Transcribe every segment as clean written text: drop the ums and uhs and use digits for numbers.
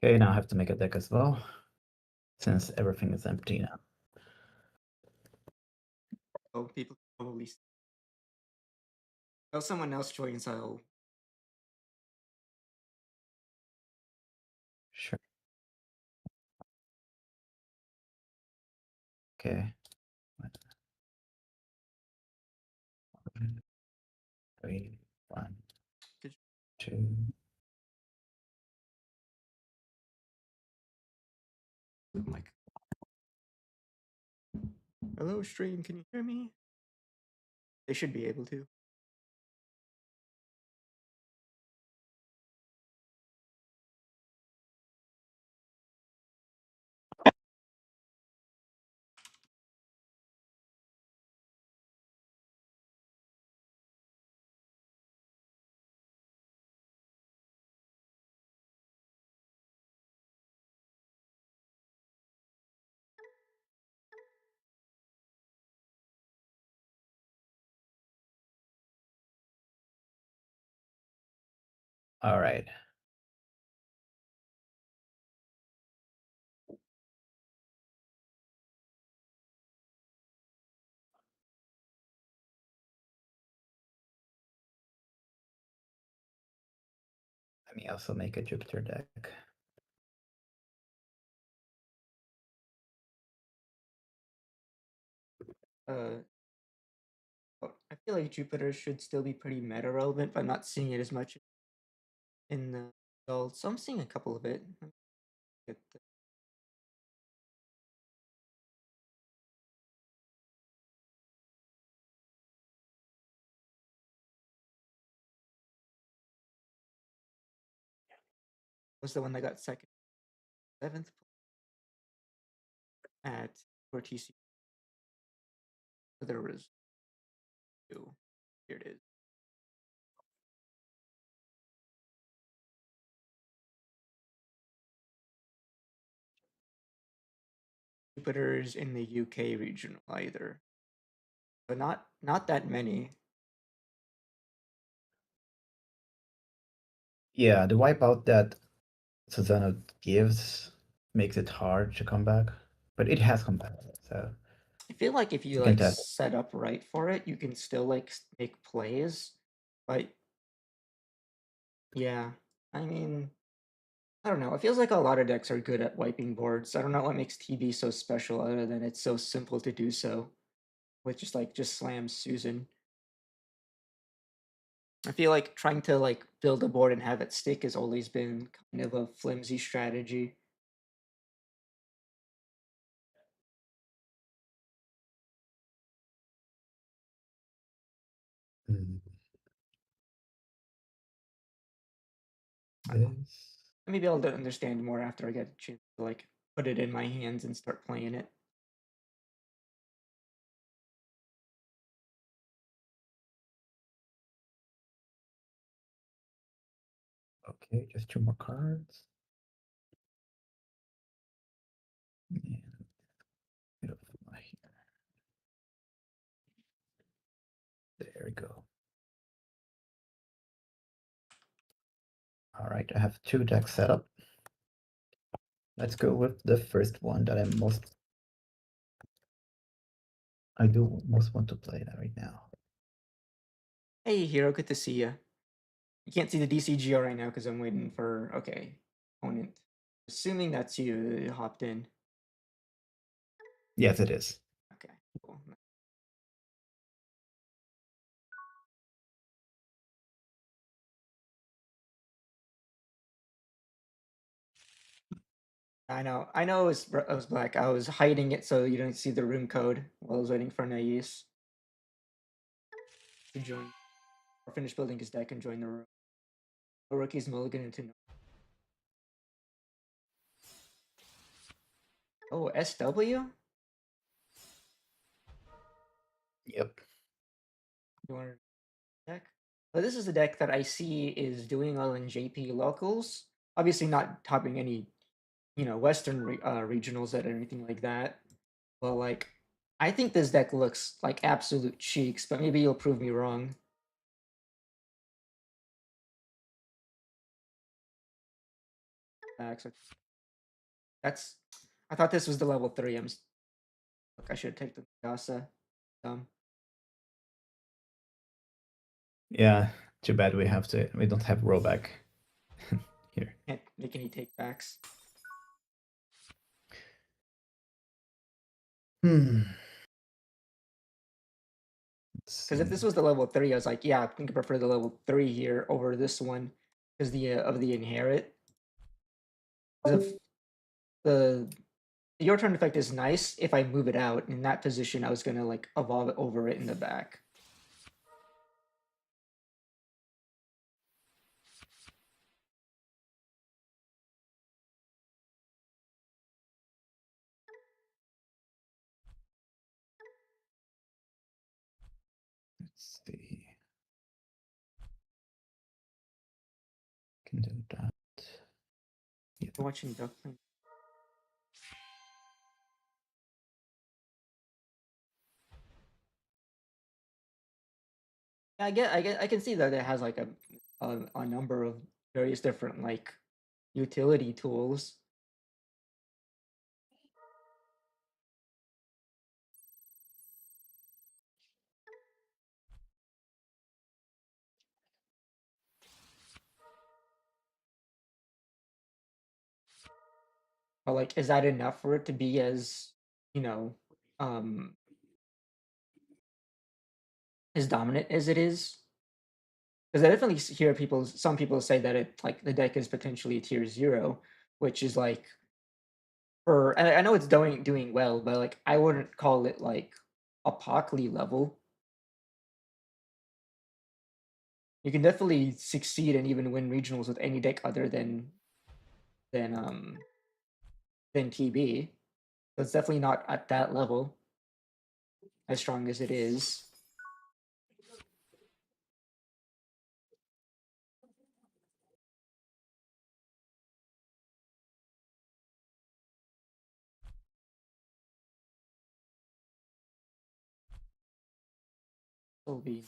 Okay, now I have to make a deck as well, since everything is empty now. Oh, people probably. Oh, someone else joins. I'll. Sure. Okay. 3, 1, 2. Mike. Hello, stream. Can you hear me? They should be able to. All right. Let me also make a Jupiter deck. I feel like Jupiter should still be pretty meta relevant, but I'm not seeing it as much in the results. So I'm seeing a couple of it. Was the one that got second, 7th at TC. So there was 2. Here it is. Jupiter's in the UK regional either, but not that many. Yeah, the wipeout that Susanna gives makes it hard to come back, but it has come back. So I feel like if you you can like test. set up right for it, you can still like make plays. But yeah, I mean, I don't know. It feels like a lot of decks are good at wiping boards. I don't know what makes TB so special, other than it's so simple to do so, with just slam Susan. I feel like trying to like build a board and have it stick has always been kind of a flimsy strategy. Mm. I'll- This. Maybe I'll understand more after I get a chance to like put it in my hands and start playing it. Okay, just 2 more cards. And bit of my here. There we go. All right, I have 2 decks set up. Let's go with the first one that I do most want to play that right now. Hey, Hero, good to see you. You can't see the DCGO right now because I'm waiting for opponent. Assuming that's you hopped in. Yes, it is. Okay, cool. I know it was black. I was hiding it so you don't see the room code while I was waiting for Nais to join or finish building his deck and join the room. The rookie's mulligan into no. Oh, SW? Yep. You want to deck? Well, this is a deck that I see is doing well in JP locals. Obviously, not topping any, Western regionals or anything like that. Well, like, I think this deck looks like absolute cheeks, but maybe you'll prove me wrong. back. So that's. I thought this was the level 3. Look, I should take the Gasa. Yeah, too bad we don't have rollback here. Can't make any take backs. Hmm. Because if this was the level 3, I was like, yeah, I think I prefer the level 3 here over this one because of the inherit. 'Cause if the your turn effect is nice if I move it out. In that position, I was gonna like evolve it over it in the back. Let's see. Can do that. Yeah. You're watching Duckling. Yeah, I can see that it has like a number of various different like utility tools. But like, is that enough for it to be as, you know, um, as dominant as it is? Because I definitely hear some people say that it like the deck is potentially tier 0, which is like for and I know it's doing well, but like I wouldn't call it like a Pockley level. You can definitely succeed and even win regionals with any deck other than um than TB. So it's definitely not at that level as strong as it is. It'll be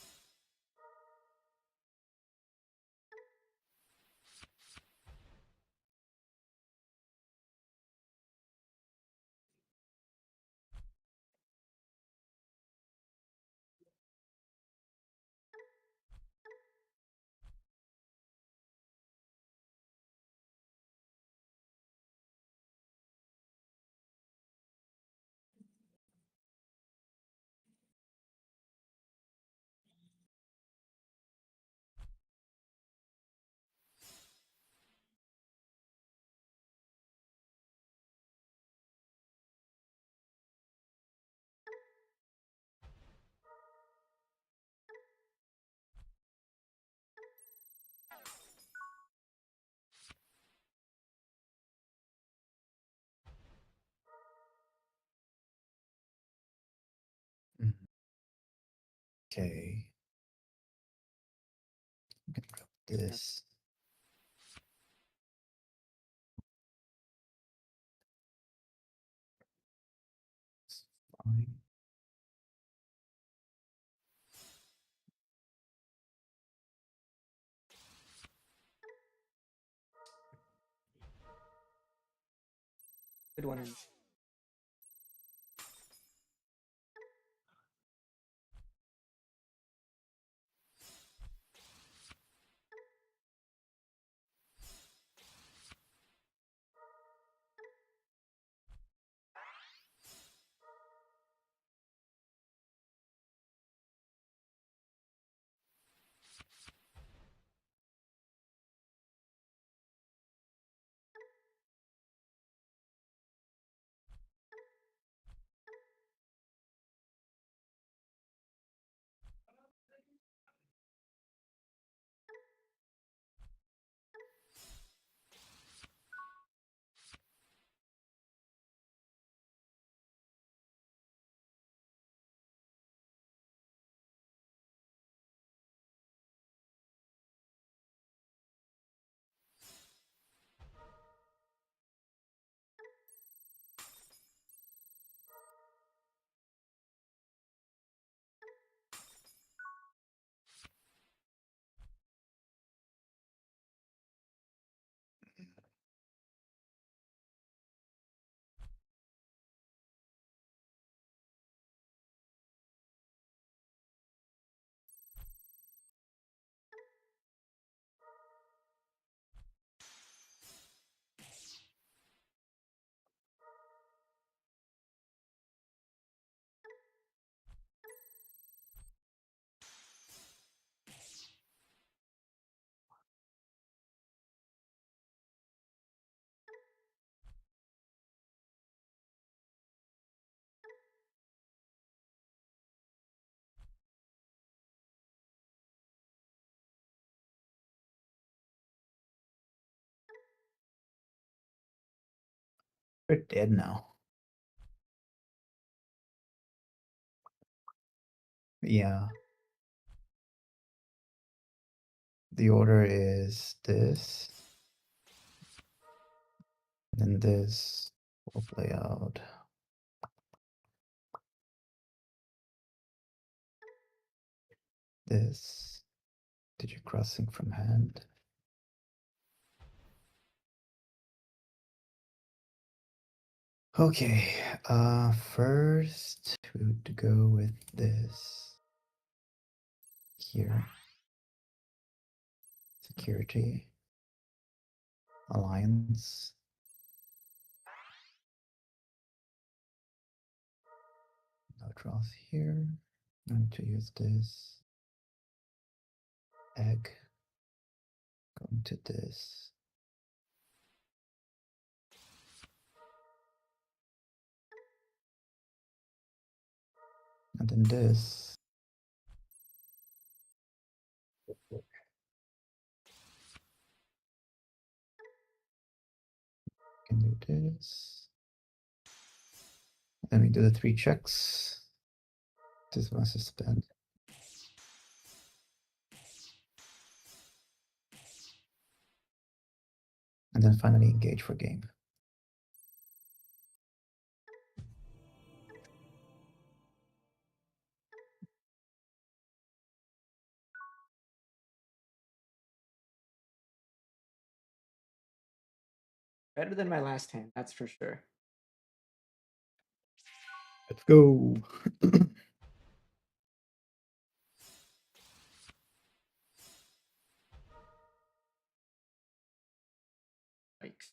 Mhm. Okay. I'm gonna drop this. It's fine. a good one. We're dead now. Yeah. The order is this. And then this will play out. This. Digit crossing from hand. Okay, first we would go with this here. Security. Alliance. No draws here. I'm going to use this. Egg. Going to this. And then this. Can do this. Then we do the 3 checks. This one suspend. And then finally engage for game. Better than my last hand, that's for sure. Let's go. Yikes.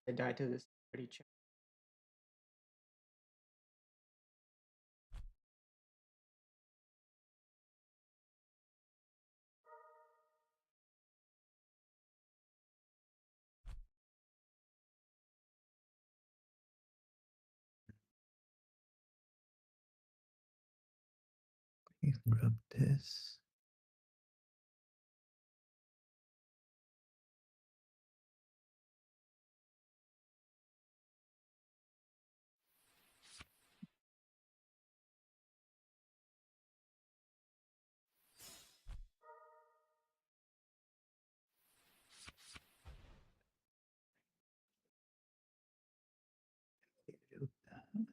I died to this pretty check. Grab this. Do that.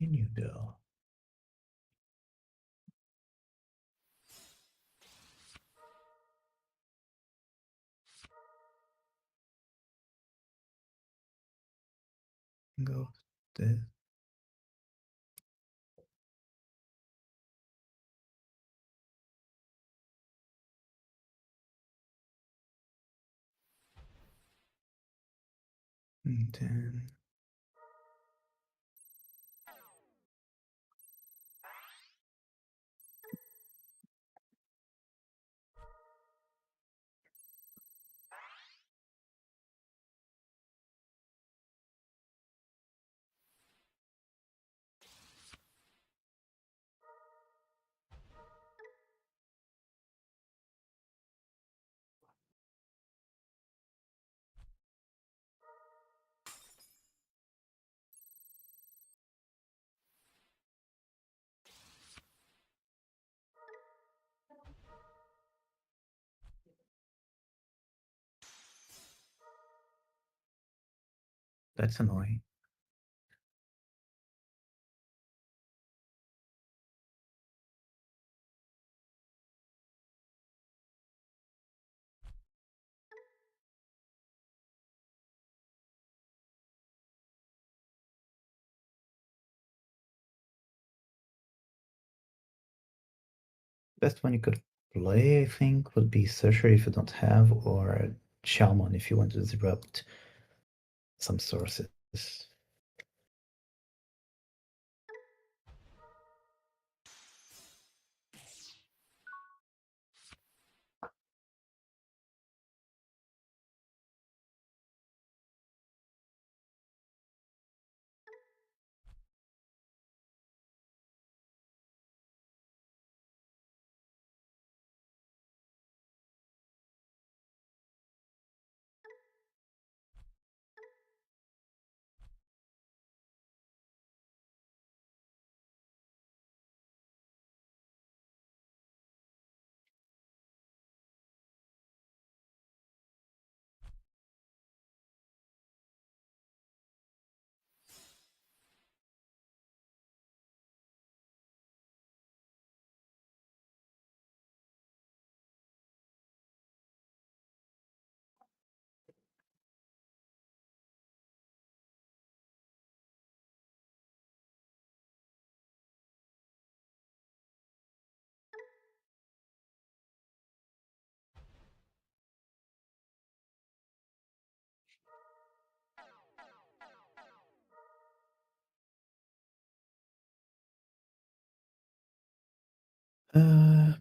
In you go. Go this. And then that's annoying. Best one you could play, I think, would be Searcher if you don't have, or Shalmon if you want to disrupt some sources.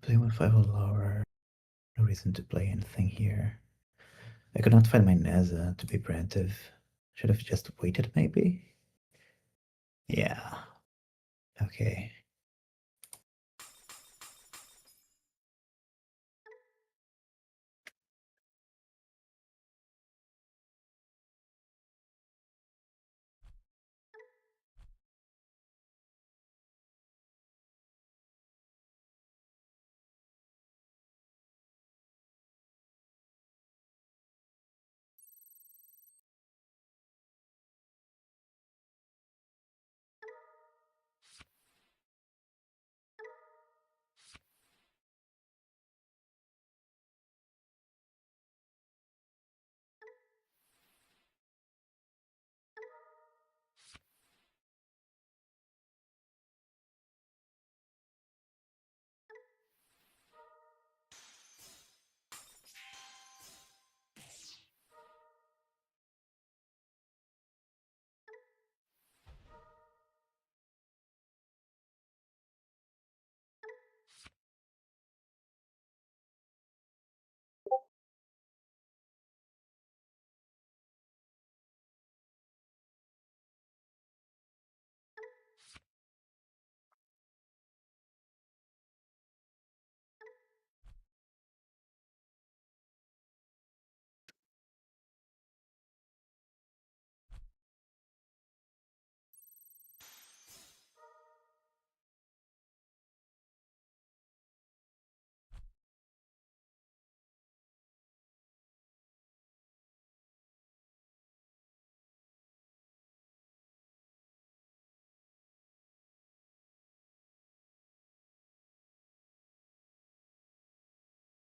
Play 1-5 or lower. No reason to play anything here. I could not find my Neza to be preemptive. Should have just waited, maybe? Yeah. Okay.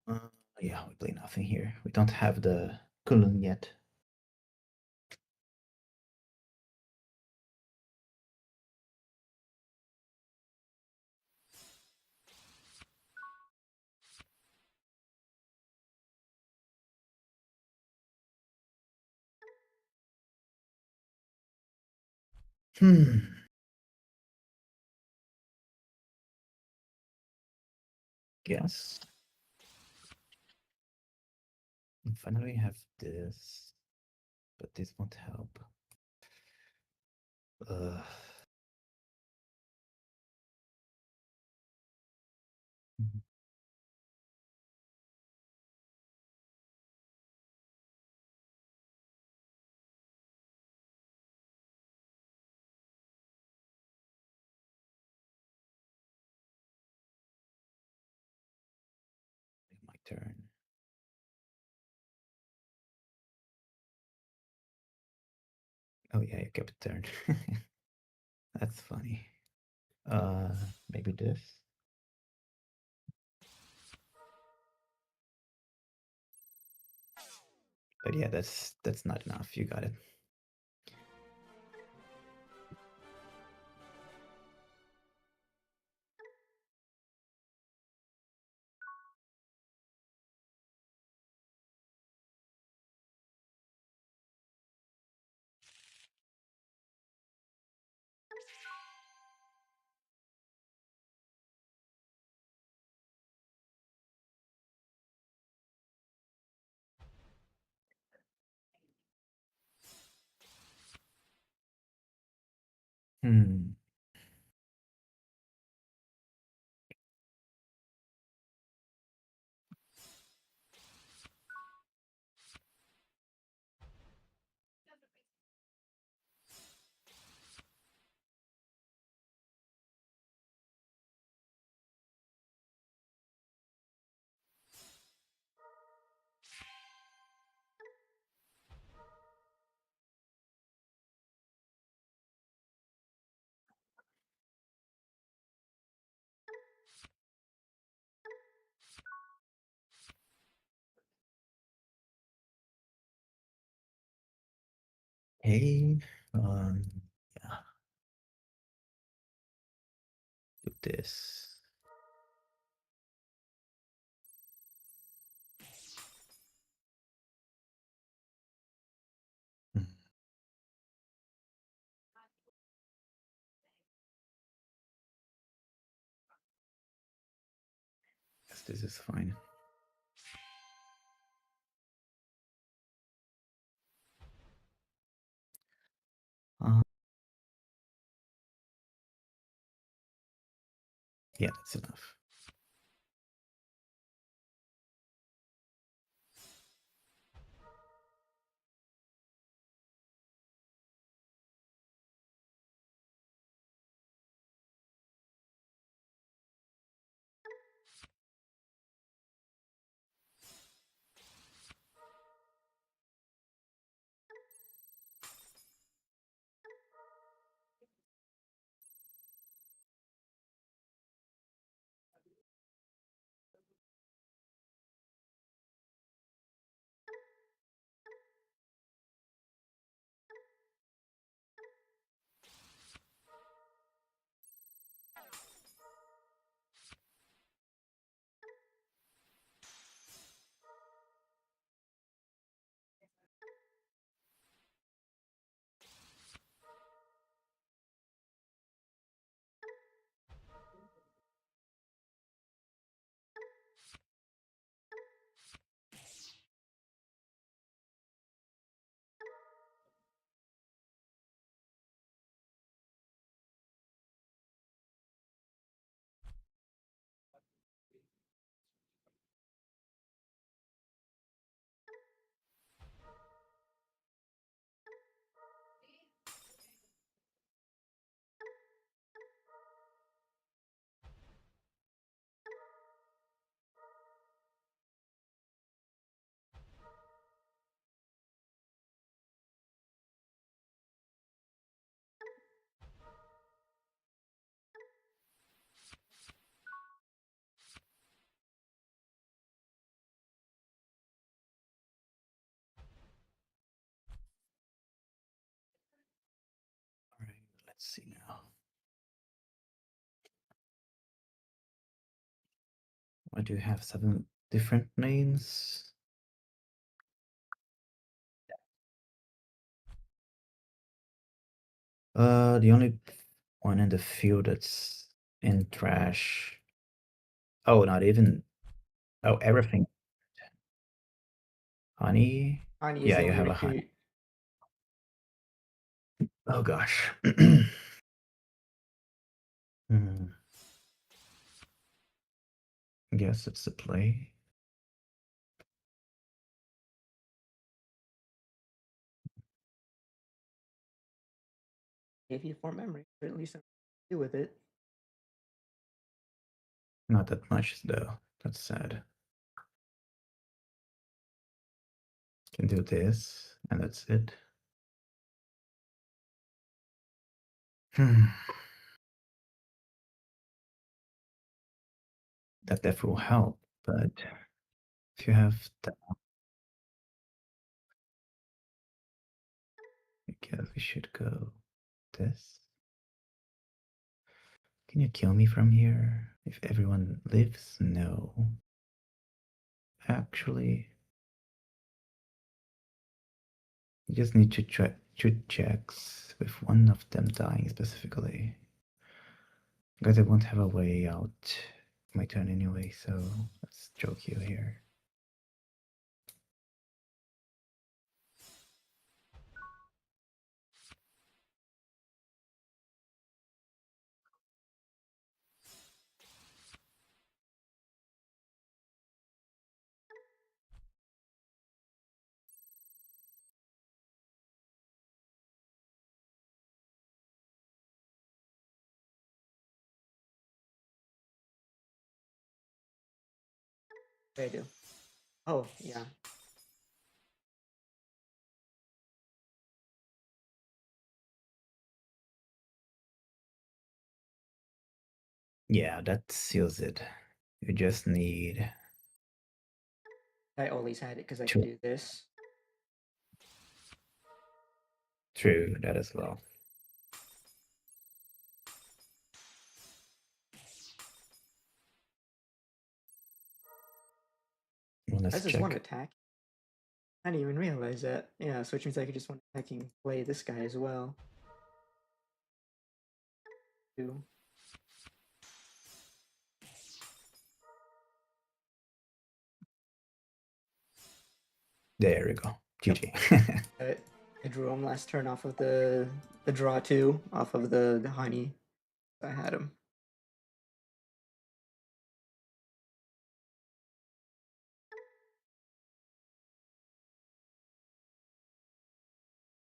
Yeah, we play nothing here. We don't have the Kulun yet. Guess. And finally, we have this, but this won't help. Uh, my turn. Oh yeah, you kept a turn. That's funny. Maybe this. But yeah, that's not enough. You got it. Hmm. Hey, yeah, do this. Hmm. Guess this is fine. Uh, yeah, that's enough. Let's see now. Why do you have 7 different names? The only one in the field that's in trash. Oh, not even. Oh, everything. Honey. Honey is Yeah, the you only have a honey. recruit. Oh gosh. Guess it's the play. Gave you 4 memory, or at least something to do with it. Not that much though. That's sad. Can do this, and that's it. That definitely will help, but if you have that, I guess we should go this. Can you kill me from here? If everyone lives? No. Actually, you just need to try 2 checks with one of them dying specifically. Because I won't have a way out my turn anyway, so let's choke you here. What do I do? Oh, yeah. Yeah, that seals it. You just need I always had it because I could 2. do this. True, that as well. Well, let's That's just one check. attack. I didn't even realize that. Yeah, so which means I could just one attacking play this guy as well. Too. There we go. Yep. GG. I drew him last turn off of the draw too, off of the honey. I had him.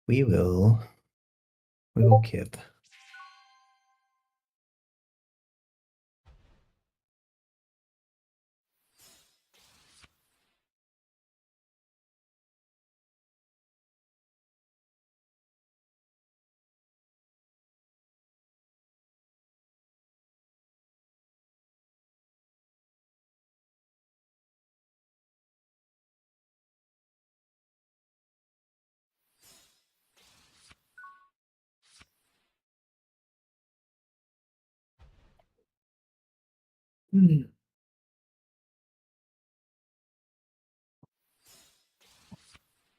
we will keep.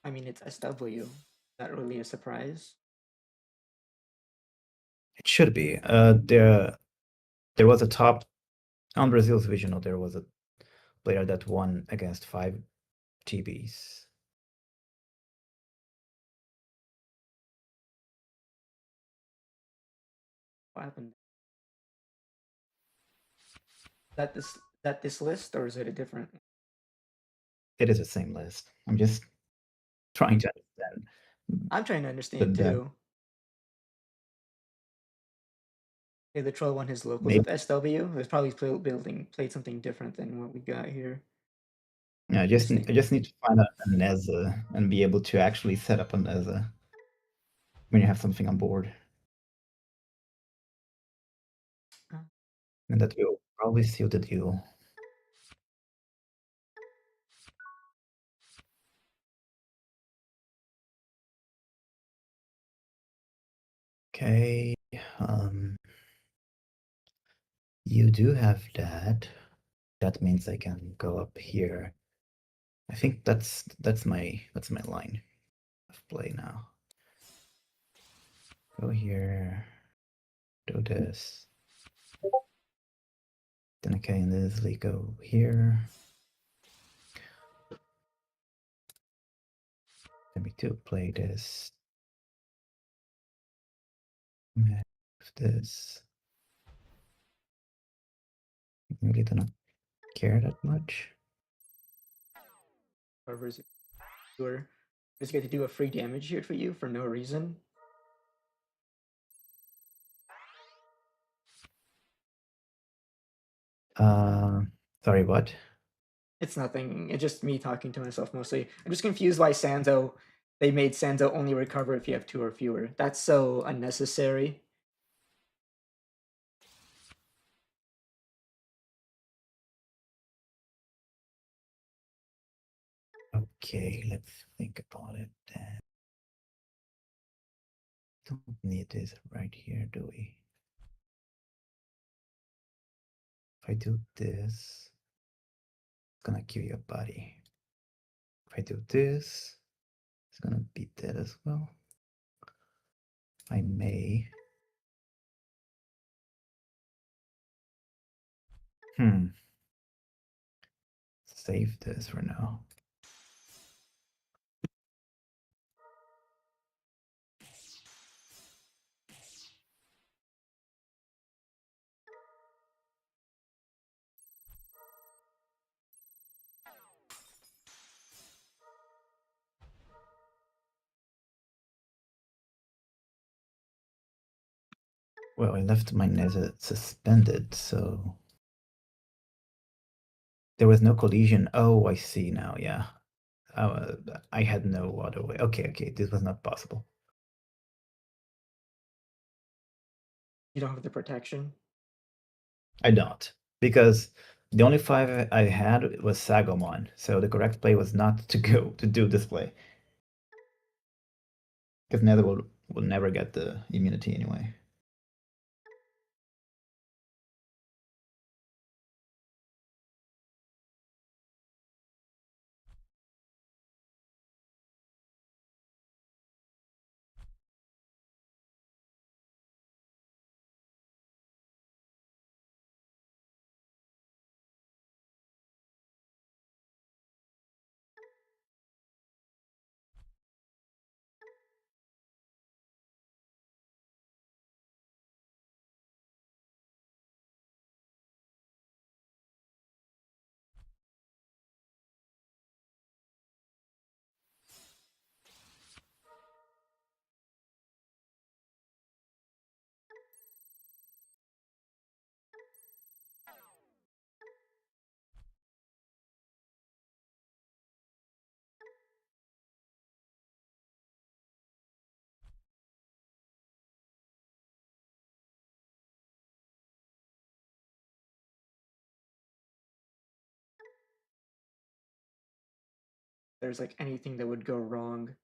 I mean, it's SW. Not really a surprise. It should be. There was a top on Brazil's regional. There was a player that won against 5 TBs. What happened? That this list, or is it a different? It is the same list. I'm just trying to understand. I'm trying to understand That too. Okay, the troll won his locals maybe with SW. It's probably played something different than what we got here. I Interesting. just need to find a Neza and be able to actually set up a Neza when you have something on board. And that will probably seal the deal. Okay. You do have that. That means I can go up here. I think that's my line of play now. Go here. Do this. Then I can easily go here. Maybe to play this. Move this. I really don't care that much. Whoever's viewer just get to do a free damage here for you for no reason. Sorry, what? It's nothing. It's just me talking to myself mostly. I'm just confused why Sanzo, they made Sanzo only recover if you have 2 or fewer. That's so unnecessary. Okay, let's think about it then. Don't need this right here, do we? If I do this, it's gonna kill your body. If I do this, it's gonna be dead as well. I may. Save this for now. Well, I left my Neza suspended, so there was no collision. Oh, I see now, yeah. I had no other way. Okay, this was not possible. You don't have the protection. I don't, because the only 5 I had was Sagomon, so the correct play was not to go to do this play. Because Nether will never get the immunity anyway. There's like anything that would go wrong.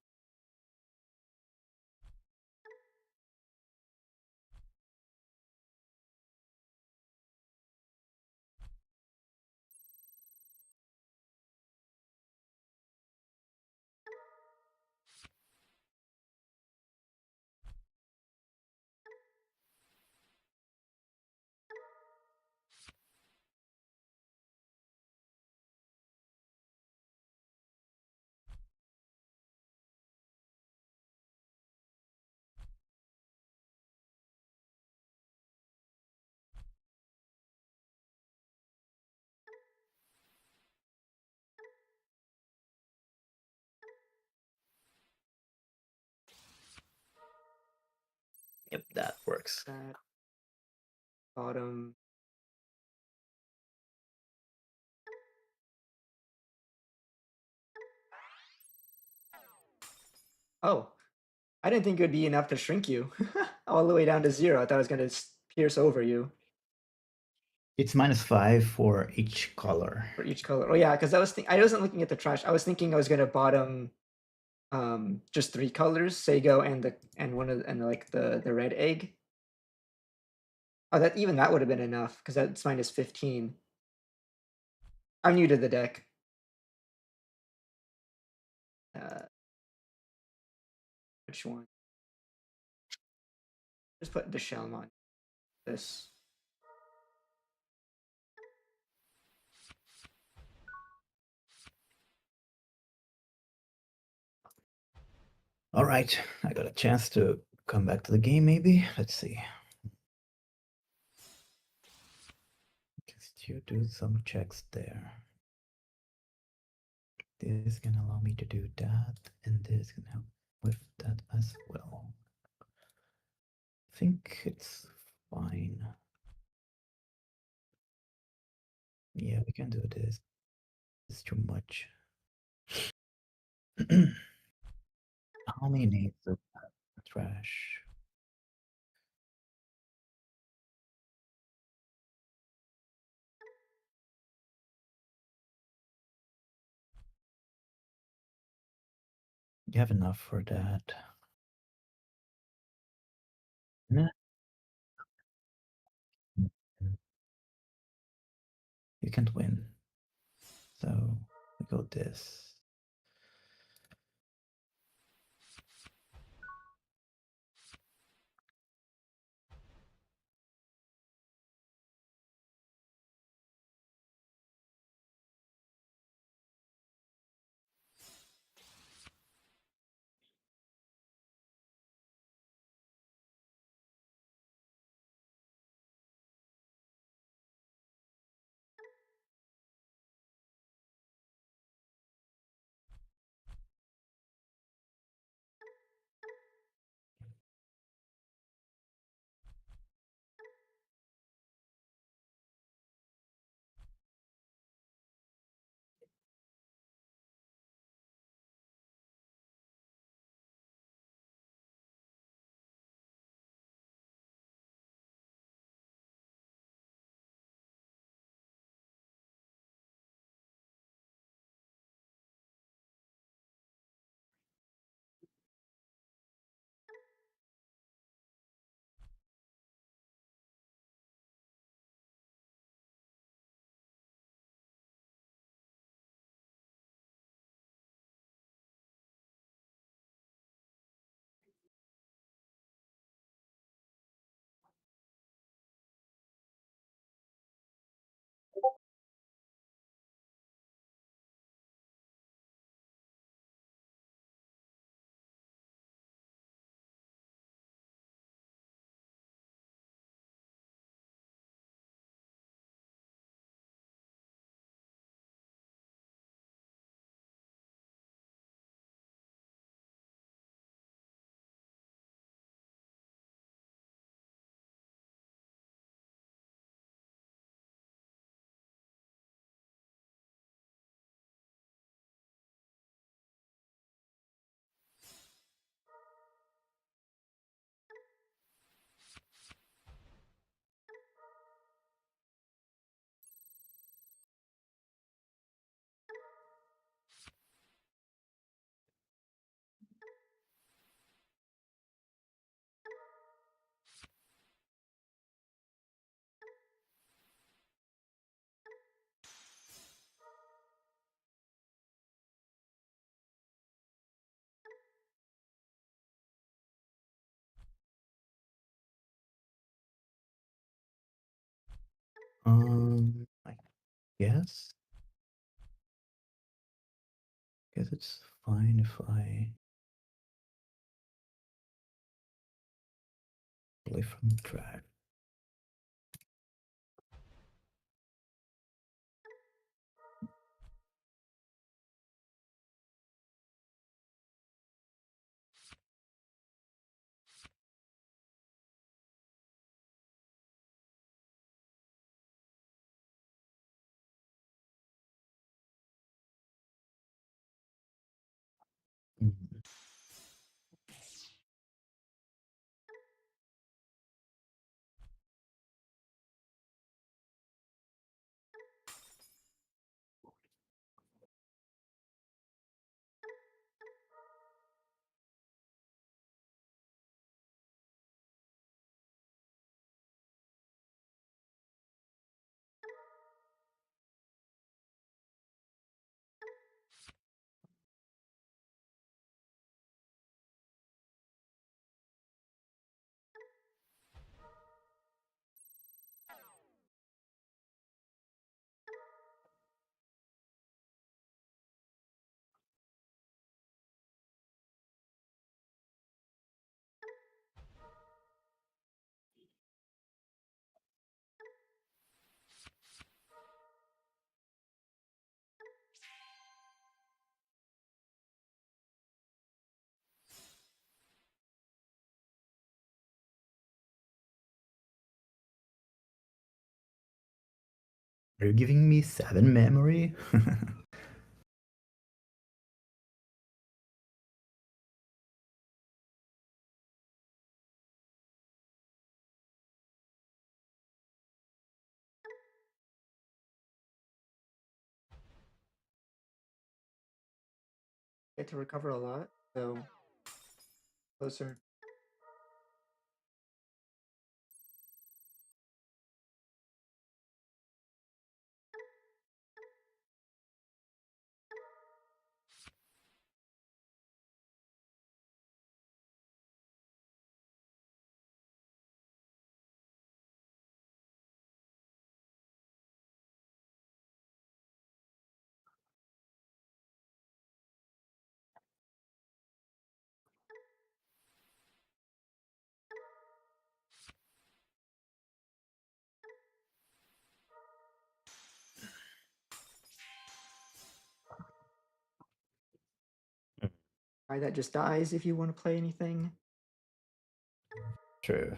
Yep, that works. That bottom. Oh, I didn't think it would be enough to shrink you all the way down to 0. I thought it was going to pierce over you It's -5 for each color. for each color. Oh yeah, because I wasn't looking at the trash. I was thinking I was going to bottom just three colors, Sago and like the red egg. Oh, that even that would have been enough because that's minus 15. I'm new to the deck. Uh, which one? Just put the shell on this. All right, I got a chance to come back to the game, maybe? Let's see. Just you do some checks there. This can allow me to do that, and this can help with that as well. I think it's fine. Yeah, we can do this. It's too much. How many names of trash? You have enough for that. Nah. You can't win. So we go this. I guess it's fine if I play from the track. Mm. Are you giving me 7 memory? Get to recover a lot, so closer. Guy that just dies if you want to play anything. True.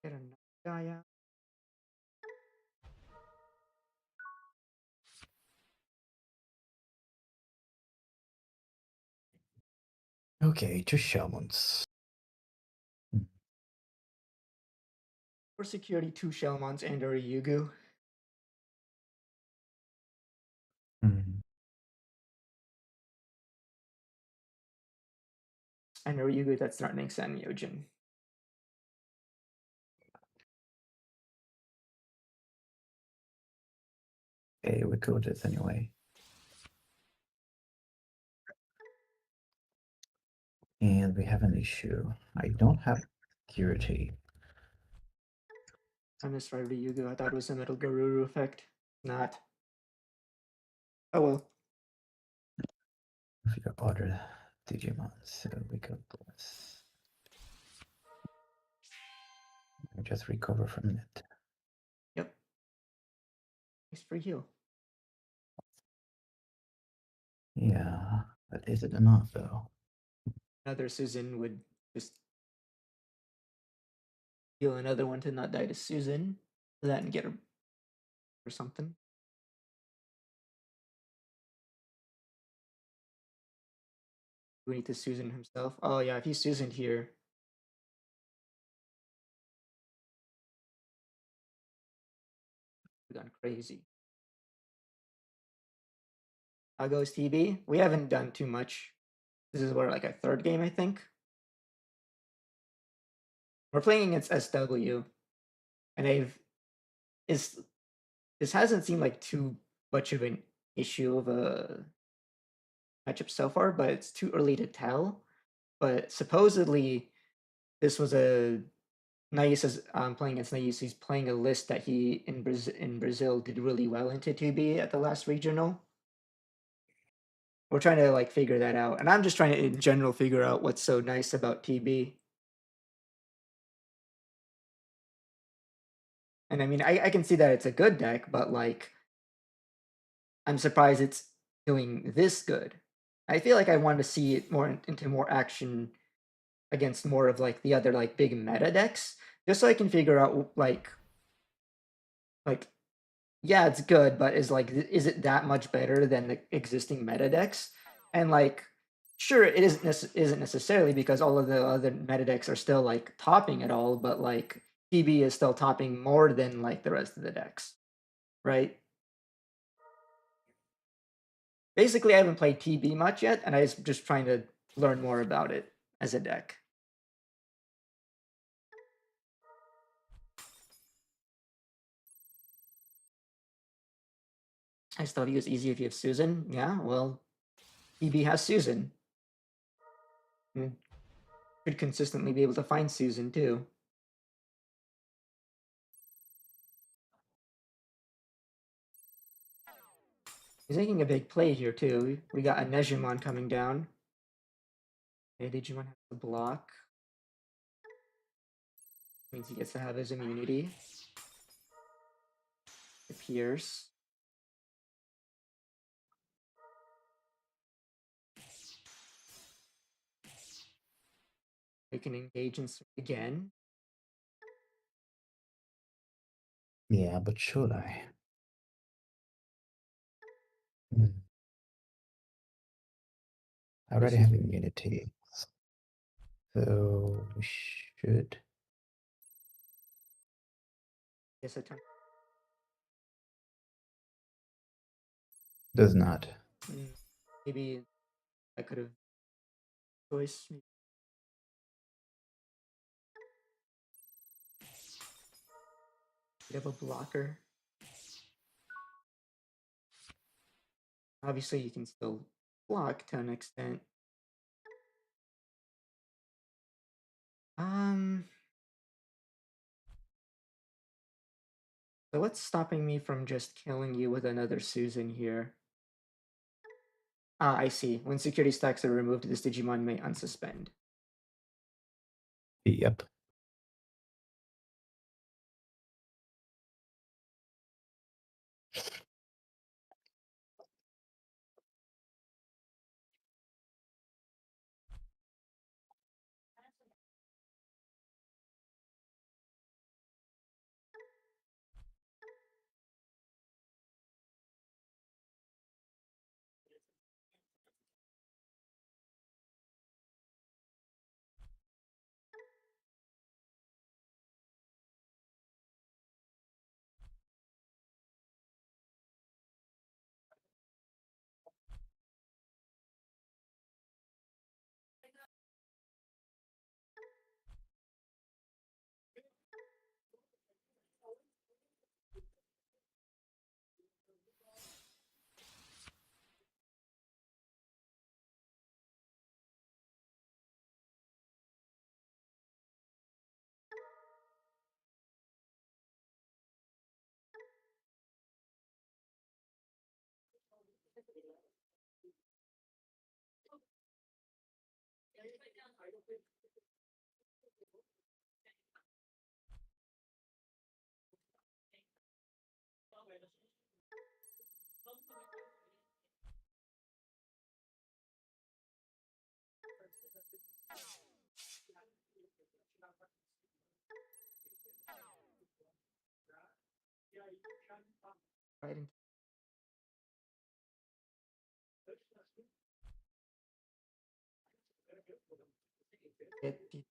Get another guy out. Okay, 2 shamans. For security, 2 Shelmons and a Ryugu. Hmm. And a Ryugu that's threatening Samyojin. Okay, we could this anyway. And we have an issue. I don't have security. I misread Ryugu. I thought it was a Metal Garuru effect. Not. Oh well. If you order Digimon, so we got this. We just recover from it. Yep. Nice free heal. Yeah, but is it enough though? Another Susan would just heal another one to not die to Susan. That and get her or something. We need to Susan himself. Oh yeah, if he's Susan here. We've gone crazy. How goes TB? We haven't done too much. This is what, like a third game, I think. We're playing against SW, and this hasn't seemed like too much of an issue of a matchup so far, but it's too early to tell. But supposedly, this was a Nais is playing against Nais. He's playing a list that he in Brazil did really well into 2B at the last regional. We're trying to like figure that out, and I'm just trying to in general figure out what's so nice about TB. And I mean, I can see that it's a good deck, but like, I'm surprised it's doing this good. I feel like I want to see it more into more action against more of like the other like big meta decks, just so I can figure out like yeah, it's good, but is it that much better than the existing meta decks? And like, sure, it isn't necessarily because all of the other meta decks are still like topping it all, but like TB is still topping more than like the rest of the decks, right? Basically, I haven't played TB much yet, and I was just trying to learn more about it as a deck. I still use easy if you have Susan. Yeah, well, EB has Susan. Should consistently be able to find Susan too. He's making a big play here too. We got a Nejimon coming down. Okay, Digimon has to block. Means he gets to have his immunity. Appears. We can engage in again. Yeah, but should I? Hmm. I already have immunity. So we should. Yes, I turn. Does not. Maybe I could have choice. Could have a blocker. Obviously, you can still block to an extent. So what's stopping me from just killing you with another Susan here? Ah, I see. When security stacks are removed, this Digimon may unsuspend. Yep. Right into it.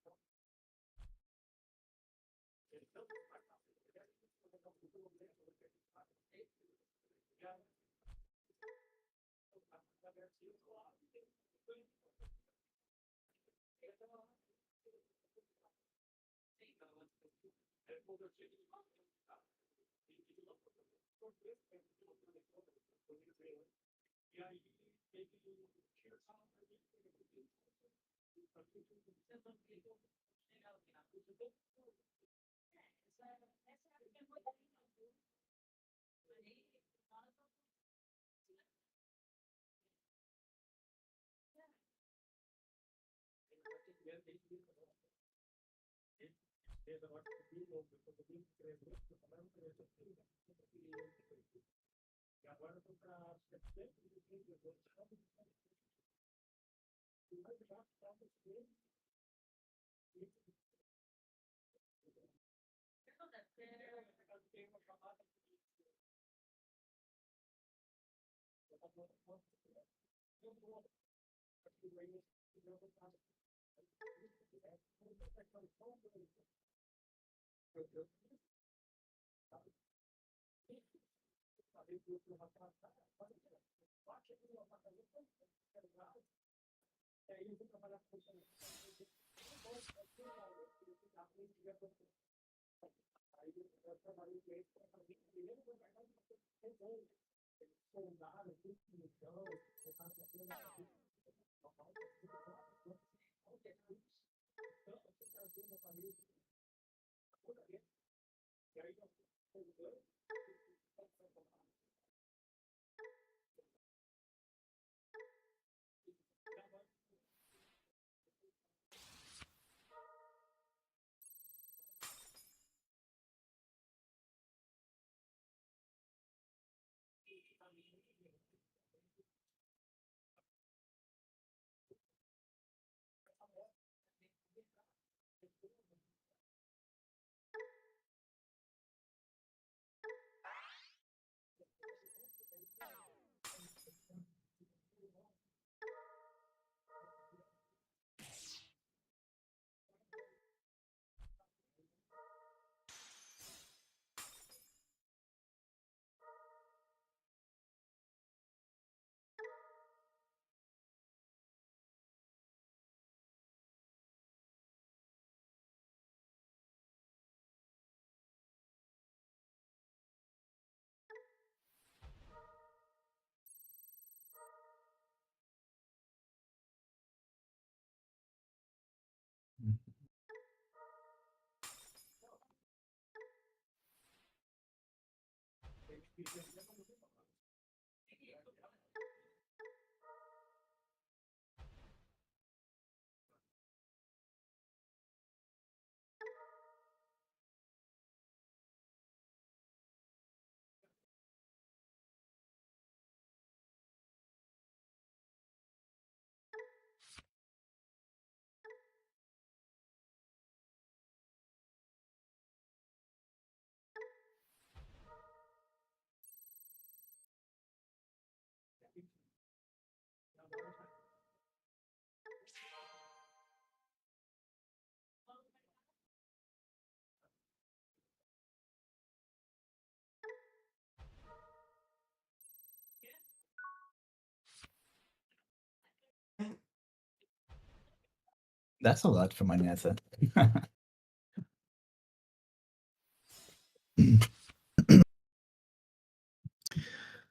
That's a lot for my Nessa. Can't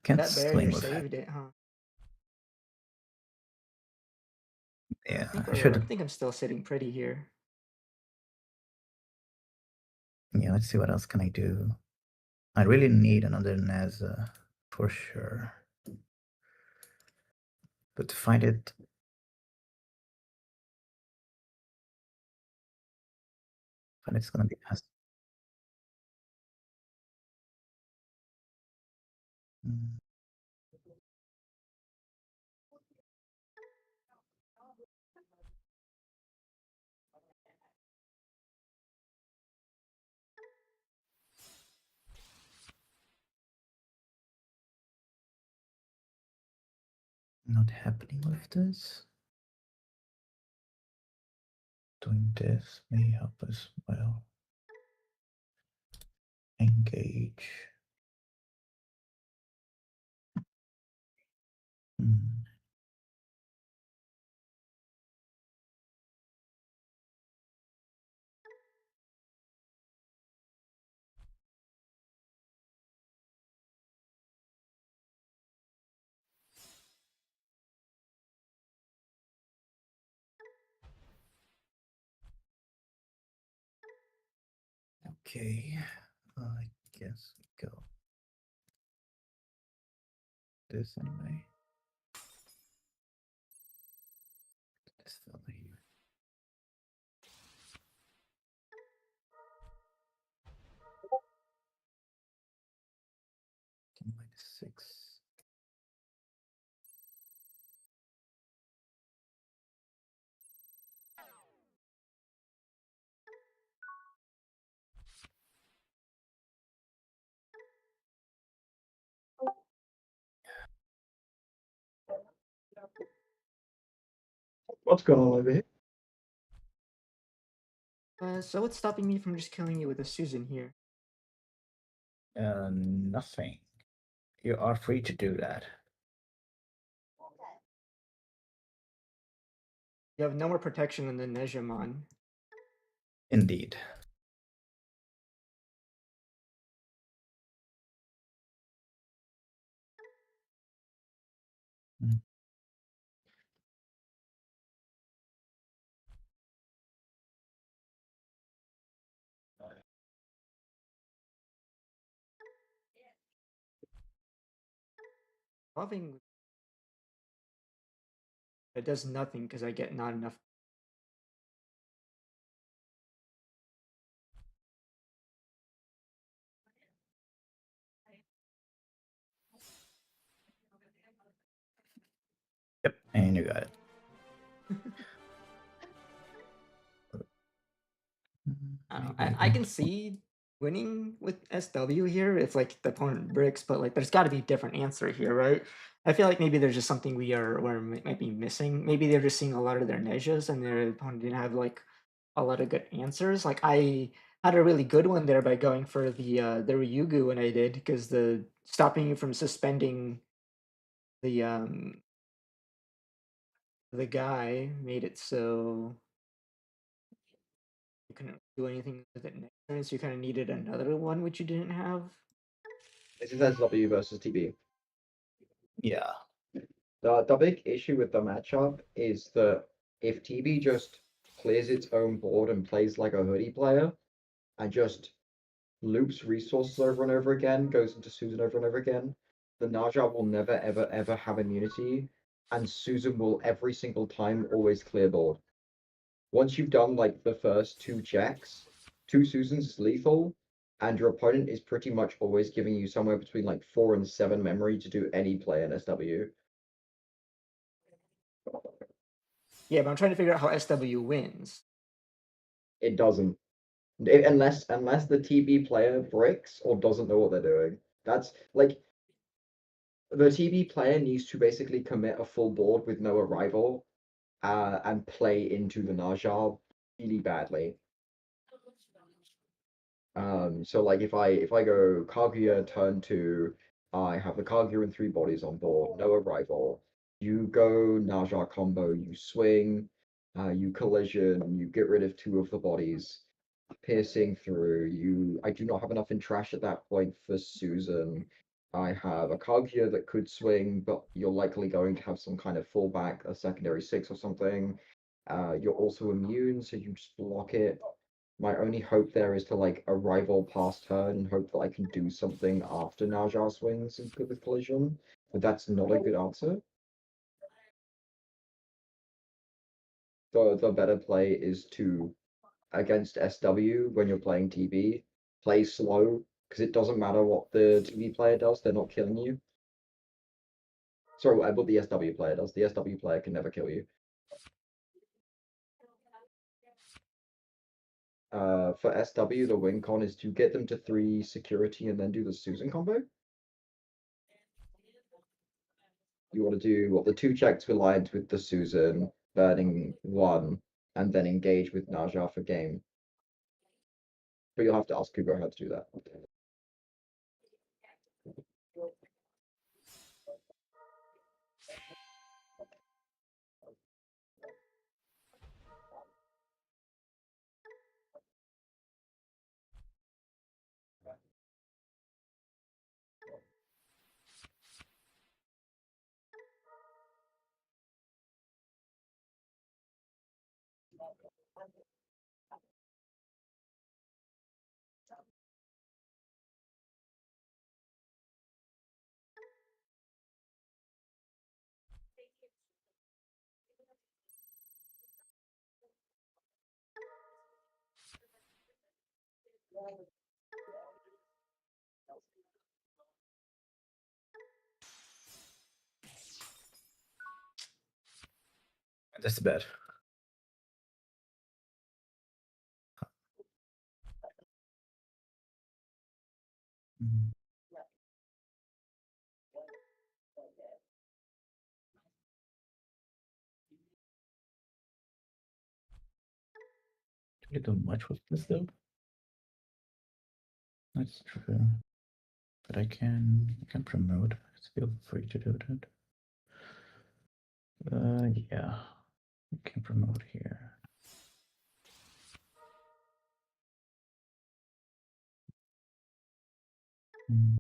That claim barrier with saved it, huh? Yeah, I I should. think I'm still sitting pretty here. Yeah, let's see what else can I do. I really need another Neza for sure. But to find it, it's gonna be fast. Not happening with this. Doing this may help as well. Engage. Okay, I guess we go this anyway. This fella here. -6. What's going on over here? So what's stopping me from just killing you with a Susan here? Nothing. You are free to do that. You have no more protection than the Nejamon. Indeed. Loving it does nothing because I get not enough. Yep, and you got it. I don't know. Maybe I can see winning with SW here if like the opponent bricks, but like there's got to be a different answer here, right? I feel like maybe there's just something we're might be missing. Maybe they're just seeing a lot of their nejas and their opponent didn't have like a lot of good answers. Like I had a really good one there by going for the Ryugu when I did because the stopping you from suspending the the guy made it so you couldn't do anything with it next turn, so you kind of needed another one which you didn't have. This is SW versus TB. Yeah. The big issue with the matchup is that if TB just clears its own board and plays like a hoodie player and just loops resources over and over again, goes into Susan over and over again, the Naja will never ever ever have immunity, and Susan will every single time always clear board. Once you've done like the first two checks, two Susans is lethal, and your opponent is pretty much always giving you somewhere between like 4 and 7 memory to do any play in SW. Yeah, but I'm trying to figure out how SW wins. It doesn't. Unless the TB player bricks or doesn't know what they're doing. That's like the TB player needs to basically commit a full board with no arrival, and play into the Najab really badly. So like if I go Kaguya turn 2, I have the Kaguya and 3 bodies on board, no arrival. You go Naja combo, you swing, you collision, you get rid of 2 of the bodies, piercing through. I do not have enough in trash at that point for Susan. I have a Kaguya that could swing, but you're likely going to have some kind of fallback, a secondary 6 or something. You're also immune, so you just block it. My only hope there is to like arrival past turn and hope that I can do something after Naja swings and good with collision, but that's not a good answer. The better play is to, against SW when you're playing TB, play slow because it doesn't matter what the TB player does, they're not killing you. Sorry, what the SW player does. The SW player can never kill you. For SW, the win con is to get them to 3 security and then do the Susan combo. You want to do what the 2 checks aligned with the Susan, burning 1, and then engage with Naja for game. But you'll have to ask Kubo how to do that. That's bad. Mhm. Can you do much with this though? That's true. But I can promote. Feel free to do that. Yeah. I can promote here. Mm.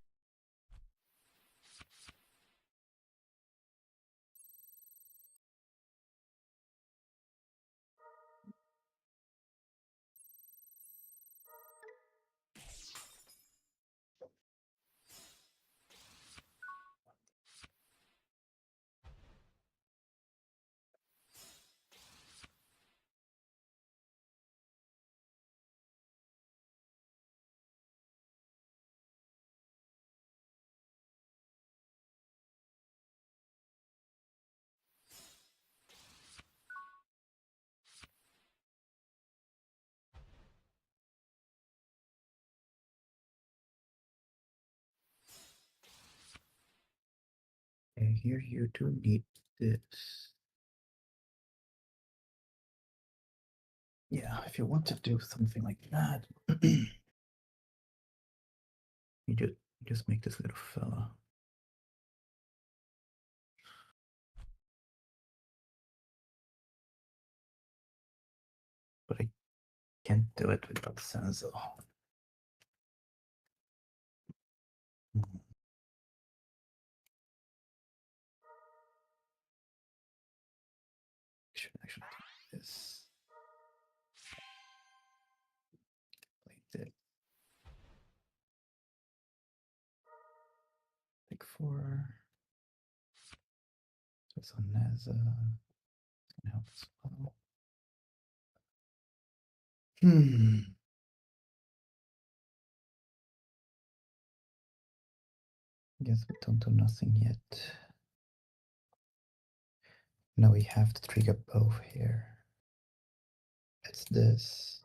And here you do need this. Yeah, if you want to do something like that, you just make this little fella. But I can't do it without sensor. Should actually do this. Like this. Like 4. This on Neza. It's gonna help as well. Guess we don't do nothing yet. Now we have to trigger both here. It's this.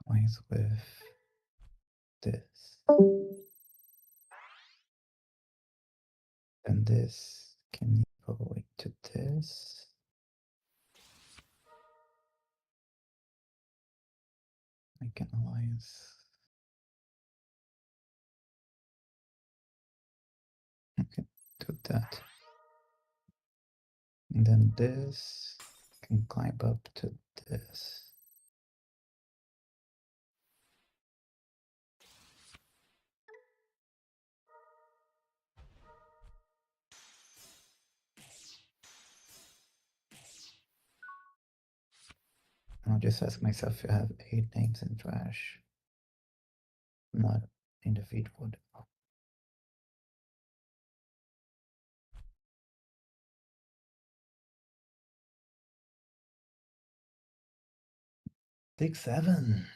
Lines with this. And this can go into this. I can alliance. Okay, do that. And then this can climb up to this. I'll just ask myself if I have 8 names in trash. Not in the feed wood. Take 7.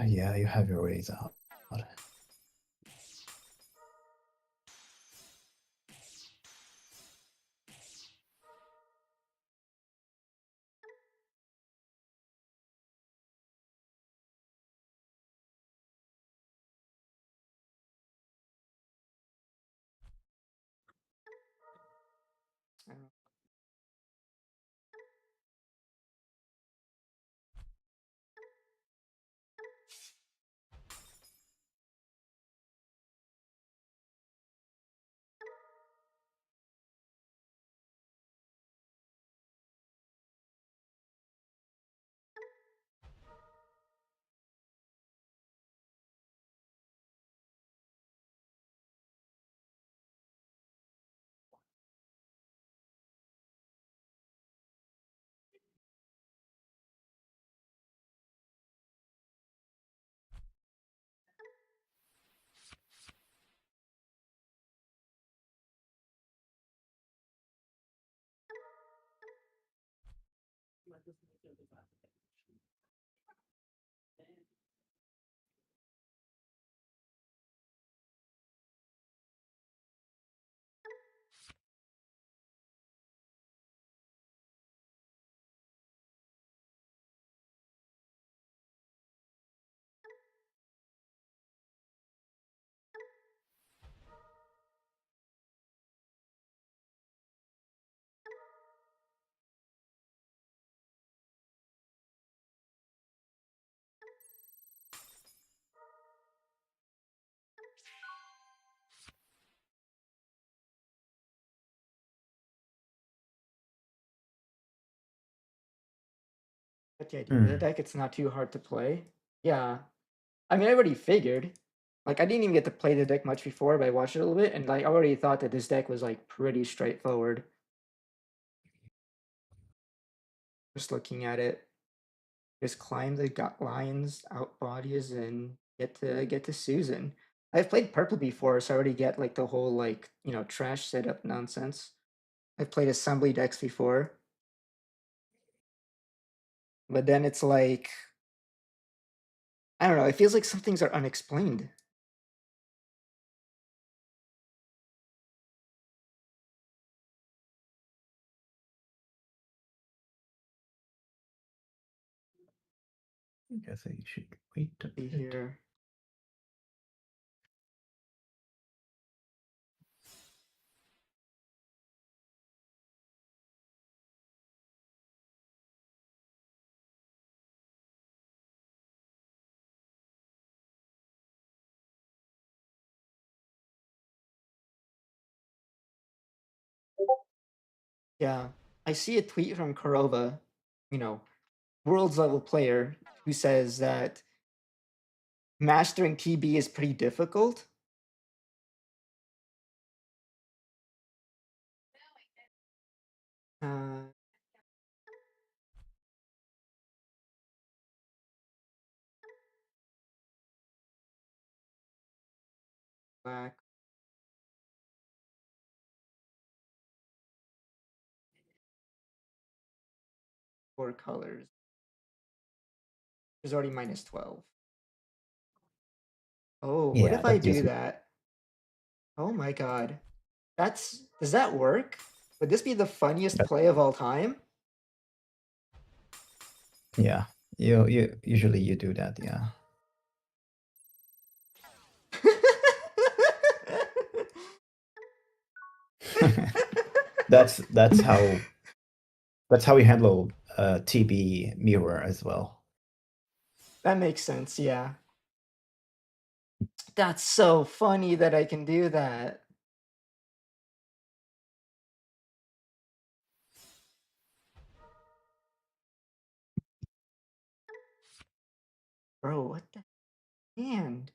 Yeah, you have your ways out. I don't know. Get the idea of the deck. It's not too hard to play. Yeah. I mean, I already figured. Like, I didn't even get to play the deck much before, but I watched it a little bit, and like, I already thought that this deck was like pretty straightforward. Just looking at it, just climb the lines, out bodies, and get to Susan. I've played purple before, so I already get like the whole like trash setup nonsense. I've played assembly decks before, but then it's like I don't know. It feels like some things are unexplained. I guess I should wait a Be bit. here. Yeah, I see a tweet from Korova, world's level player, who says that mastering TB is pretty difficult. Uh, Black. 4 colors. There's already minus 12. Oh, what Yeah, if I that's do just that? Oh my god. Does that work? Would this be the funniest play of all time? yeah. You usually you do that, yeah. That's how we handle TB mirror as well. That makes sense, yeah. That's so funny that I can do that. Bro, what the hand?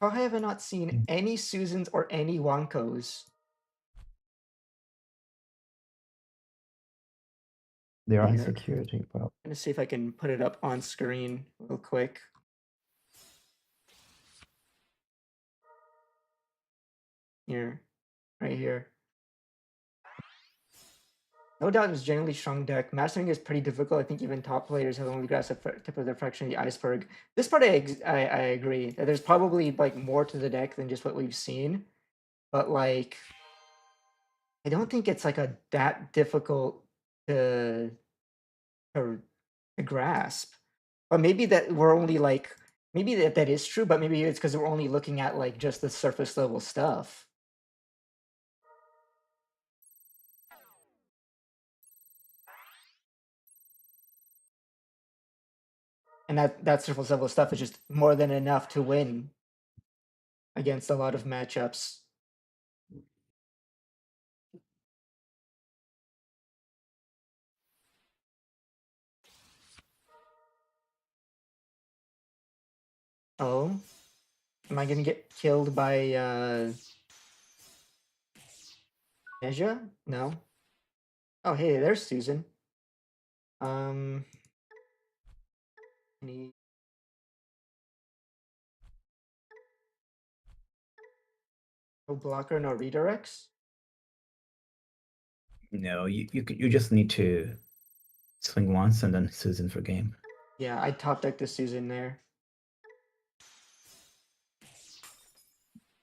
How have I not seen any Susans or any Wankos? There are Here. security problems. I'm gonna see if I can put it up on screen real quick. Here, right here. No doubt it's generally strong deck. Mastering is pretty difficult. I think even top players have only grasped the tip of the fraction of the iceberg. This part I agree. That there's probably like more to the deck than just what we've seen. But like I don't think it's like that difficult to The grasp. But maybe that we're only like maybe that is true, but maybe it's because we're only looking at like just the surface level stuff. And that surface level stuff is just more than enough to win against a lot of matchups. Oh, am I gonna get killed by Neja? No. Oh, hey, there's Susan. Any no blocker, no redirects? No, you just need to swing once and then Susan for game. Yeah, I top deck the Susan there.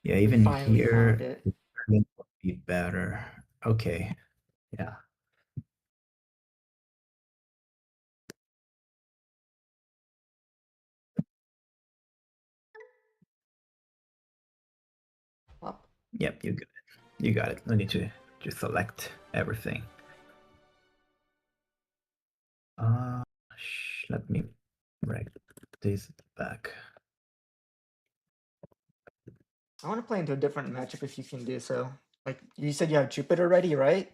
Yeah, We even finally found here, it. it could be better. Okay, yeah. Up. Yep, you got it. You got it. No need to just select everything. Let me break this back. I want to play into a different matchup if you can do so. Like you said, you have Jupiter ready, right?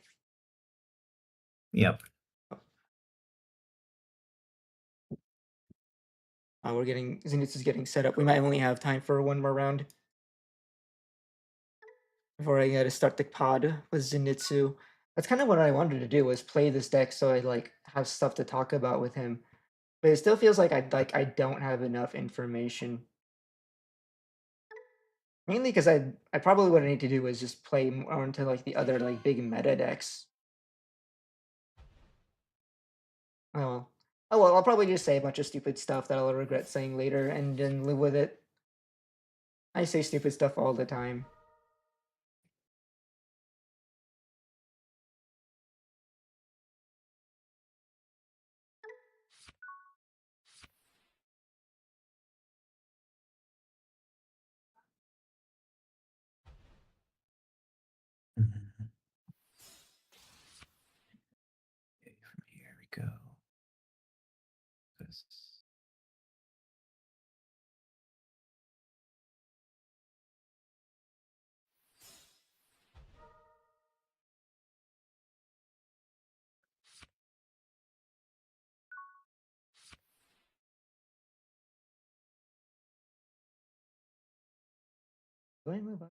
Yep. We're getting Zenitsu is getting set up. We might only have time for one more round before I gotta start the pod with Zenitsu. That's kind of what I wanted to do was play this deck so I like have stuff to talk about with him. But it still feels like I don't have enough information. Mainly because I probably what I need to do is just play more into like the other like big meta decks. Oh well. Oh well, I'll probably just say a bunch of stupid stuff that I'll regret saying later and then live with it. I say stupid stuff all the time. Mhm. Okay, from here we go. This. Do I move up?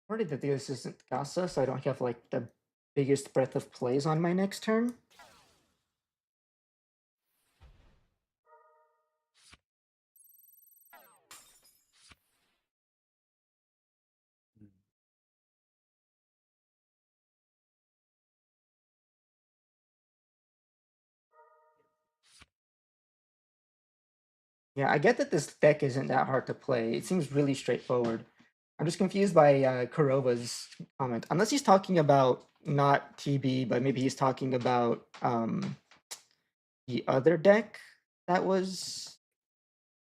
Worried that this isn't Casa, so I don't have like the biggest breadth of plays on my next turn. Yeah, I get that this deck isn't that hard to play. It seems really straightforward. I'm just confused by Kurova's comment. Unless he's talking about not TB, but maybe he's talking about the other deck that was.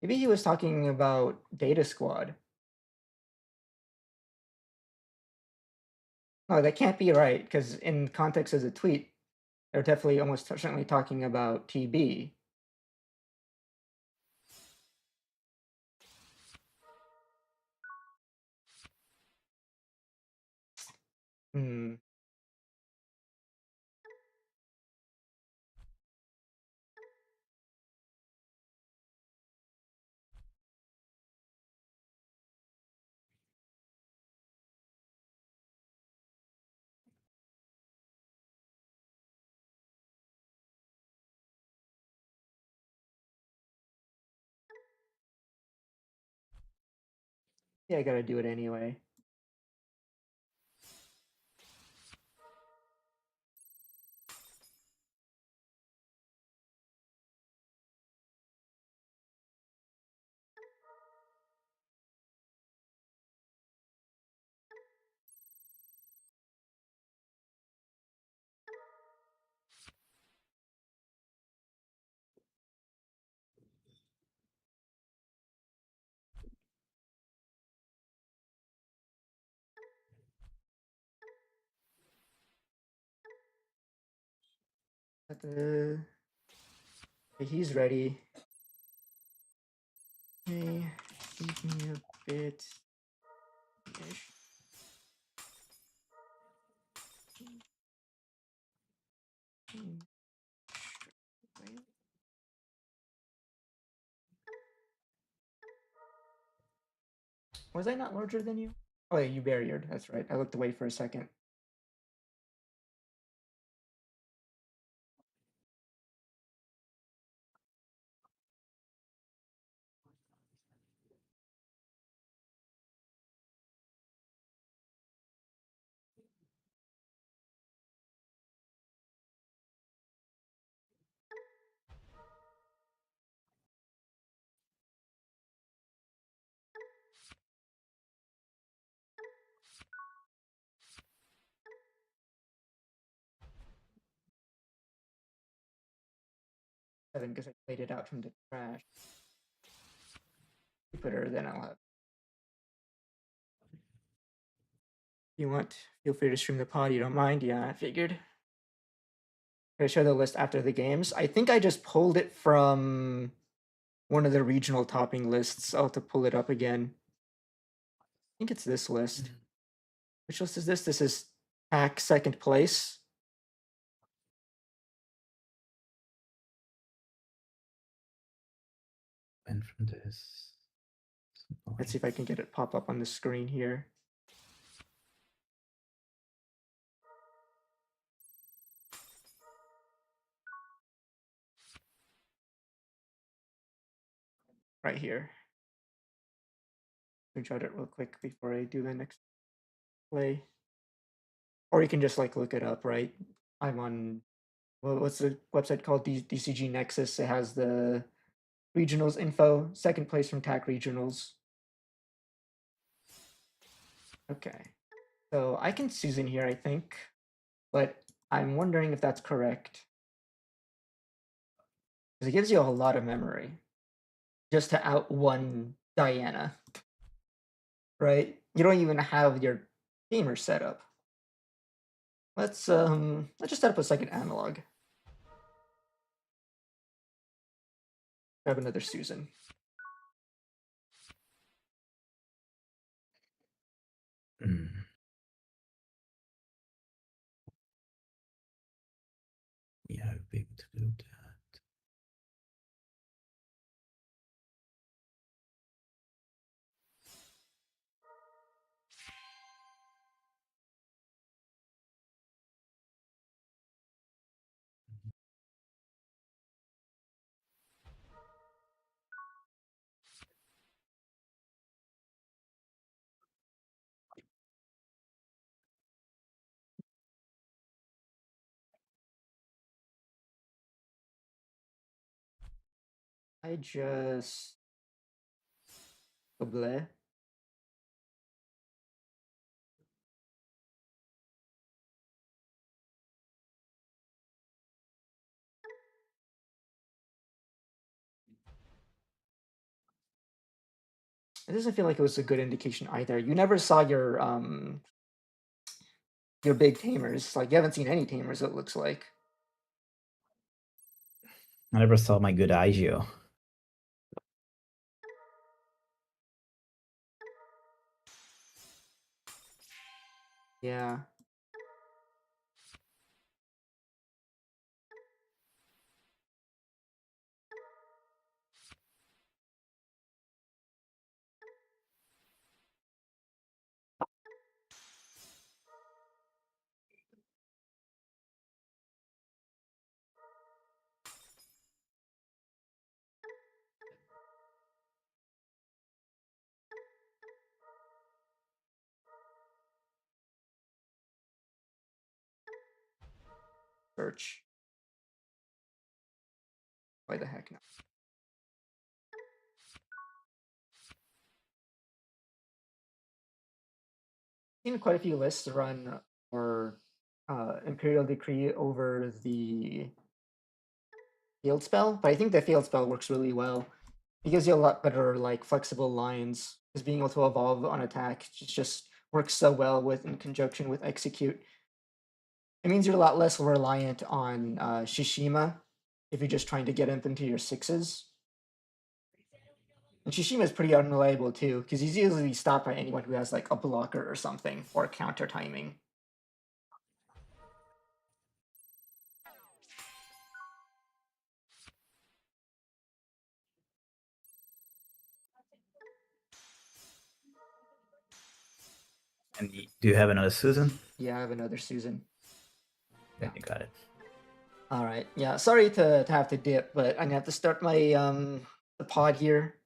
Maybe he was talking about Data Squad. No, that can't be right because in context as a tweet, they're definitely almost certainly talking about TB. Hmm. Yeah, I gotta do it anyway. But he's ready. Okay, give me a bit. Ish. Was I not larger than you? Oh, yeah, you barriered. That's right. I looked away for a second. Seven because I played it out from the trash. You put her, then I'll have. If you want, feel free to stream the pod. You don't mind? Yeah, I figured. I show the list after the games. I think I just pulled it from one of the regional topping lists. I'll have to pull it up again. I think it's this list. Which list is this? This is pack second place. And from this. Let's see if I can get it pop up on the screen here. Right here. Screenshot it real quick before I do the next play. Or you can just like look it up, right? I'm on, well, what's the website called? DCG Nexus. It has the regionals info, second place from TAC regionals. Okay. So I can Susan here, I think, but I'm wondering if that's correct. Because it gives you a lot of memory just to outrun Diana. Right? You don't even have your gamer set up. Let's just set up a second analog. Grab another Susan. Yeah, I would be able to do that. I just bleh. It doesn't feel like it was a good indication either. You never saw your big tamers. Like you haven't seen any tamers, it looks like. I never saw my good Aigio. Yeah. search. Why the heck not? Seen quite a few lists run for Imperial Decree over the field spell, but I think the field spell works really well. It gives you a lot better like flexible lines, because being able to evolve on attack just works so well with in conjunction with execute. It means you're a lot less reliant on Shishima if you're just trying to get up into your sixes. And Shishima is pretty unreliable too, because he's easily stopped by anyone who has like a blocker or something or counter timing. And do you have another Susan? Yeah, I have another Susan. Yeah, you got it. All right. Yeah, sorry to have to dip, but I'm gonna have to start my the pod here.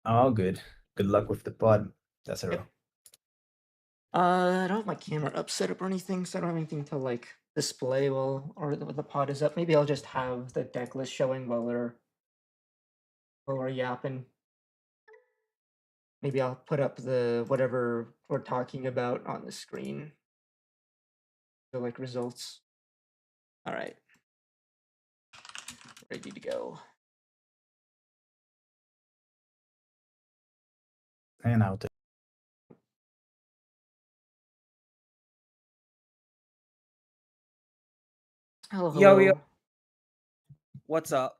Oh, good. Good luck with the pod. That's a Yep. row. I don't have my camera up set up or anything, so I don't have anything to like display while the pod is up. Maybe I'll just have the deck list showing while we're yapping. Maybe I'll put up the whatever we're talking about on the screen. So like results. All right. Ready to go. And out. Hello, Yo, hello. yo. What's up?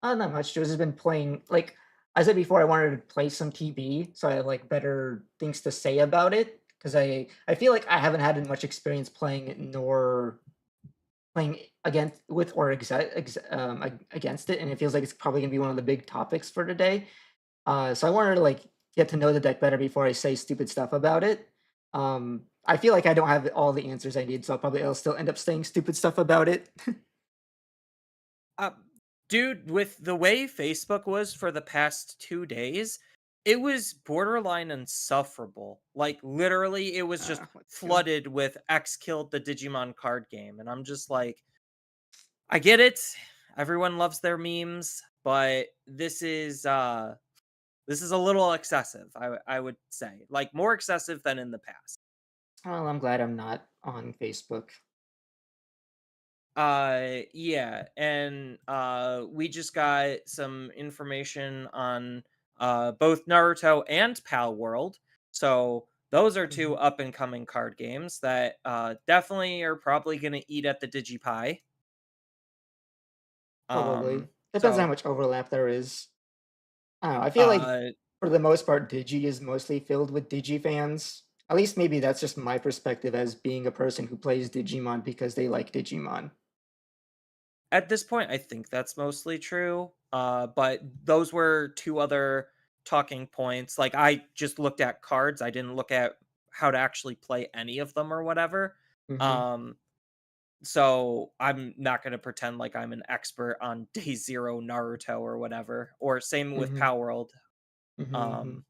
Not much. Joe's has been playing. Like I said before, I wanted to play some TB, so I have like better things to say about it. Because I feel like I haven't had much experience playing it, nor playing against with or against it, and it feels like it's probably gonna be one of the big topics for today. So I wanted to like get to know the deck better before I say stupid stuff about it. I feel like I don't have all the answers I need, so I'll still end up saying stupid stuff about it. Uh, dude, with the way Facebook was for the past 2 days, it was borderline insufferable. Like, literally, it was just Let's go. flooded with X killed the Digimon card game. And I'm just like, I get it. Everyone loves their memes, but this is a little excessive, I would say. Like, more excessive than in the past. Well, I'm glad I'm not on Facebook. Yeah, and we just got some information on both Naruto and Pal World. So those are two Mhm. up and coming card games that definitely are probably gonna eat at the DigiPie. Probably. Depends on how So much overlap there is. I don't know. I feel like uh for the most part, Digi is mostly filled with Digi fans. At least maybe that's just my perspective as being a person who plays Digimon because they like Digimon. at this point I think that's mostly true. But those were two other talking points. Like I just looked at cards, I didn't look at how to actually play any of them or whatever. Mm-hmm. Um So I'm not going to pretend like I'm an expert on Day Zero Naruto or whatever, or same with Mm-hmm. Power World. Mm-hmm. Um,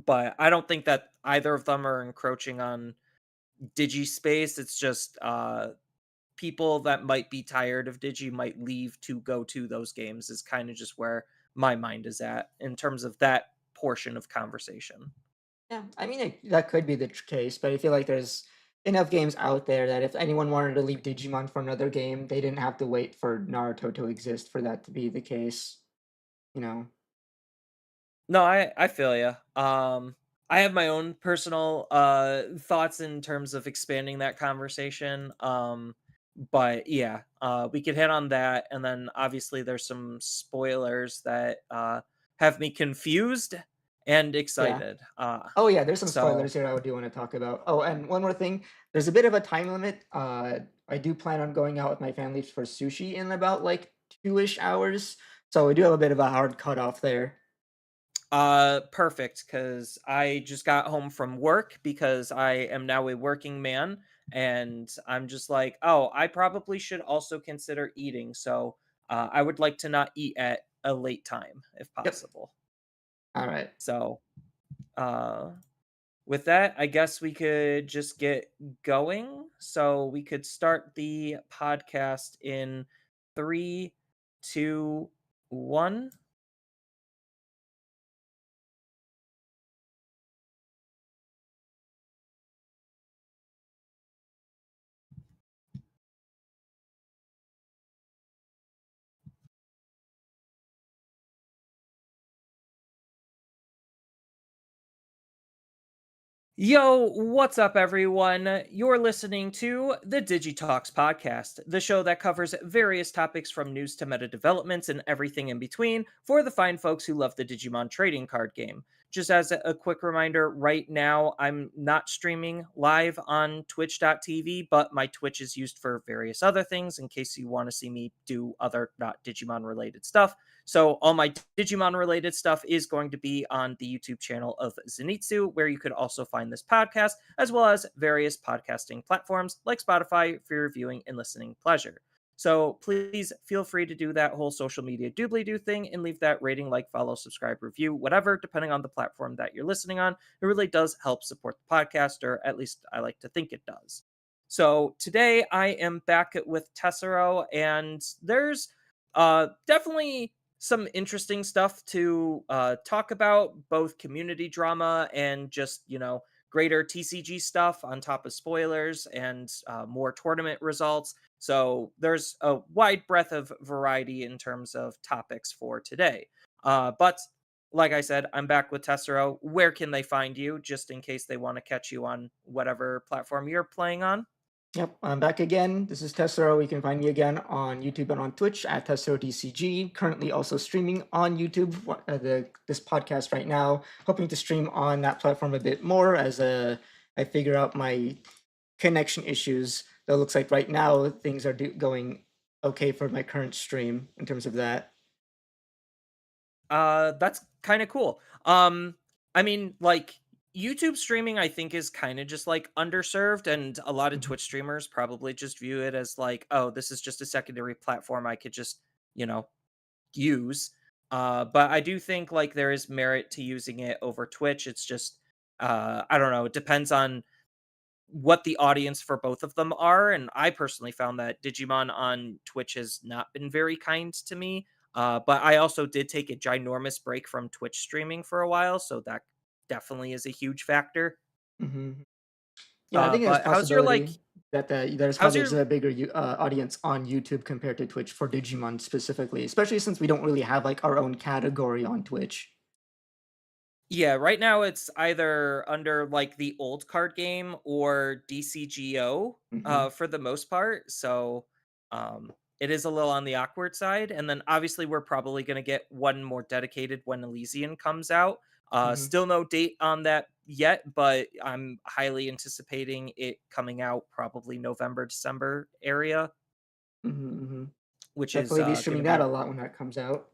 but I don't think that either of them are encroaching on Digi space. It's just people that might be tired of Digi might leave to go to those games. Is kind of just where my mind is at in terms of that portion of conversation. Yeah, I mean that could be the case, but I feel like there's enough games out there that if anyone wanted to leave Digimon for another game, they didn't have to wait for Naruto to exist for that to be the case. You know. No, I feel you. I have my own personal thoughts in terms of expanding that conversation. But yeah, we could hit on that, and then obviously there's some spoilers that have me confused and Yeah. excited. Oh yeah, there's some So spoilers here I do want to talk about. Oh, and one more thing, there's a bit of a time limit. I do plan on going out with my family for sushi in about like 2-ish hours, so we do have a bit of a hard cutoff there. perfect, because I just got home from work because I am now a working man, and I'm just like, oh, I probably should also consider eating. So I would like to not eat at a late time if Yep. possible. All right. So uh with that, I guess we could just get going. So we could start the podcast in 3, 2, 1. Yo, what's up, everyone? You're listening to the Digitalks podcast, the show that covers various topics from news to meta developments and everything in between for the fine folks who love the Digimon trading card game. Just as a quick reminder, right now I'm not streaming live on twitch.tv, but my Twitch is used for various other things in case you want to see me do other not Digimon related stuff. So all my Digimon related stuff is going to be on the YouTube channel of Zenitsu, where you could also find this podcast, as well as various podcasting platforms like Spotify for your viewing and listening pleasure. So please feel free to do that whole social media doobly-doo thing and leave that rating, like, follow, subscribe, review, whatever, depending on the platform that you're listening on. It really does help support the podcast, or at least I like to think it does. So today I am back with Tessero, and there's definitely some interesting stuff to talk about, both community drama and just, greater TCG stuff on top of spoilers and more tournament results. So there's a wide breadth of variety in terms of topics for today. But like I said, I'm back with Tessero. Where can they find you, just in case they want to catch you on whatever platform you're playing on? Yep, I'm back again. This is Tessero. You can find me again on YouTube and on Twitch at Tessero DCG. Currently also streaming on YouTube this podcast right now. Hoping to stream on that platform a bit more as I figure out my connection issues. Though it looks like right now things are going okay for my current stream in terms of that. That's kind of cool. I mean, like, YouTube streaming, I think, is kind of just like underserved, and a lot of Mhm. Twitch streamers probably just view it as like, oh, this is just a secondary platform I could just, you know, use. But I do think like there is merit to using it over Twitch. It's just, I don't know, it depends on what the audience for both of them are. And I personally found that Digimon on Twitch has not been very kind to me. But I also did take a ginormous break from Twitch streaming for a while, so that definitely is a huge factor. Mhm. Yeah, I think there's But how's your possibility like? that there's How's probably your? a bigger audience on YouTube compared to Twitch for Digimon specifically, especially since we don't really have like our own category on Twitch. Yeah, right now it's either under like the old card game or DCGO Hmm. for the most part. So it is a little on the awkward side. And then obviously we're probably going to get one more dedicated when Elysian comes out. Hmm. Still no date on that yet, but I'm highly anticipating it coming out probably November, December area, Hmm. Hmm. which is Definitely be going streaming to that be. a lot when that comes out.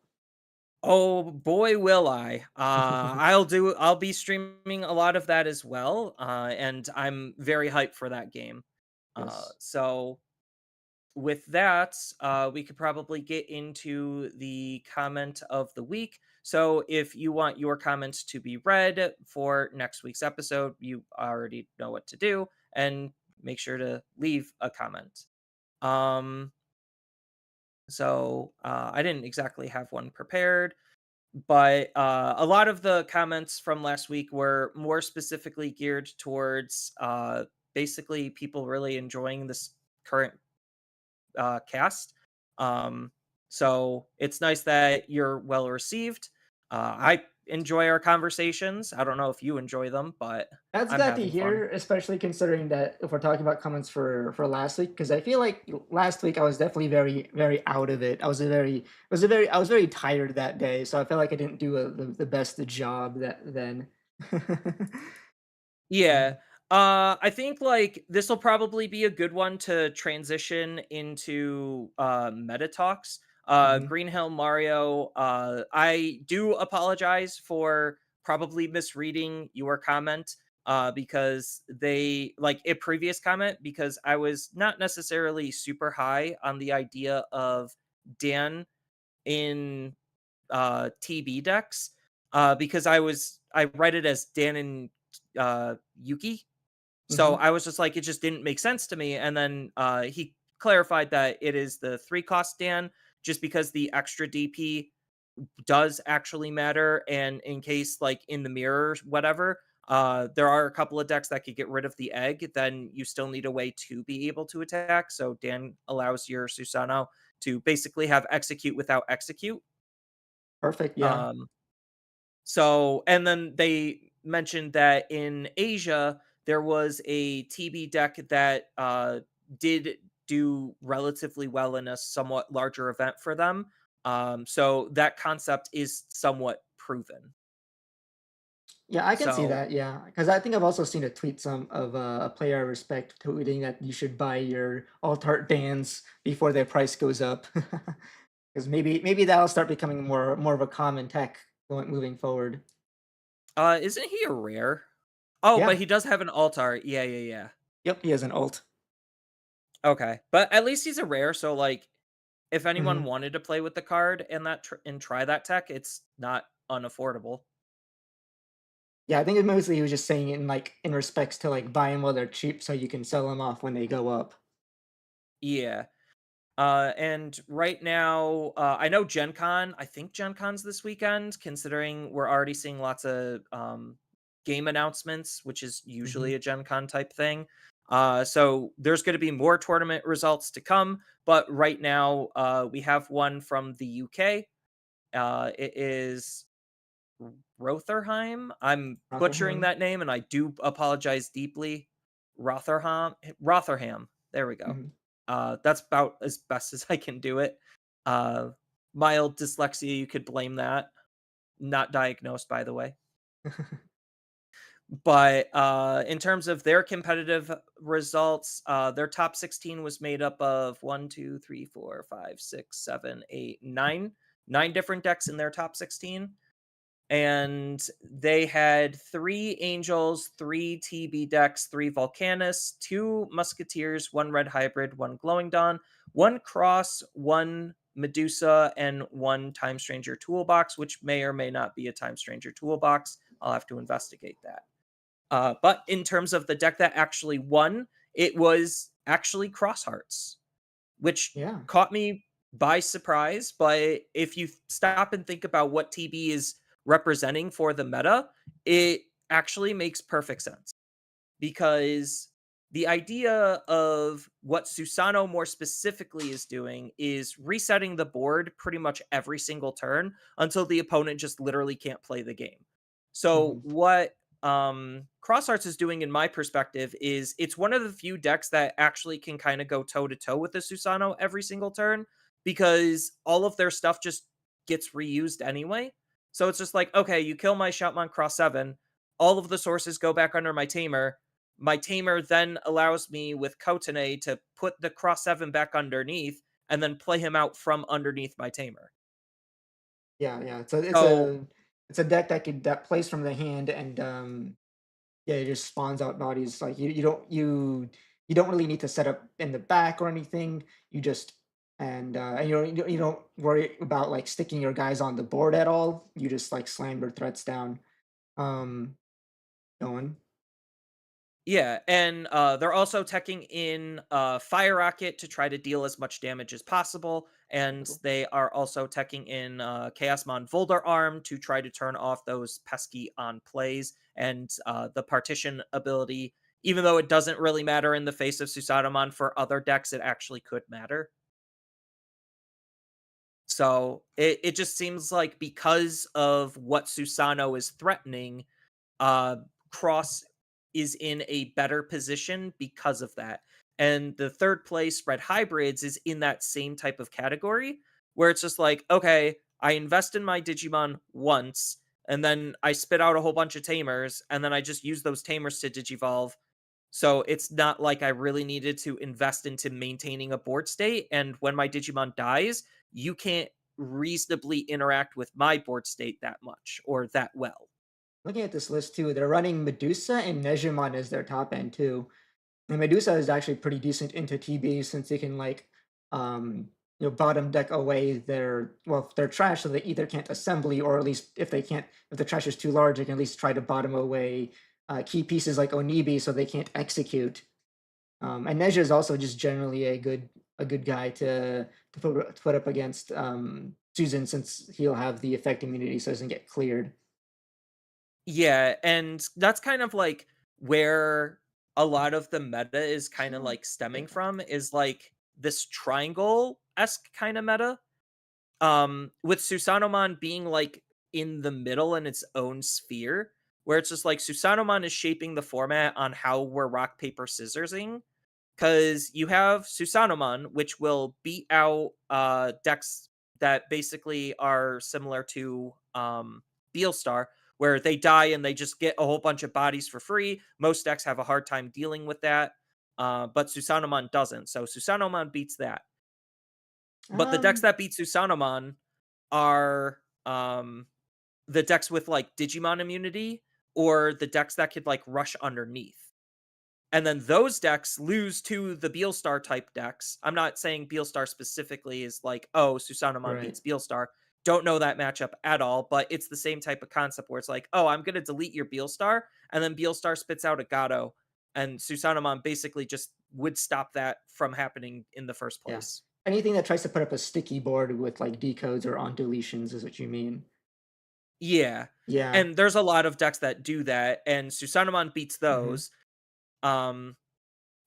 Oh boy, will I. I'll be streaming a lot of that as well. And I'm very hyped for that game. Yes. So with that, we could probably get into the comment of the week. So if you want your comments to be read for next week's episode, you already know what to do, and make sure to leave a comment. Um, I didn't exactly have one prepared, but a lot of the comments from last week were more specifically geared towards basically people really enjoying this current cast. Um, so it's nice that you're well received. I enjoy our conversations. I don't know if you enjoy them, but That's I'm glad to having fun. hear, especially considering that if we're talking about comments for last week, because I feel like last week I was definitely very out of it. I was very tired that day, so I felt like I didn't do the best job that then. Yeah. Mhm. I think like this will probably be a good one to transition into meta talks. Mhm. Green Hill Mario, I do apologize for probably misreading your comment because they like a previous comment, because I was not necessarily super high on the idea of Dan in TB decks because I read it as Dan and Yuki. So I was just like, it just didn't make sense to me. And then he clarified that it is the 3-cost Dan, just because the extra DP does actually matter. And in case, like in the mirror, whatever, there are a couple of decks that could get rid of the egg, then you still need a way to be able to attack. So Dan allows your Susanoo to basically have execute without execute. Perfect. Yeah. So, and then they mentioned that in Asia, there was a TB deck that did do relatively well in a somewhat larger event for them. So that concept is somewhat proven. Yeah, I can see So, that. Yeah, because I think I've also seen a tweet some of a player I respect tweeting that you should buy your alt art bands before their price goes up, because maybe that'll start becoming more of a common tech moving forward. isn't he a rare? Oh, but Yeah. he does have an altar. Yeah, yeah, yeah. Yep. He has an alt. Okay, but at least he's a rare. So, like, if anyone hmm wanted to play with the card and and try that tech, it's not unaffordable. Yeah, I think it mostly he was just saying in respects to like buying while they're cheap, so you can sell them off when they go up. Yeah. And right now, I know Gen Con, I think Gen Con's this weekend, considering we're already seeing lots of game announcements, which is hmm usually a Gen Con type thing. So there's going to be more tournament results to come. But right now, we have one from the UK. It is Rotherheim. I'm butchering Rotherham. that name, and I do apologize deeply. Rotherham. There we go. hmm That's about as best as I can do it. Uh, Mild dyslexia, you could blame that. Not diagnosed, by the way. But in terms of their competitive results, their top 16 was made up of 1, 2, 3, 4, 5, 6, 7, 8, 9. 9 different decks in their top 16. And they had 3 Angels, 3 TB decks, 3 Volcanus, 2 Musketeers, 1 Red Hybrid, 1 Glowing Dawn, 1 Cross, 1 Medusa, and 1 Time Stranger Toolbox, which may or may not be a Time Stranger Toolbox. I'll have to investigate that. But in terms of the deck that actually won, it was actually Cross Hearts, which Yeah. caught me by surprise. But if you stop and think about what TB is representing for the meta, it actually makes perfect sense, because the idea of what Susanoo more specifically is doing is resetting the board pretty much every single turn until the opponent just literally can't play the game. So hmm what Cross Arts is doing, in my perspective, is it's one of the few decks that actually can kind of go toe to toe with the Susanoo every single turn, because all of their stuff just gets reused anyway. So it's just like, okay, you kill my Shoutmon Cross 7, all of the sources go back under my Tamer. My Tamer then allows me with Kotane to put the Cross 7 back underneath and then play him out from underneath my Tamer. Yeah. It's So a deck that plays from the hand and yeah, it just spawns out bodies. Like you don't really need to set up in the back or anything. You just and you don't worry about like sticking your guys on the board at all. You just like slam your threats down. Um, going. yeah, and they're also teching in Fire Rocket to try to deal as much damage as possible, and Cool. they are also teching in Chaosmon Volder Arm to try to turn off those pesky on plays, and the Partition ability. Even though it doesn't really matter in the face of Susanomon, for other decks it actually could matter. So it just seems like, because of what Susanoo is threatening, uh, Cross is in a better position because of that. And the third place, Red Hybrids, is in that same type of category, where it's just like, okay, I invest in my Digimon once, and then I spit out a whole bunch of Tamers, and then I just use those Tamers to Digivolve. So it's not like I really needed to invest into maintaining a board state. And when my Digimon dies, you can't reasonably interact with my board state that much or that well. Looking at this list too, they're running Medusa and Nejimon as their top end too. And Medusa is actually pretty decent into TB since they can like um bottom deck away their if they're trash, so they either can't assembly, or at least if they can't, if the trash is too large, they can at least try to bottom away key pieces like Onibi so they can't execute. And Neja is also just generally a good guy to put up against Susan, since he'll have the effect immunity so it doesn't get cleared. Yeah, and that's kind of like where a lot of the meta is kind of Sure. like stemming from, is like this triangle-esque kind of meta. With Susanomon being like in the middle in its own sphere, where it's just like Susanomon is shaping the format on how we're rock, paper, scissorsing. Because you have Susanomon, which will beat out decks that basically are similar to Beelstar, where they die and they just get a whole bunch of bodies for free. Most decks have a hard time dealing with that, but Susanomon doesn't. So Susanomon beats that. But the decks Um, that beat Susanomon are the decks with like Digimon immunity, or the decks that could like rush underneath. And then those decks lose to the Beelstar type decks. I'm not saying Beelstar specifically is like, oh, Susanomon right. beats Beelstar. Don't know that matchup at all, but it's the same type of concept where it's like, oh, I'm going to delete your Beelstar, and then Beelstar spits out a Gato, and Susanomon basically just would stop that from happening in the first Yeah. place. Anything that tries to put up a sticky board with like decodes or on deletions is what you mean. Yeah. Yeah. And there's a lot of decks that do that, and Susanomon beats Mm-hmm. those. Um,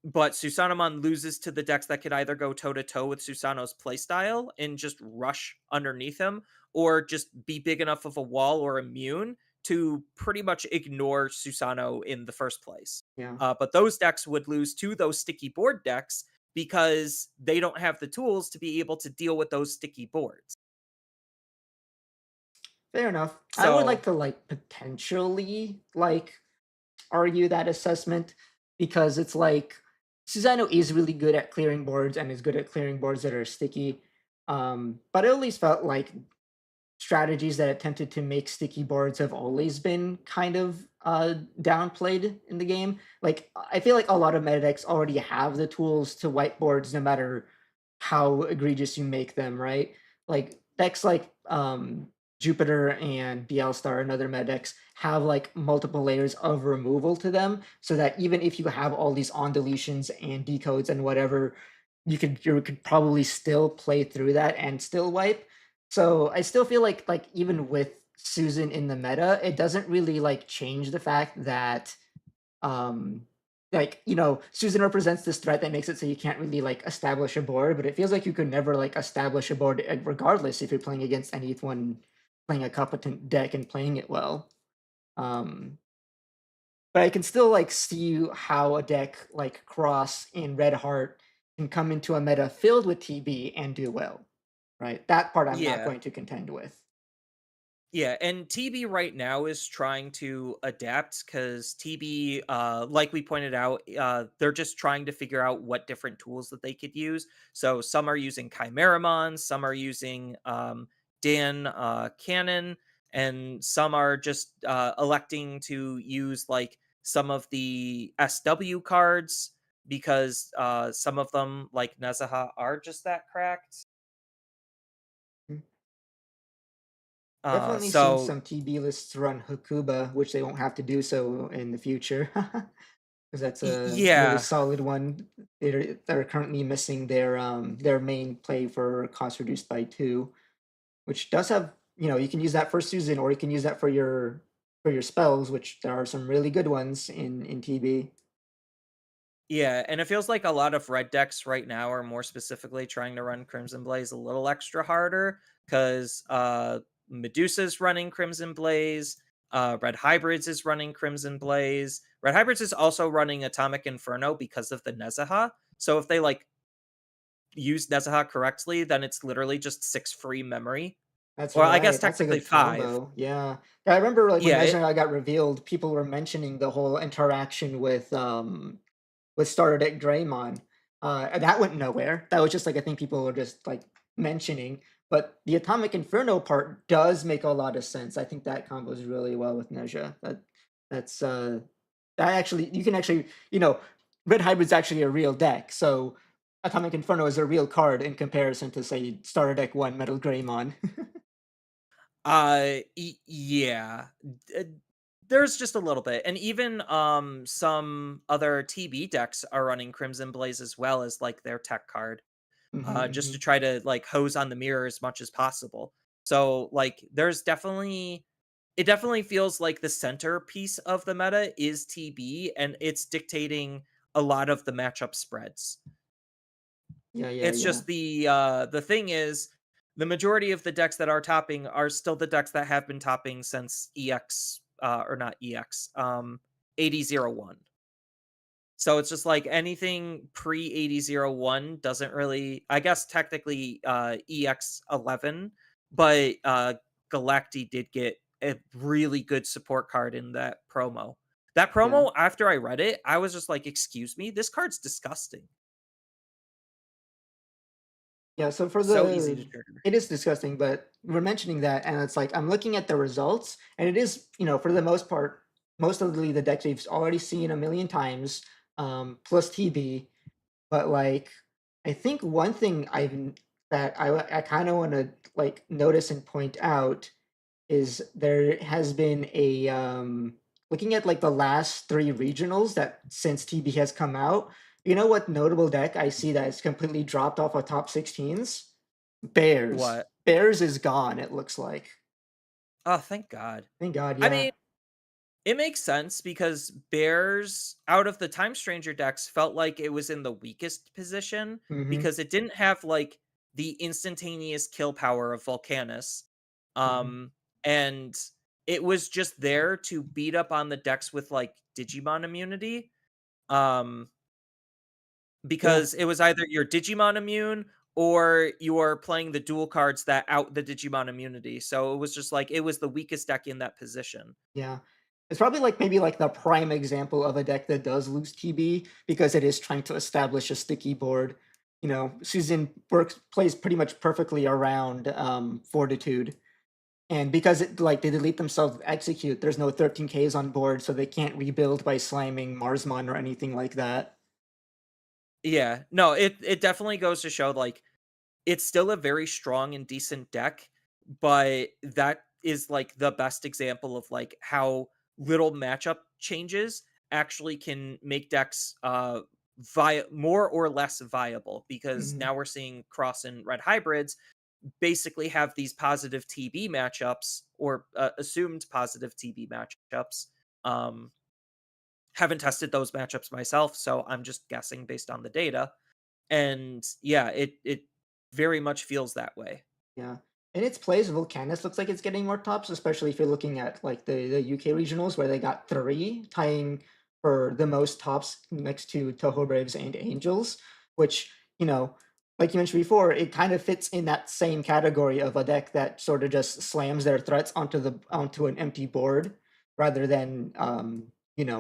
But Susanomon loses to the decks that could either go toe to toe with Susano's playstyle and just rush underneath him, or just be big enough of a wall or immune to pretty much ignore Susano in the first place. Yeah. But those decks would lose to those sticky board decks because they don't have the tools to be able to deal with those sticky boards. Fair enough. I would like So, to like potentially like argue that assessment, because it's like Susano is really good at clearing boards and is good at clearing boards that are sticky. But I always felt like strategies that attempted to make sticky boards have always been kind of downplayed in the game. Like I feel like a lot of meta decks already have the tools to wipe boards no matter how egregious you make them, right? Like decks like Jupiter and Bielstar and other meta decks have like multiple layers of removal to them, so that even if you have all these on deletions and decodes and whatever, you could probably still play through that and still wipe. So I still feel like even with Susan in the meta, it doesn't really like change the fact that um Susan represents this threat that makes it so you can't really like establish a board, but it feels like you could never like establish a board regardless if you're playing against anyone playing a competent deck and playing it well. Um but I can still like see how a deck like Cross and Red Heart can come into a meta filled with TB and do well. Right? That part I'm not yeah. going to contend with. Yeah, and TB right now is trying to adapt because TB, like we pointed out, they're just trying to figure out what different tools that they could use. So some are using Chimeramon, some are using Dan Cannon, and some are just electing to use like some of the SW cards because some of them, like Nezaha, are just that cracked. Definitely seen So some TB lists run Hakuba, which they won't have to do so in the future, because that's a really yeah. solid one. They're currently missing their main play for cost reduced by 2, which does have, you can use that for Susan or you can use that for your spells, which there are some really good ones in TB. Yeah, and it feels like a lot of red decks right now are more specifically trying to run Crimson Blaze a little extra harder because Medusa's running Crimson Blaze, Red Hybrids is running Crimson Blaze. Red Hybrids is also running Atomic Inferno because of the Nezaha. So if they like use Nezaha correctly, then it's literally just 6 free memory. That's Or I guess right. That's a technically good 5. combo. Yeah. I remember like when Yeah, Nezha got revealed, people were mentioning the whole interaction with Starter Deck Draymond. And that went nowhere. That was just like a thing people were just like mentioning. But the Atomic Inferno part does make a lot of sense. I think that combos really well with Nezha. That's that actually you can actually, Red Hybrid's actually a real deck. So Atomic Inferno is a real card in comparison to say Starter Deck 1 Metal Greymon. yeah. There's just a little bit, and even some other TB decks are running Crimson Blaze as well as like their tech card, just to Hmm. try to like hose on the mirror as much as possible. So like, it definitely feels like the centerpiece of the meta is TB, and it's dictating a lot of the matchup spreads. Yeah, yeah, It's yeah. just the thing is, the majority of the decks that are topping are still the decks that have been topping since EX, or not EX, 8001. So it's just like anything pre 8001 doesn't really, I guess technically EX11, but Galacti did get a really good support card in that promo. That Yeah. promo, after I read it, I was just like, excuse me, this card's disgusting. Yeah, so for So easy the to trigger. it is disgusting, but we're mentioning that, and it's like I'm looking at the results, and it is, for the most part, most of the decks we've already seen a million times, plus TB. But like, I think one thing that I kind of want to like notice and point out is there has been a looking at like the last three regionals that since TB has come out. You know what notable deck I see that is completely dropped off of top 16s? Bears. What? Bears is gone, it looks like. Oh, thank God. Thank God, I yeah. mean, it makes sense because Bears, out of the Time Stranger decks, felt like it was in the weakest position Mm-hmm. because it didn't have like the instantaneous kill power of Volcanus. Mm-hmm. Um, and it was just there to beat up on the decks with like Digimon immunity. Um, Yeah. because it was either your Digimon immune or you're playing the dual cards that out the Digimon immunity. So it was just like it was the weakest deck in that position. Yeah. It's probably like maybe like the prime example of a deck that does lose TB because it is trying to establish a sticky board. Susan works plays pretty much perfectly around Fortitude. And because they delete themselves with execute, there's no 13Ks on board, so they can't rebuild by slamming Marsmon or anything like that. Yeah, no, it definitely goes to show like it's still a very strong and decent deck, but that is like the best example of like how little matchup changes actually can make decks more or less viable, because Mhm. now we're seeing cross and red hybrids basically have these positive TB matchups, or assumed positive TB matchups. Um haven't tested those matchups myself, so I'm just guessing based on the data. And yeah, it very much feels that way. Yeah. In its place, Volcanus looks like it's getting more tops, especially if you're looking at like the UK regionals where they got three, tying for the most tops next to Toho Braves and Angels, which, like you mentioned before, it kind of fits in that same category of a deck that sort of just slams their threats onto an empty board rather than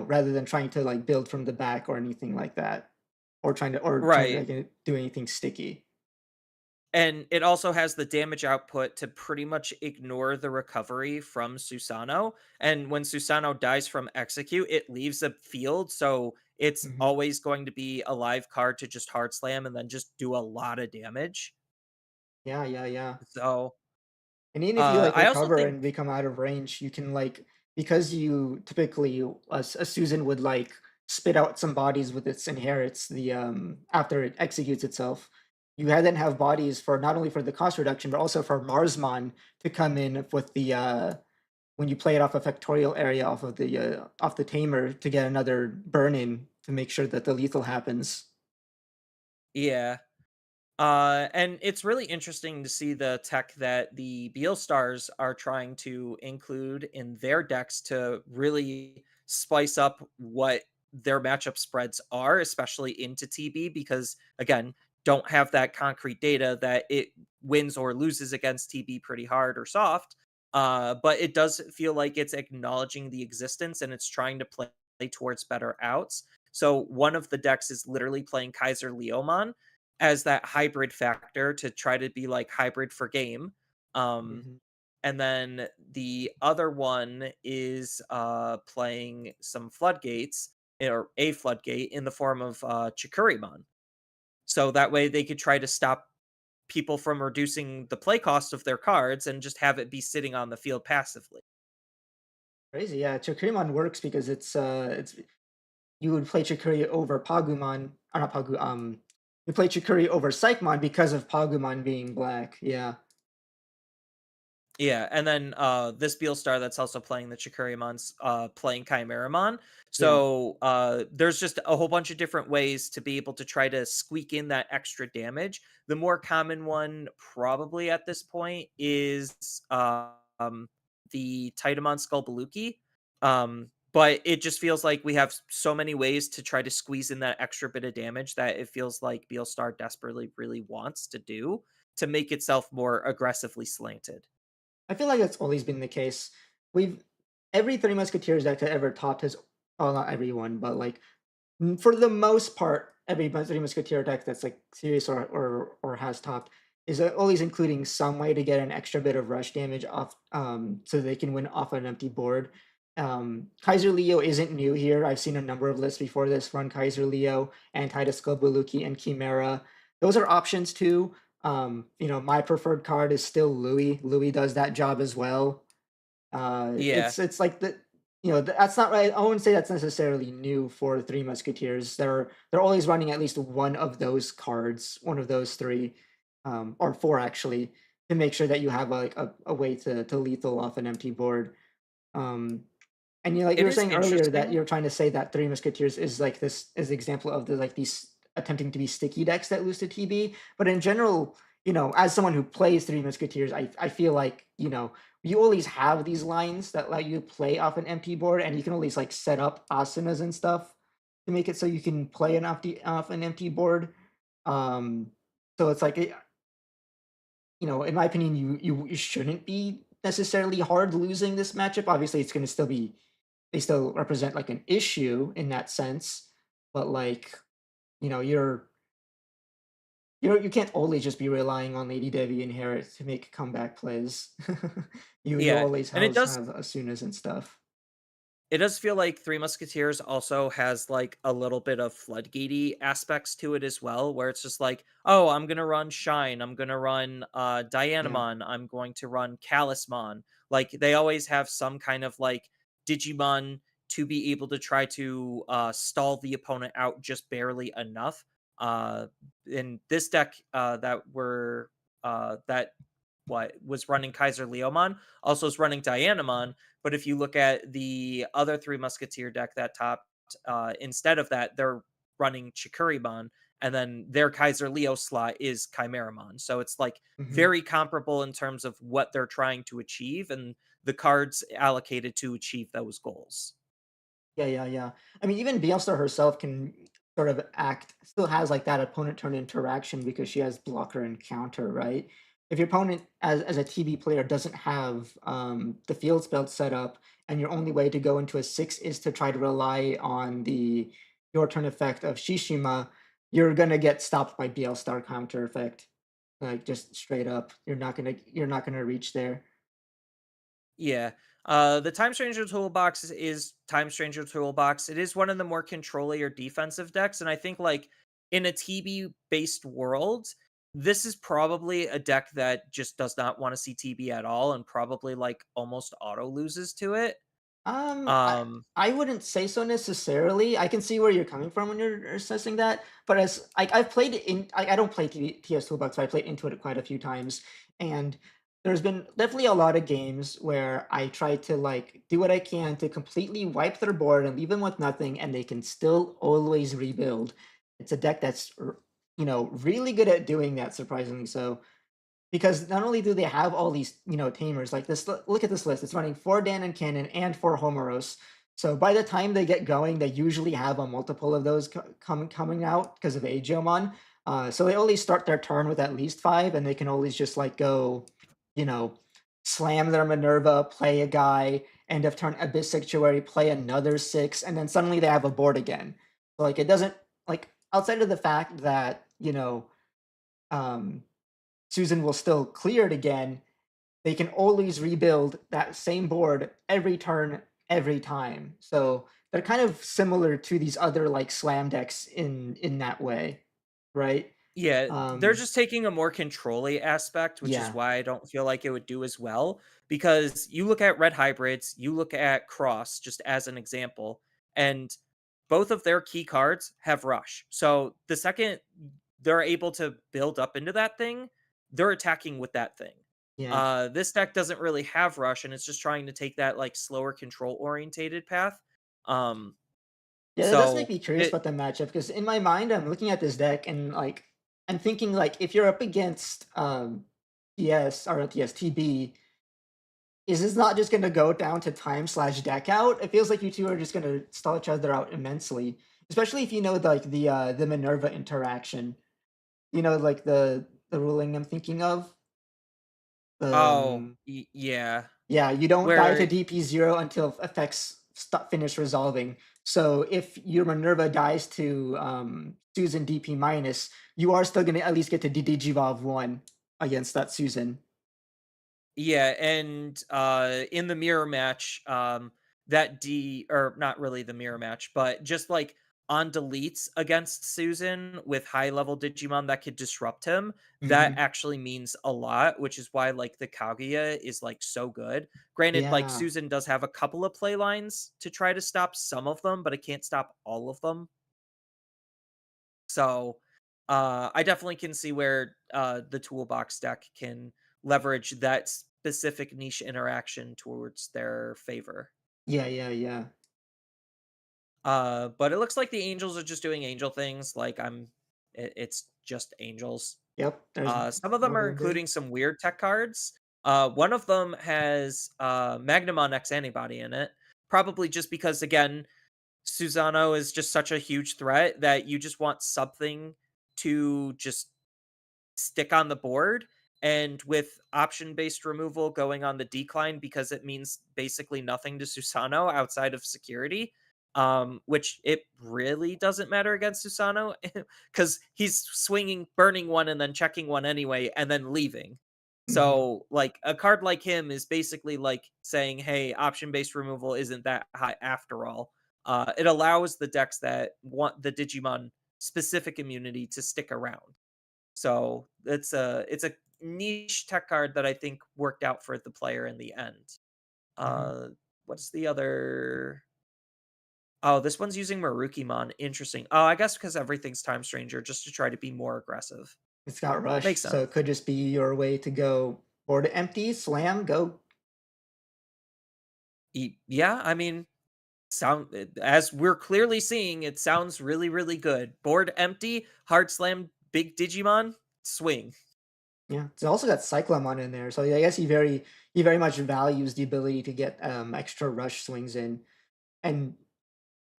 rather than trying to like build from the back or anything like that. Or trying to Right. like, do anything sticky. And it also has the damage output to pretty much ignore the recovery from Susano. And when Susano dies from execute, it leaves a field, so it's Mhm. always going to be a live card to just hard slam and then just do a lot of damage. Yeah, yeah, yeah. So And even if you like I also recover think, and become out of range, you can like because you typically a Susan would like spit out some bodies with its inherits the after it executes itself. You then have bodies for not only for the cost reduction but also for Marsmon to come in with the when you play it off a factorial area off the tamer to get another burn in to make sure that the lethal happens. yeah. And it's really interesting to see the tech that the Beal Stars are trying to include in their decks to really spice up what their matchup spreads are, especially into TB, because again, don't have that concrete data that it wins or loses against TB pretty hard or soft. But it does feel like it's acknowledging the existence and it's trying to play towards better outs. So one of the decks is literally playing Kaiser Leomon as that hybrid factor to try to be like hybrid for game. Um, Mhm. and then the other one is playing some floodgates, or a floodgate in the form of Chikurimon. So that way they could try to stop people from reducing the play cost of their cards and just have it be sitting on the field passively. Crazy, yeah. Chikurimon works because it's you would play Chikuri over Pagumon, or not Pagu. You play Chikuri over Psychmon because of Pagumon being black. Yeah, Yeah, and then this Beelstar that's also playing the Chikurimon's playing Chimeramon. yeah. So there's just a whole bunch of different ways to be able to try to squeak in that extra damage. The more common one probably at this point is the Titamon Skullbaluki. But it just feels like we have so many ways to try to squeeze in that extra bit of damage that it feels like Beelstar desperately really wants to do to make itself more aggressively slanted. I feel like that's always been the case. We've every Three Musketeers deck that ever topped has, well, not everyone, but like for the most part, every Three Musketeer deck that's like serious or has topped is always including some way to get an extra bit of rush damage off, so they can win off an empty board. Kaiser Leo isn't new here. I've seen a number of lists before this run Kaiser Leo, Anti-Titus Buluki, and Chimera. Those are options too. My preferred card is still Louis. Louis does that job as well. Yeah. It's like that's not right. I wouldn't say that's necessarily new for Three Musketeers. They're always running at least one of those cards, one of those three, or four actually, to make sure that you have like a way to lethal off an empty board. Um, and you like you It were is saying earlier that interesting. you're trying to say that Three Musketeers is like this is the example of the like these attempting to be sticky decks that lose to TB. But in general, as someone who plays Three Musketeers, I feel like, you always have these lines that let you play off an empty board, and you can always like set up asanas and stuff to make it so you can play off an empty board. Um, so it's like in my opinion, you shouldn't be necessarily hard losing this matchup. Obviously, it's going to still be they still represent like an issue in that sense, but like you can't always just be relying on Lady Devi and Harriet to make comeback plays. You Yeah, always and it does have Asunas and stuff. it does feel like Three Musketeers also has like a little bit of floodgatey aspects to it as well, where it's just like, oh, I'm gonna run Shine, I'm gonna run Yeah. Dianamon, I'm going to run Callusmon. Like they always have some kind of like Digimon to be able to try to stall the opponent out just barely enough. In this deck that what was running Kaiser Leomon also is running Dianamon, but if you look at the other Three Musketeer deck that topped, instead of that, they're running Chikurimon, and then their Kaiser Leo slot is Chimeramon. So it's like Mhm. very comparable in terms of what they're trying to achieve and the cards allocated to achieve those goals. Yeah, yeah, yeah. I mean, even Bielsa herself can sort of still has like that opponent turn interaction because she has blocker and counter, right? If your opponent as a TB player doesn't have the field spell set up, and your only way to go into a 6 is to try to rely on the your turn effect of Shishima, you're gonna get stopped by BL star counter effect. Like just straight up. You're not gonna reach there. Yeah. The Time Stranger Toolbox is Time Stranger Toolbox. It is one of the more controlly or defensive decks, and I think like in a TB based world, this is probably a deck that just does not want to see TB at all, and probably like almost auto loses to it. Um, I Um, I wouldn't say so necessarily. I can see where you're coming from when you're assessing that, but as like I've played it I don't play TS Toolbox, but I played into it quite a few times, and there's been definitely a lot of games where I try to like do what I can to completely wipe their board and leave them with nothing, and they can still always rebuild. It's a deck that's really good at doing that, surprisingly so. Because not only do they have all these, tamers, like this, look at this list. It's running 4 Dan and Cannon and 4 Homeros. So by the time they get going, they usually have a multiple of those coming out because of Ageomon. So they always start their turn with at least 5, and they can always just like go, you know, slam their Minerva, play a guy, end of turn Abyss Sanctuary, play another 6, and then suddenly they have a board again. So like it doesn't like outside of the fact that, um Susan will still clear it again, they can always rebuild that same board every turn, every time. So they're kind of similar to these other like slam decks in that way, right? Yeah, they're just taking a more control-y aspect, which is Yeah, why I don't feel like it would do as well. Because you look at red hybrids, you look at cross, just as an example, and both of their key cards have rush. So the second they're able to build up into that thing, they're attacking with that thing. yeah. This deck doesn't really have rush, and it's just trying to take that like slower control orientated path. Um, Yeah, that does make so me curious it about the matchup because in my mind, I'm looking at this deck and like I'm thinking like if you're up against TS or not TS TB, is this not just gonna go down to time/deck out? It feels like you two are just gonna stall each other out immensely, especially if you know like the Minerva interaction. You know, like the ruling I'm thinking of. oh Um, yeah, yeah, you don't die to where DP0 until effects stop finish resolving. So if your Minerva dies to Susan DP minus, you are still gonna at least get to Digivolve 1 against that Susan. yeah, and in the mirror match, that D or not really the mirror match, but just like on deletes against Susan with high level Digimon that could disrupt him, that Hmm. actually means a lot, which is why like the Kaguya is like so good. Granted, like Yeah, Susan does have a couple of play lines to try to stop some of them, but it can't stop all of them. So I definitely can see where the toolbox deck can leverage that specific niche interaction towards their favor. yeah, yeah, yeah. But it looks like the angels are just doing angel things. Like it's just angels. Yep, there's Some of them what are they're doing. including some weird tech cards. One of them has Magnamon X antibody in it, probably just because again Susano is just such a huge threat that you just want something to just stick on the board. And with option based removal going on the decline because it means basically nothing to Susano outside of security, which it really doesn't matter against Susano because he's swinging, burning one, and then checking one anyway, and then leaving. Hmm. So, like, a card like him is basically like saying, hey, option based removal isn't that high after all. It allows the decks that want the Digimon specific immunity to stick around. So it's a niche tech card that I think worked out for the player in the end. Hmm. Uh, what's the other? Oh, this one's using Marukimon. Interesting. Oh, I guess because everything's Time Stranger, just to try to be more aggressive. It's got rush, Makes so sense. it could just be your way to go board empty, slam, go. Yeah, I mean, as we're clearly seeing, it sounds really, really good. Board empty, hard slam, big Digimon, swing. Yeah, it's also got Cyclomon in there, so I guess he very much values the ability to get extra rush swings in. And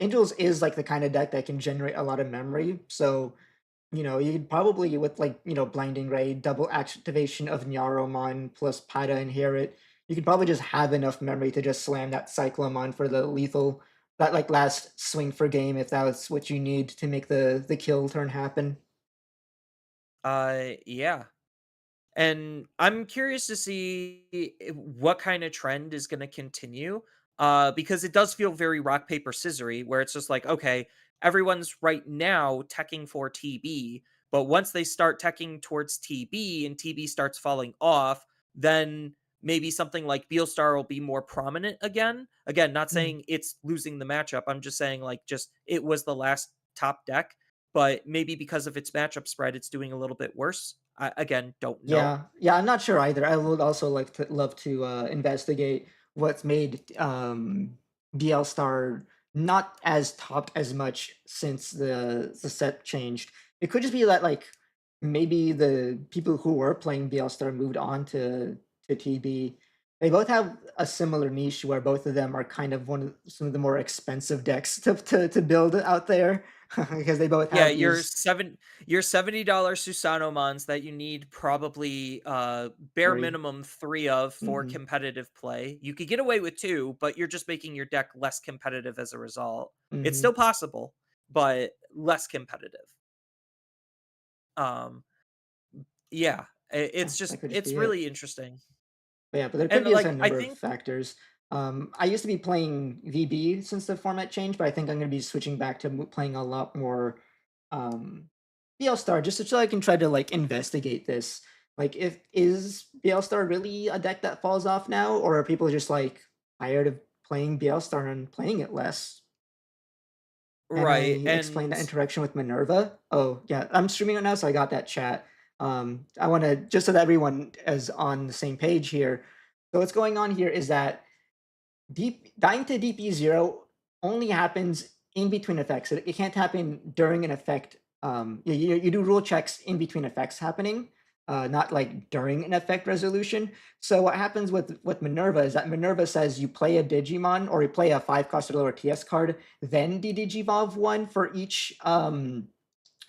Angels is like the kind of deck that can generate a lot of memory. So, you could probably with like, Blinding Ray, double activation of Nyaromon plus Pada Inherit, you could probably just have enough memory to just slam that Cyclomon for the lethal that like last swing for game if that's what you need to make the kill turn happen. Yeah. And I'm curious to see what kind of trend is going to continue. Because it does feel very rock, paper, scissory, where it's just like, okay, everyone's right now teching for TB, but once they start teching towards TB and TB starts falling off, then maybe something like Beelstar will be more prominent again. Again, not Mm. saying it's losing the matchup. I'm just saying, like, just it was the last top deck, but maybe because of its matchup spread, it's doing a little bit worse. I, again, don't know. Yeah, yeah, I'm not sure either. I would also love to investigate what's made DL Star not as topped as much since the set changed. It could just be that like maybe the people who were playing DL Star moved on to TB. They both have a similar niche where both of them are kind of some of the more expensive decks to build out there because they both Yeah, have these your $70 Susanomons that you need probably bare three. minimum 3 of for Hmm. competitive play. You could get away with 2, but you're just making your deck less competitive as a result. It's Hmm. still possible, but less competitive. Um yeah, Yeah, it's that just could just it's be it. really interesting. But yeah, but there could And be a like I number of think factors. I used to be playing VB since the format changed, but I think I'm going to be switching back to playing a lot more um, BL Star, just so I can try to like investigate this. Like, if is BL Star really a deck that falls off now, or are people just like tired of playing BL Star and playing it less? Can I Right. explain And that interaction with Minerva? Oh, yeah, I'm streaming it now, so I got that chat. I want to just so that everyone is on the same page here. So what's going on here is that dying to DP0 only happens in between effects. It can't happen during an effect. You do rule checks in between effects happening, not like during an effect resolution. So what happens with Minerva is that Minerva says you play a Digimon or you play a 5-cost or lower TS card, then Digivolve one for each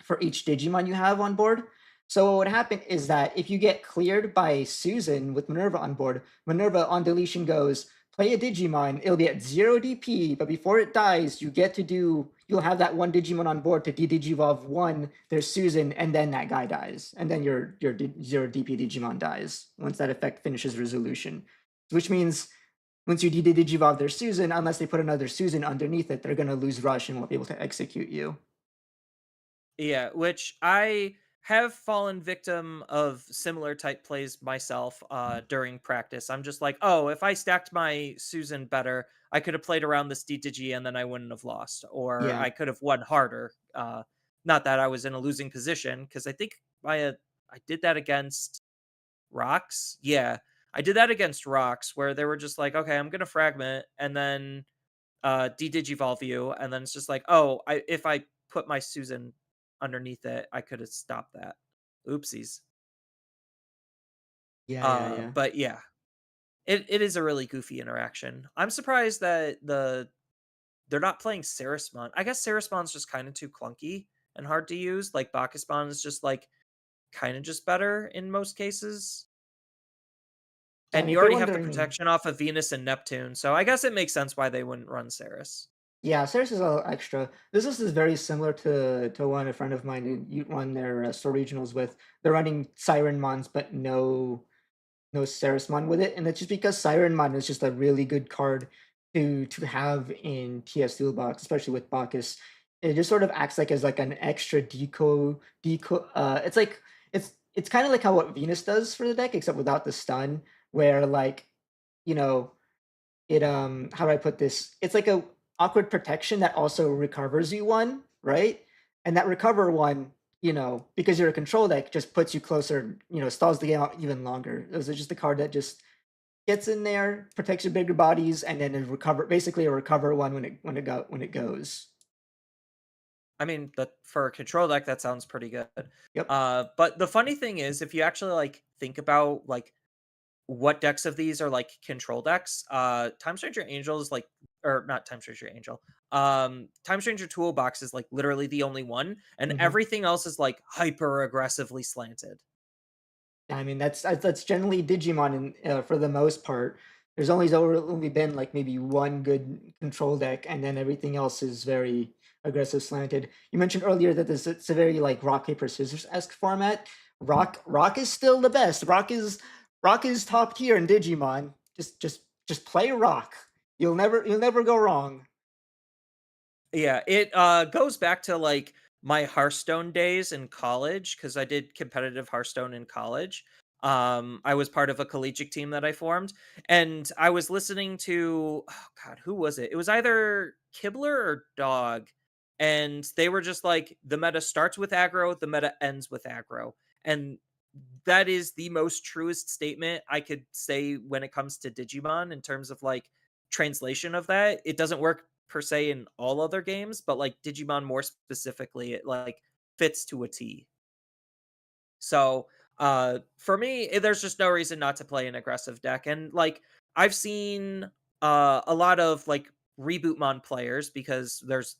Digimon you have on board. So what would happen is that if you get cleared by Susan with Minerva on board, Minerva on deletion goes, play a Digimon, it'll be at 0 DP, but before it dies, you'll have that one Digimon on board to Digivolve one, there's Susan, and then that guy dies. And then your 0 DP Digimon dies once that effect finishes resolution. Which means once you Digivolve their Susan, unless they put another Susan underneath it, they're gonna lose rush and won't be able to execute you. yeah, which I have fallen victim of similar type plays myself during practice. I'm just like, oh, if I stacked my Susan better, I could have played around this DTG and then I wouldn't have lost, or Yeah. I could have won harder. Not that I was in a losing position, because I think I did that against Rocks. Yeah, I did that against Rocks, where they were just like, okay, I'm gonna fragment and then de-digivolve you, and then it's just like, oh, if I put my Susan underneath it, I could have stopped that. Oopsies. Yeah. But yeah, it is a really goofy interaction. I'm surprised that they're not playing Sarismon. I guess Sarismon's just kind of too clunky and hard to use. Like Bacchusmon is just like kind of just better in most cases. Yeah, And and you if you're already have the wondering, protection off of Venus and Neptune, so I guess it makes sense why they wouldn't run Saris. yeah, Ceres is a little extra. This is very similar to one a friend of mine who you run their store regionals with. They're running Siren Mons, but no Ceresmon with it, and it's just because Siren Mon is just a really good card to have in TS Toolbox, especially with Bacchus. It just sort of acts like as like an extra deco. It's like it's kind of like how what Venus does for the deck, except without the stun, where like you know it how do I put this? It's like a awkward protection that also recovers you one, right? And that recover one, because you're a control deck, just puts you closer, stalls the game out even longer. It was just a card that just gets in there, protects your bigger bodies, and then it basically a recover one when it goes. I mean, that for a control deck, that sounds pretty good. Yep. But the funny thing is, if you actually like think about like what decks of these are like control decks, Time Stranger Angel is like, or not Time Stranger Angel, Time Stranger Toolbox is like literally the only one, and Mhm. everything else is like hyper aggressively slanted. I mean, that's generally Digimon for the most part. There's only been like maybe one good control deck, and then everything else is very aggressive slanted. You mentioned earlier that it's a very like rock paper scissors esque format. Rock is still the best. Rock is top tier in Digimon. Just play rock. You'll never go wrong. Yeah, it goes back to like my Hearthstone days in college, because I did competitive Hearthstone in college. I was part of a collegiate team that I formed, and I was listening to, oh god, who was it? It was either Kibler or Dog, and they were just like, the meta starts with aggro, the meta ends with aggro, and that is the most truest statement I could say when it comes to Digimon in terms of like translation of that. It doesn't work per se in all other games, but like Digimon more specifically, it like fits to a T. So for me, there's just no reason not to play an aggressive deck. And like I've seen a lot of like rebootmon players, because there's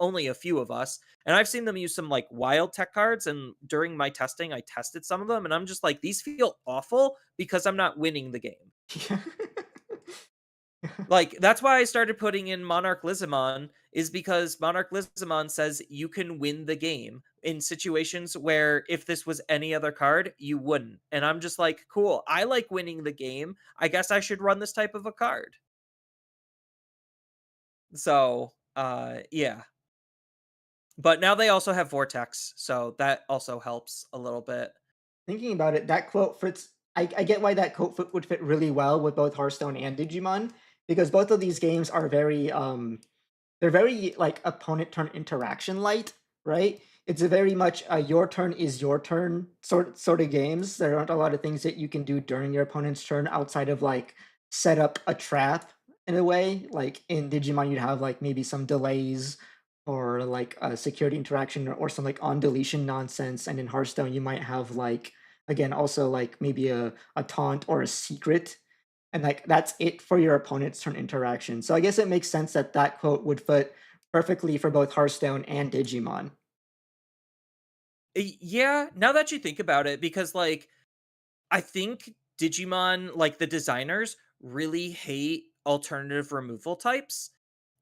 only a few of us, and I've seen them use some like wild tech cards, and during my testing I tested some of them, and I'm just like, these feel awful because I'm not winning the game. Like, that's why I started putting in Monarch Lizamon, is because Monarch Lizamon says you can win the game in situations where if this was any other card, you wouldn't. And I'm just like, cool, I like winning the game. I guess I should run this type of a card. So, yeah. But now they also have Vortex, so that also helps a little bit. Thinking about it, that quote fits. I get why that would fit really well with both Hearthstone and Digimon, because both of these games are very they're very like opponent turn interaction light, right? It's a very much your turn is your turn sort of games. There aren't a lot of things that you can do during your opponent's turn outside of like set up a trap in a way. Like in Digimon, you'd have like maybe some delays or like a security interaction or some like on deletion nonsense. And in Hearthstone, you might have like again also like maybe a taunt or a secret, and like that's it for your opponent's turn interaction. So I guess it makes sense that that quote would fit perfectly for both Hearthstone and Digimon. Yeah, now that you think about it, because like I think Digimon, like the designers, really hate alternative removal types.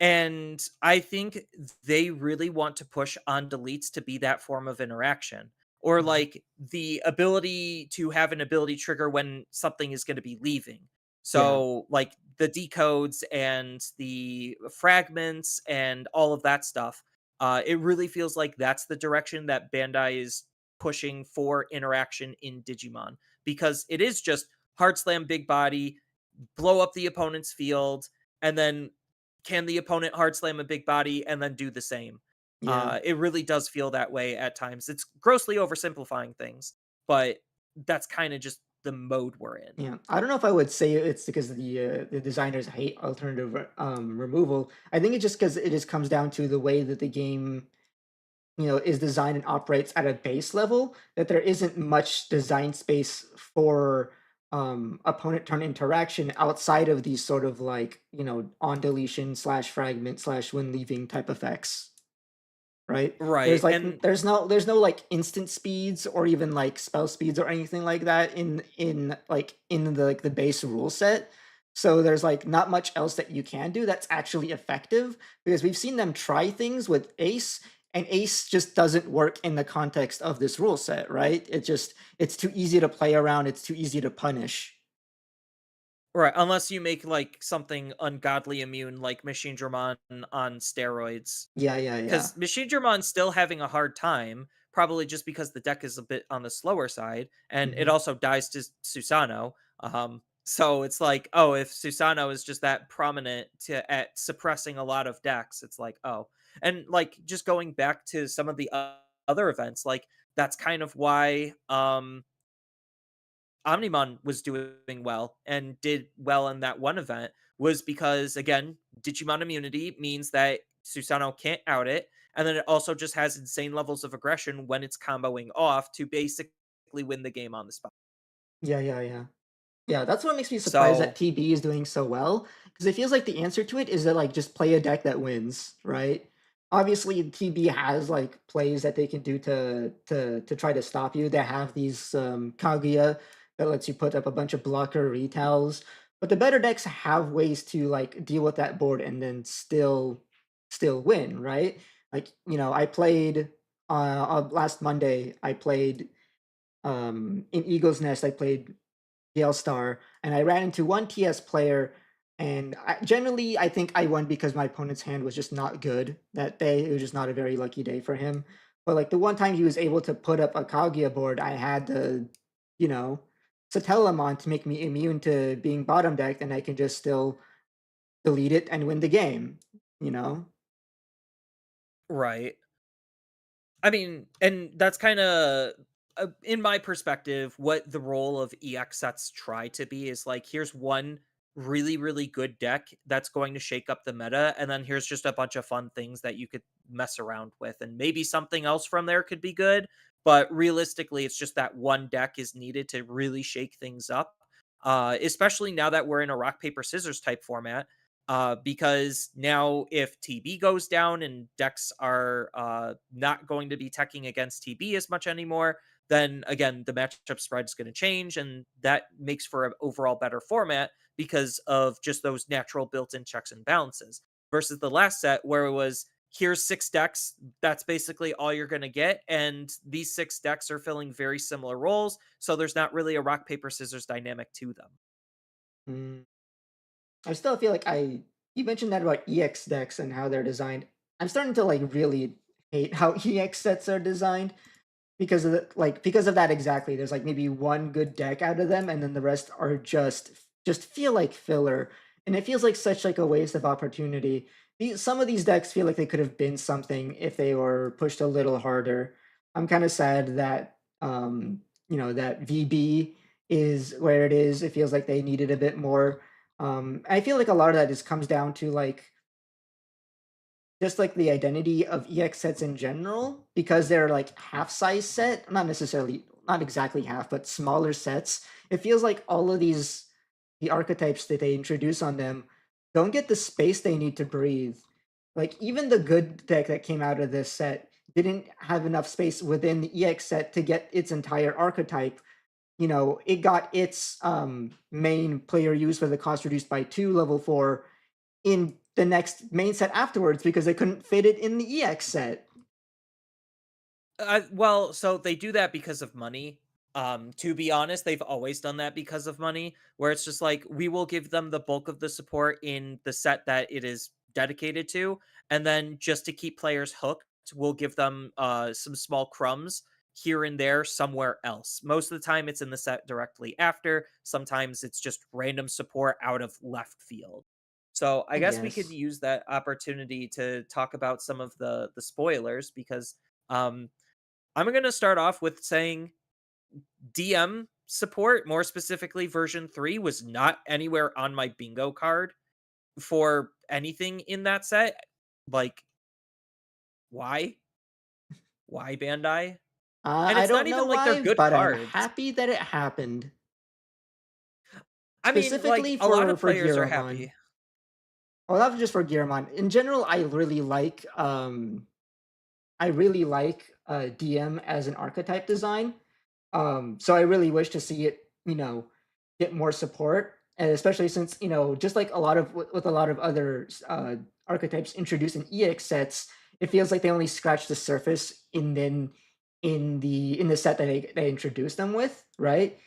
And I think they really want to push on deletes to be that form of interaction. Or Mhm. like the ability to have an ability trigger when something is going to be leaving. Yeah, So, like the decodes and the fragments and all of that stuff, it really feels like that's the direction that Bandai is pushing for interaction in Digimon, because it is just hard slam big body, blow up the opponent's field, and then can the opponent hard slam a big body and then do the same? yeah, It really does feel that way at times. It's grossly oversimplifying things, but that's kind of just the mode we're in. yeah. I don't know if I would say it's because the designers hate alternative removal. I think it's just because it just comes down to the way that the game is designed and operates at a base level, that there isn't much design space for opponent turn interaction outside of these sort of like on deletion slash fragment slash when leaving type effects, right? There's Right. like And there's no like instant speeds or even like spell speeds or anything like that in the like the base rule set. So there's like not much else that you can do that's actually effective, because we've seen them try things with Ace, and Ace just doesn't work in the context of this rule set, right? It's too easy to play around, it's too easy to punish. right, unless you make like something ungodly immune like Machine Dramon on steroids. Yeah, yeah, yeah. Because Machine Germon's still having a hard time, probably just because the deck is a bit on the slower side, and it Mhm. also dies to Susano. So it's like, oh, if Susano is just that prominent at suppressing a lot of decks, it's like, oh, and like just going back to some of the other events, like that's kind of why Omnimon was doing well and did well in that one event, was because again, Digimon immunity means that Susanoo can't out it, and then it also just has insane levels of aggression when it's comboing off to basically win the game on the spot. Yeah, yeah, yeah. Yeah, that's what makes me surprised that So TB is doing so well, because it feels like the answer to it is that like just play a deck that wins, right? Obviously, TB has like plays that they can do to try to stop you. They have these Kaguya that lets you put up a bunch of blocker retells, but the better decks have ways to like deal with that board and then still win, right? Like I played last Monday. I played in Eagle's Nest. I played Yale Star, and I ran into one TS player, and generally I think I won because my opponent's hand was just not good that day. It was just not a very lucky day for him. But like the one time he was able to put up a Kaguya board, I had the, you know, Satellamon to make me immune to being bottom decked, and I can just still delete it and win the game. You know? right. I mean, and that's kind of, in my perspective, what the role of EX sets try to be is like, here's one really, really good deck that's going to shake up the meta, and then here's just a bunch of fun things that you could mess around with, and maybe something else from there could be good. But realistically, it's just that one deck is needed to really shake things up, especially now that we're in a rock, paper, scissors type format, because now if TB goes down and decks are not going to be teching against TB as much anymore, then again, the matchup spread is going to change, and that makes for an overall better format because of just those natural built-in checks and balances. Versus the last set where it was, here's six decks, that's basically all you're going to get, and these six decks are filling very similar roles, so there's not really a rock paper scissors dynamic to them. Mm. I still feel like you mentioned that about EX decks and how they're designed. I'm starting to like really hate how EX sets are designed because of because of that exactly. There's like maybe one good deck out of them, and then the rest are just feel like filler, and it feels like such like a waste of opportunity. Some of these decks feel like they could have been something if they were pushed a little harder. I'm kind of sad that that VB is where it is. It feels like they needed a bit more. I feel like a lot of that just comes down to like just like the identity of EX sets in general, because they're like half size set, not exactly half, but smaller sets. It feels like all of the archetypes that they introduce on them don't get the space they need to breathe. Like even the good deck that came out of this set didn't have enough space within the EX set to get its entire archetype. It got its main player use for the cost reduced by 2 level 4 in the next main set afterwards because they couldn't fit it in the EX set. Well, so they do that because of money. To be honest, they've always done that because of money, where it's just like we will give them the bulk of the support in the set that it is dedicated to, and then just to keep players hooked, we'll give them some small crumbs here and there somewhere else. Most of the time, it's in the set directly after. Sometimes it's just random support out of left field. So I I guess we could guess. use that opportunity to talk about some of the spoilers because um I'm going to start off with saying DM support, more specifically version 3, was not anywhere on my bingo card for anything in that set. Like, why? Why Bandai? And I it's not don't know even like they're why, good but I'm cards. happy that it happened. I mean, like, Specifically a lot of for players are Giramon. happy. Well, not just for Giramon. In general, I really like DM as an archetype design. So I really wish to see it, get more support, and especially since just like a lot of with a lot of other archetypes introduced in EX sets, it feels like they only scratch the surface in the set that they introduced them with, right?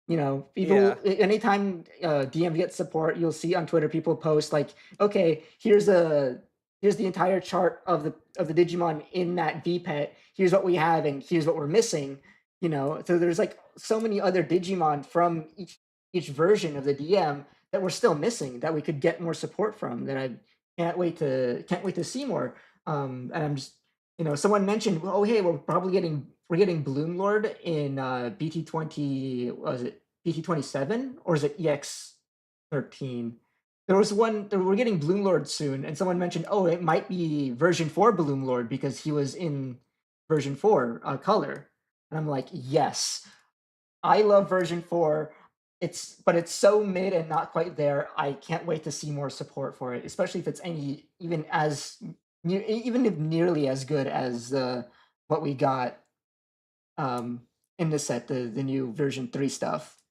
Yeah. Anytime DM gets support, you'll see on Twitter people post like, okay, here's the entire chart of the Digimon in that VPET. Here's what we have, and here's what we're missing. So there's like so many other Digimon from each version of the DM that we're still missing that we could get more support from. That I can't wait to see more. And I'm just someone mentioned, oh hey, we're getting Bloom Lord in BT20. Was it BT27 or is it EX13? There was one. We're getting Bloom Lord soon, and someone mentioned, oh, it might be version 4 Bloom Lord because he was in version 4 color. And I'm like, yes, I love version 4. But it's so mid and not quite there. I can't wait to see more support for it, especially if it's even if nearly as good as what we got um in the set, the new version 3 stuff.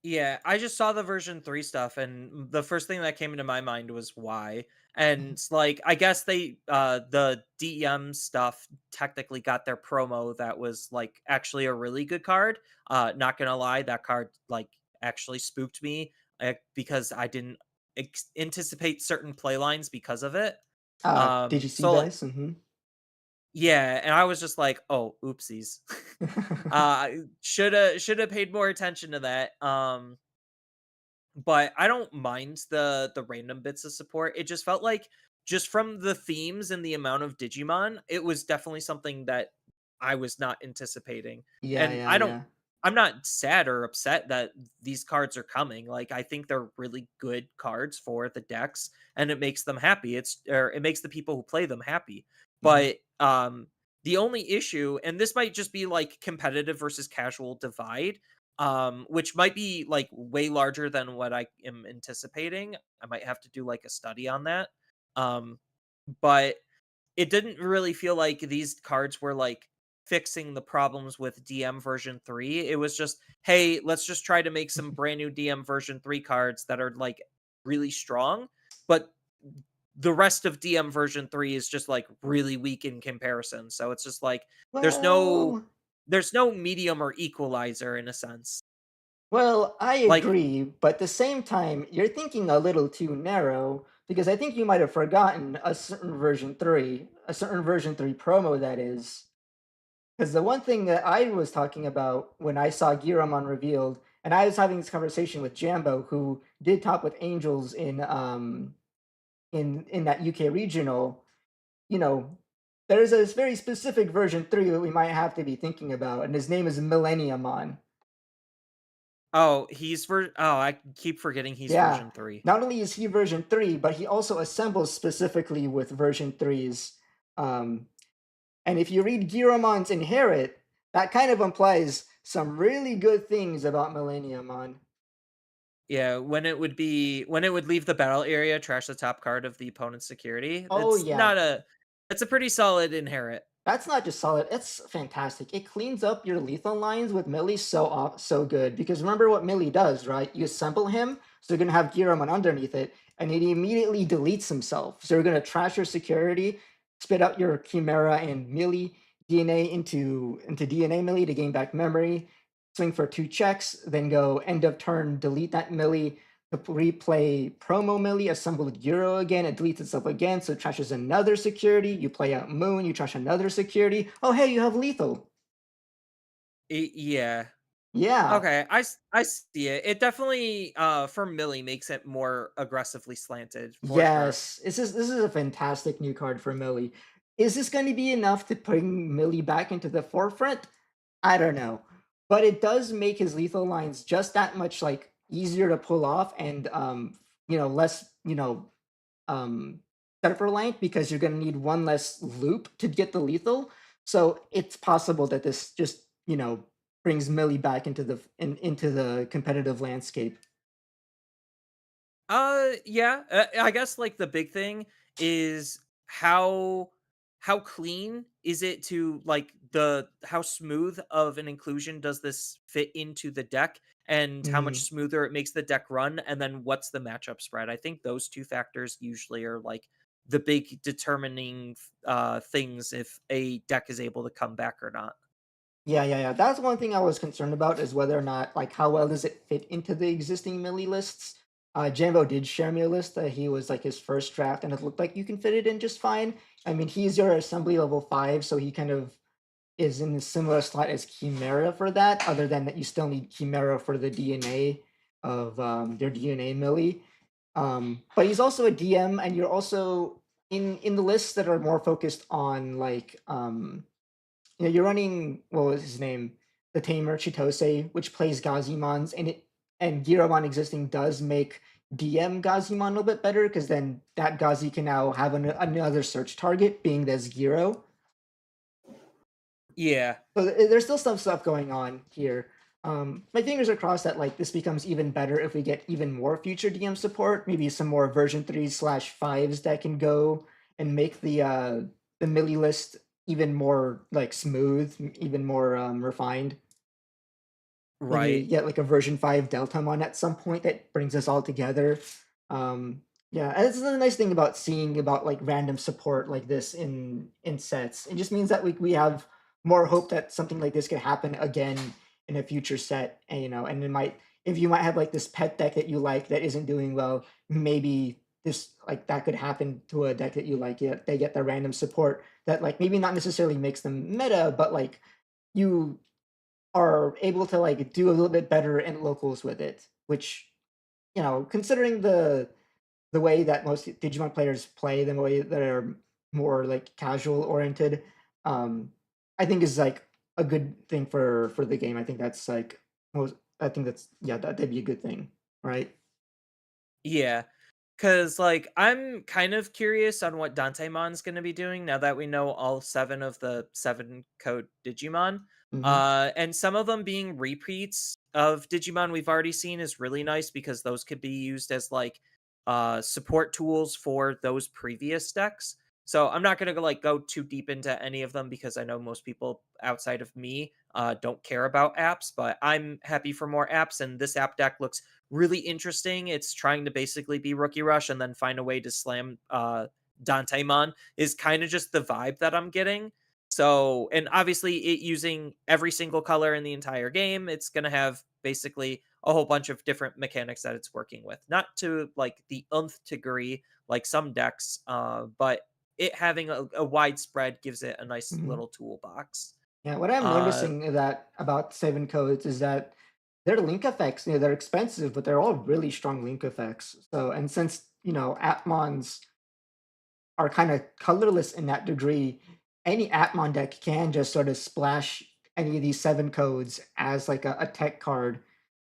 Yeah, I just saw the version 3 stuff and the first thing that came into my mind was why. And it's like I guess the DM stuff technically got their promo that was like actually a really good card. Not going to lie, that card like actually spooked me because I didn't anticipate certain play lines because of it. Did you see So like guys? Mm-hmm. yeah, and I was just like, "Oh, oopsies." Shoulda paid more attention to that. But I don't mind the random bits of support. It just felt like just from the themes and the amount of Digimon, it was definitely something that I was not anticipating. Yeah, And yeah, yeah. I'm not sad or upset that these cards are coming. Like I think they're really good cards for the decks and it makes them happy. It makes the people who play them happy. Mhm. But the only issue, and this might just be like competitive versus casual divide, which might be like way larger than what I am anticipating. I might have to do like a study on that. Um, but it didn't really feel like these cards were like fixing the problems with DM version 3. It was just, hey, let's just try to make some brand new DM version 3 cards that are like really strong, but the rest of DM version 3 is just like really weak in comparison. So it's just like there's no Well, there's no medium or equalizer in a sense. I Like agree, but at the same time, you're thinking a little too narrow because I think you might have forgotten a certain version 3 promo that is. Because the one thing that I was talking about when I saw Giramon revealed, and I was having this conversation with Jambo, who did top with Angels in that UK regional, you know, there's a very specific version 3 that we might have to be thinking about, and his name is Millenniumon. Oh, I keep forgetting he's Yeah. version 3. Not only is he version 3, but he also assembles specifically with version 3s. Um, and if you read Giramon's Inherit, that kind of implies some really good things about Millenniumon. Yeah, when it would leave the battle area, trash the top card of the opponent's security. Oh, yeah. That's a pretty solid inherit. That's not just solid, it's fantastic. It cleans up your lethal lines with Millie so good. Because remember what Millie does, right? You assemble him, so you're gonna have Giramon underneath it, and it immediately deletes himself. So you're gonna trash your security, spit out your Chimera and Millie DNA into DNA Millie to gain back memory, swing for 2 checks, then go end of turn, delete that Millie, replay promo Millie, assemble Euro again, it deletes itself again, so it trashes another security. You play out Moon, you trash another security. Oh, hey, you have lethal. Yeah. Yeah. Okay, I see it. It definitely, for Millie, makes it more aggressively slanted, for sure. Yes. This is a fantastic new card for Millie. Is this going to be enough to bring Millie back into the forefront? I don't know. But it does make his lethal lines just that much like easier to pull off and less, um center length because you're going to need one less loop to get the lethal. So it's possible that this just brings Millie back into the competitive landscape. Yeah. I guess like the big thing is how clean is it to like the how smooth of an inclusion does this fit into the deck, and how much Mm, smoother it makes the deck run, and then what's the matchup spread. I think those two factors usually are like the big determining things if a deck is able to come back or not. yeah. That's one thing I was concerned about is whether or not like how well does it fit into the existing Millie lists. Jambo did share me a list that he was like his first draft, and it looked like you can fit it in just fine. I mean, he's your assembly level 5, so he kind of is in a similar slot as Chimera for that, other than that you still need Chimera for the DNA of your DNA Millie. But he's also a DM, and you're also in the lists that are more focused on like you're running what was his name, the Tamer Chitose, which plays Gazimons, and Giramon existing does make DM Gazimon a little bit better because then that Gazi can now have another search target, being this Giro. Yeah. So there's still some stuff going on here. My fingers are crossed that like this becomes even better if we get even more future DM support. Maybe some more version 3/5s that can go and make the Millie list even more like smooth, even more refined. Maybe Right. you get like a version 5 Deltamon at some point that brings us all together. Yeah, and this is the nice thing about seeing about like random support like this in sets. It just means that we have more hope that something like this could happen again in a future set. And and it might, if you might have like this pet deck that you like that isn't doing well, maybe this like that could happen to a deck that you like. Yeah, they get the random support that like maybe not necessarily makes them meta, but like you are able to like do a little bit better in locals with it, which considering the way that most Digimon players play, the way that are more like casual oriented, um, I think is like a good thing for the game. I think that's like most. I think that's yeah, that'd be a good thing, right? Yeah. Cause like I'm kind of curious on what Dantemon's gonna be doing now that we know all 7 of the 7 code Digimon. Hmm. And some of them being repeats of Digimon we've already seen is really nice because those could be used as like support tools for those previous decks. So I'm not gonna go too deep into any of them because I know most people outside of me don't care about apps, but I'm happy for more apps, and this app deck looks really interesting. It's trying to basically be Rookie Rush and then find a way to slam Dantemon is kind of just the vibe that I'm getting. So, and obviously it using every single color in the entire game, it's going to have basically a whole bunch of different mechanics that it's working with. Not to like the nth degree, like some decks, but it having a widespread gives it a nice Mhm. little toolbox. Yeah, what I'm Uh, noticing that about 7 codes is that their link effects, they're expensive, but they're all really strong link effects. So, and since, Atmons are kind of colorless in that degree, any Atmon deck can just sort of splash any of these 7 codes as like a tech card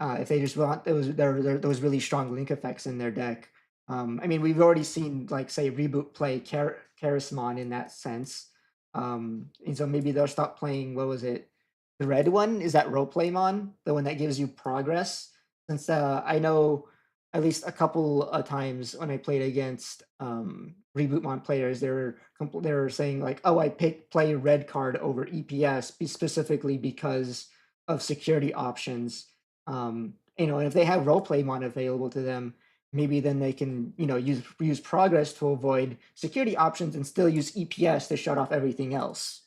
if they just want those really strong link effects in their deck. I mean, we've already seen like say Reboot play Charismon in that sense, and so maybe they'll stop playing. What was it? The red one is that Roleplaymon, the one that gives you progress. Since I know at least a couple of times when I played against Rebootmon players, they were saying like, "Oh, I play red card over EPS specifically because of security options." And if they have Roleplaymon available to them, maybe then they can use progress to avoid security options and still use EPS to shut off everything else.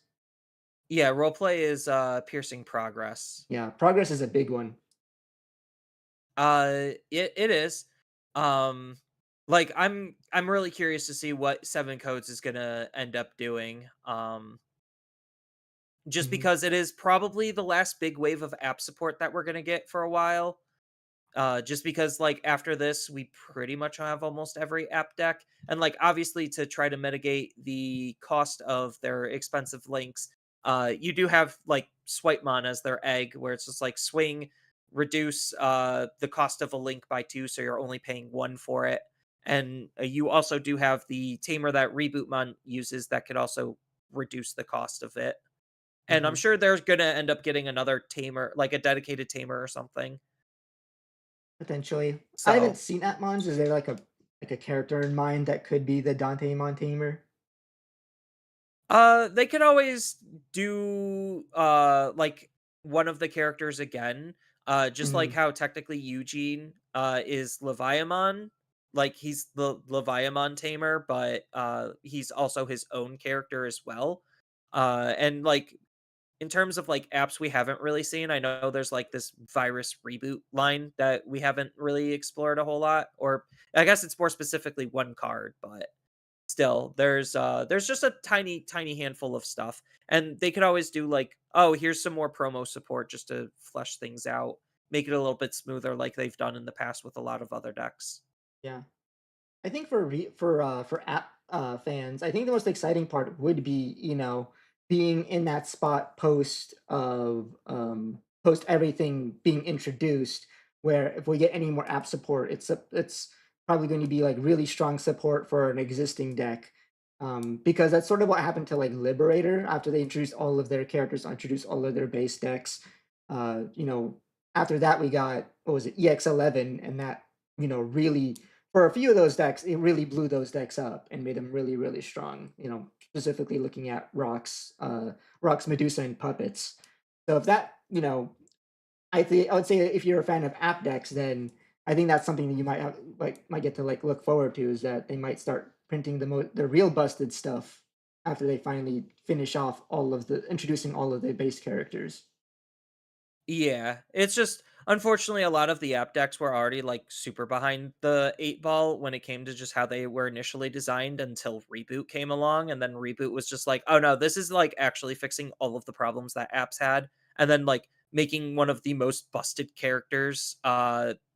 yeah, roleplay is piercing progress. Yeah, progress is a big one. It is. Um, like I'm really curious to see what Seven Codes is gonna end up doing. Just Mhm. because it is probably the last big wave of app support that we're gonna get for a while. Just because like after this, we pretty much have almost every app deck, and like obviously to try to mitigate the cost of their expensive links, you do have like Switemon as their egg, where it's just like swing, reduce the cost of a link by 2, so you're only paying 1 for it. And you also do have the tamer that Rebootmon uses that could also reduce the cost of it. And I'm Mhm. sure they're gonna end up getting another tamer, like a dedicated tamer or something. Potentially. I haven't So seen Atmons. Is there like a character in mind that could be the Dante Montamer? They could always do like one of the characters again. Just like Mhm. how technically Eugene is Leviamon. Like he's the Leviamon tamer, but he's also his own character as well. And like in terms of like apps we haven't really seen, I know there's like this virus reboot line that we haven't really explored a whole lot, or I guess it's more specifically one card, but still there's just a tiny handful of stuff, and they could always do like, oh, here's some more promo support just to flesh things out, make it a little bit smoother like they've done in the past with a lot of other decks. Yeah. I think for app fans, I think the most exciting part would be being in that spot post everything being introduced. Where if we get any more app support, it's probably going to be like really strong support for an existing deck. Because that's sort of what happened to like Liberator after they introduced all of their characters, introduced all of their base decks. Uh, you know, After that we got what was it EX11, and that really for a few of those decks, it really blew those decks up and made them really, really strong. Specifically looking at Rocks, Medusa, and Puppets. So if that, I would say if you're a fan of app decks, then I think that's something that you might get to like look forward to is that they might start printing the real busted stuff after they finally finish off introducing all of the base characters. Yeah, it's just unfortunately a lot of the app decks were already like super behind the 8 ball when it came to just how they were initially designed until Reboot came along, and then Reboot was just like, "Oh no, this is like actually fixing all of the problems that apps had." And then like making one of the most busted characters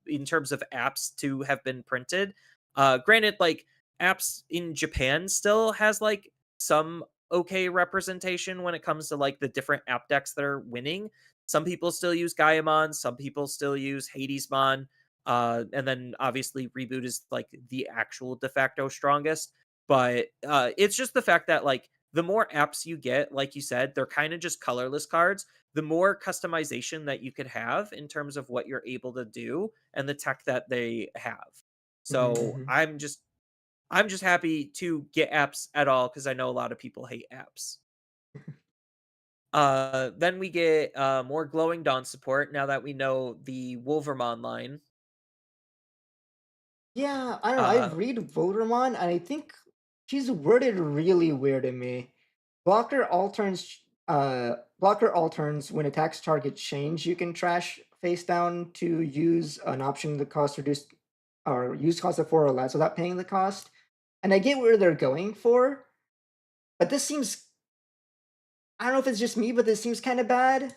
in terms of apps to have been printed. Granted, like apps in Japan still has like some okay representation when it comes to like the different app decks that are winning. Some people still use Gaiamon, some people still use Hadesmon, and then obviously Reboot is like the actual de facto strongest. But it's just the fact that like the more apps you get, like you said, they're kind of just colorless cards. The more customization that you could have in terms of what you're able to do and the tech that they have. So Hmm. I'm just happy to get apps at all because I know a lot of people hate apps. Then we get more Glowing Dawn support now that we know the Wolvermon line. Yeah, I don't know. Uh, I've read Votermon, and I think she's worded really weird to me. Blocker alterns when attacks target change, you can trash face down to use an option that cost reduced or use cost of 4 or less without paying the cost. And I get where they're going for, but this seems I don't know if it's just me, but this seems kind of bad.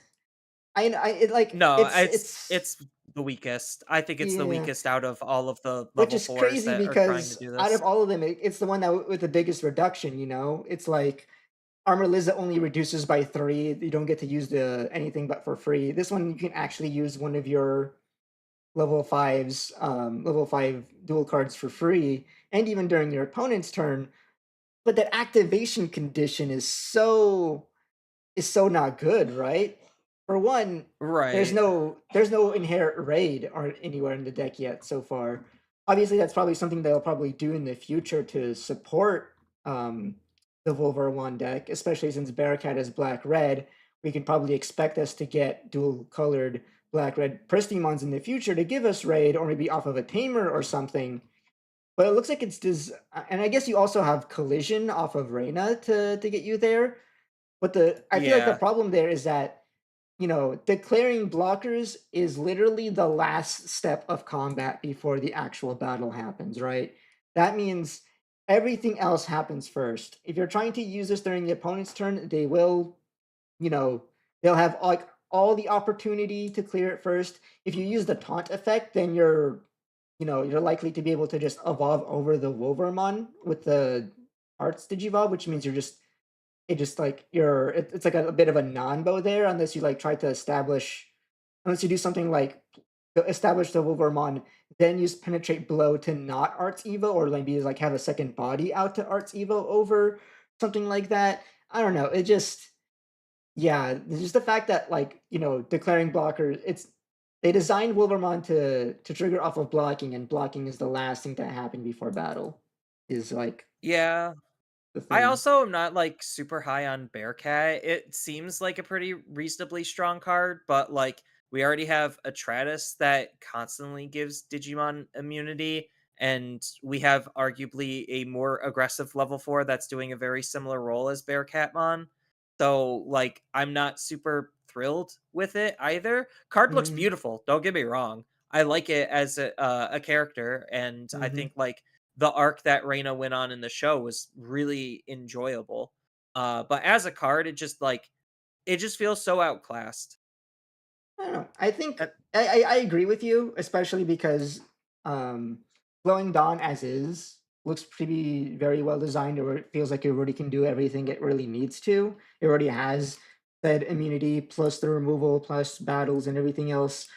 I it like No, it's it's the weakest. I think it's the yeah, weakest out of all of the which level is 4s crazy that are trying to because do out this. of all of them, it's the one that with the biggest reduction. It's like Armor Liza only reduces by 3. You don't get to use the anything but for free. This one you can actually use one of your level 5 dual cards for free, and even during your opponent's turn. But that activation condition is so not good, right? For one, Right. there's no inherent raid or anywhere in the deck yet so far. Obviously, that's probably something they'll probably do in the future to support um, the Wolverine deck, especially since Bearcat is black red. We can probably expect us to get dual colored black red Pristimons in the future to give us raid, or maybe off of a tamer or something. But it looks like and I guess you also have collision off of Reina to get you there. But I feel like the Yeah. problem there is that, declaring blockers is literally the last step of combat before the actual battle happens, right? That means everything else happens first. If you're trying to use this during the opponent's turn, you know, they'll have like all the opportunity to clear it first. If you use the taunt effect, then you're likely to be able to just evolve over the Wolvermon with the Arts Digivolve, which means it's like a bit of a non-bow there unless you like try to unless you do something like establish the Wolvermon, then use penetrate blow to not Arts Evo, or maybe like have a second body out to Arts Evo over something like that. I don't know. It just yeah, just the fact that declaring blockers, they designed Wolvermon to trigger off of blocking, and blocking is the last thing to happen before battle. Is like Yeah. the I thing. also am not like super high on Bearcat. It seems like a pretty reasonably strong card, but like we already have a Tratus that constantly gives Digimon immunity, and we have arguably a more aggressive level 4 that's doing a very similar role as Bearcatmon. So like I'm not super thrilled with it either. Card looks Mm, beautiful, don't get me wrong. I like it as a character, and I mhm. think like the arc that Reina went on in the show was really enjoyable. But as a card, it just feels so outclassed. I don't know. I think Uh, I agree with you, especially because um, Glowing Dawn as is looks pretty very well designed, or it feels like it already can do everything it really needs to. It already has said immunity plus the removal plus battles and everything else.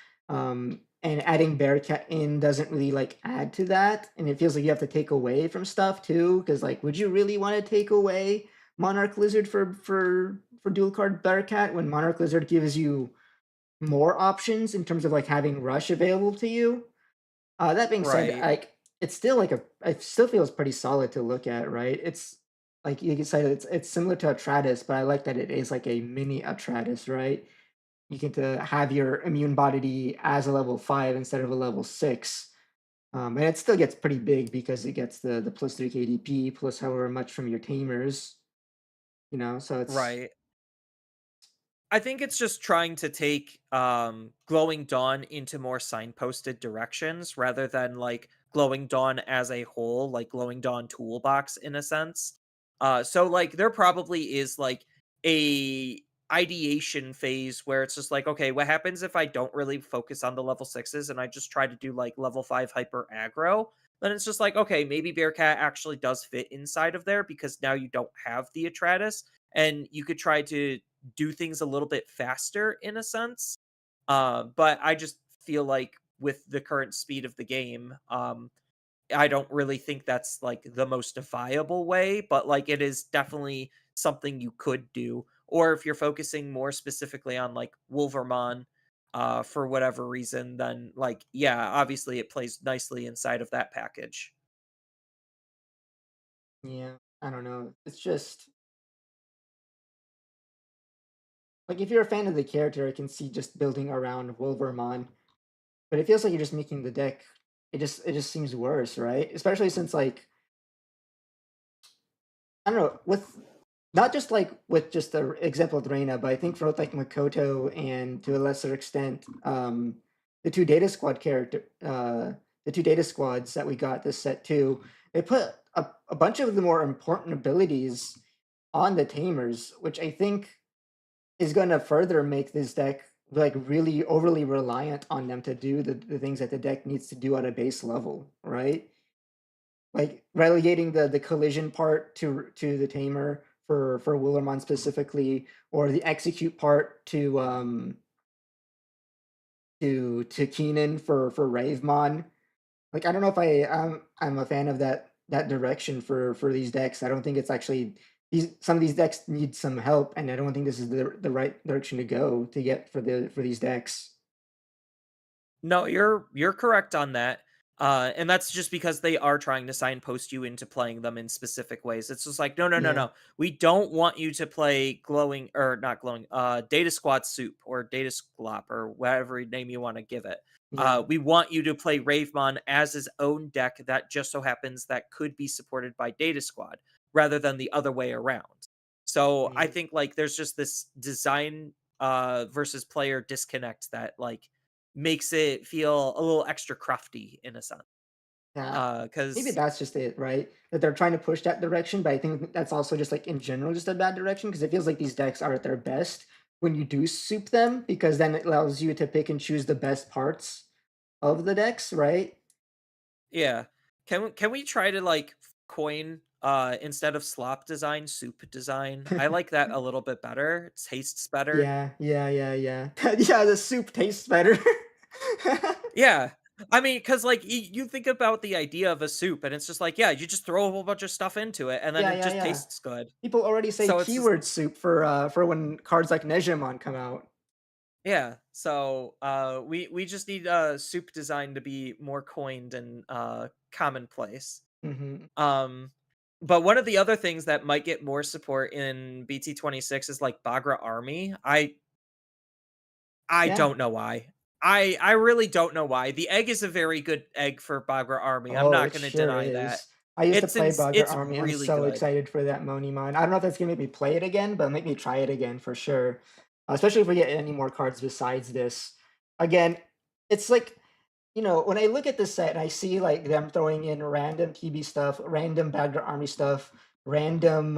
And adding Bearcat in doesn't really like add to that, and it feels like you have to take away from stuff too. Because like, would you really want to take away Monarch Lizard for dual card Bearcat when Monarch Lizard gives you more options in terms of like having rush available to you? That being said, right. like it's still it still feels pretty solid to look at, right? It's like you can say it's similar to Atratus, but I like that it is like a mini Atratus, right? You get to have your immune body as a level 5 instead of a level 6. And it still gets pretty big because it gets the plus 3 KDP plus however much from your tamers, so it's Right. I think it's just trying to take Glowing Dawn into more signposted directions rather than like Glowing Dawn as a whole, like Glowing Dawn toolbox in a sense. So like there probably is like a ideation phase where it's just like, okay, what happens if I don't really focus on the level 6s and I just try to do like level 5 hyper aggro? Then it's just like, okay, maybe Bearcat actually does fit inside of there because now you don't have the Atratus, and you could try to do things a little bit faster in a sense. But I just feel like with the current speed of the game, I don't really think that's like the most viable way, but like it is definitely something you could do. Or if you're focusing more specifically on like Wolvermon, for whatever reason, then like, yeah, obviously it plays nicely inside of that package. yeah, I don't know. It's just like if you're a fan of the character, I can see just building around Wolvermon, but it feels like you're just making the deck. It just seems worse, right? Especially since like I don't know with not just like with just the example of Reina, but I think for like Makoto and to a lesser extent, the two data squad the two data squads that we got this set too, they put a bunch of the more important abilities on the tamers, which I think is going to further make this deck like really overly reliant on them to do the things that the deck needs to do at a base level, right? Like relegating the collision part to the tamer for Willermon specifically, or the execute part to Keenan for Ravemon. Like I don't know if I'm a fan of that direction for these decks. I don't think it's actually some of these decks need some help, and I don't think this is the right direction to go to get for these decks. No, you're correct on that. And that's just because they are trying to signpost you into playing them in specific ways. It's just like, no, no, no, Yeah, no. We don't want you to play glowing or not glowing, Data Squad Soup or Data Squlop or whatever name you want to give it. yeah, We want you to play Ravemon as his own deck that just so happens that could be supported by Data Squad rather than the other way around. So I right. think like there's just this design versus player disconnect that like makes it feel a little extra crafty in a sense. Yeah. Maybe Because that's just it, right? That they're trying to push that direction, but I think that's also just like in general just a bad direction because it feels like these decks are at their best when you do soup them because then it allows you to pick and choose the best parts of the decks, right? yeah, can we try to like coin instead of slop design, soup design? I like that a little bit better. It tastes better. Yeah, yeah, yeah, yeah. Yeah, the soup tastes better. Yeah. I mean, because like you think about the idea of a soup, and it's just like, yeah, you just throw a whole bunch of stuff into it, and then Yeah, it yeah, just yeah. tastes good. People already say So it's just keyword soup for when cards like Nejimon come out. yeah. So we just need soup design to be more coined and commonplace. Hmm. Um, but one of the other things that might get more support in BT26 is like Bagra Army. I Yeah. don't know why. I really don't know why. The egg is a very good egg for Bagra Army. I'm Oh, not it going to sure deny that. is. I used to play Bugger It's Army. I'm really so good. excited for that Monimon. I don't know if that's gonna make me play it again, but make me try it again for sure. Especially if we get any more cards besides this. Again, it's like, when I look at this set and I see like them throwing in random PB stuff, random Bagger Army stuff, random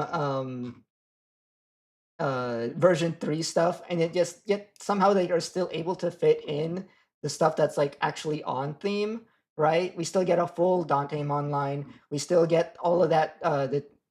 version 3 stuff, and it just yet somehow they are still able to fit in the stuff that's like actually on theme, right? We still get a full Dante online. We still get all of that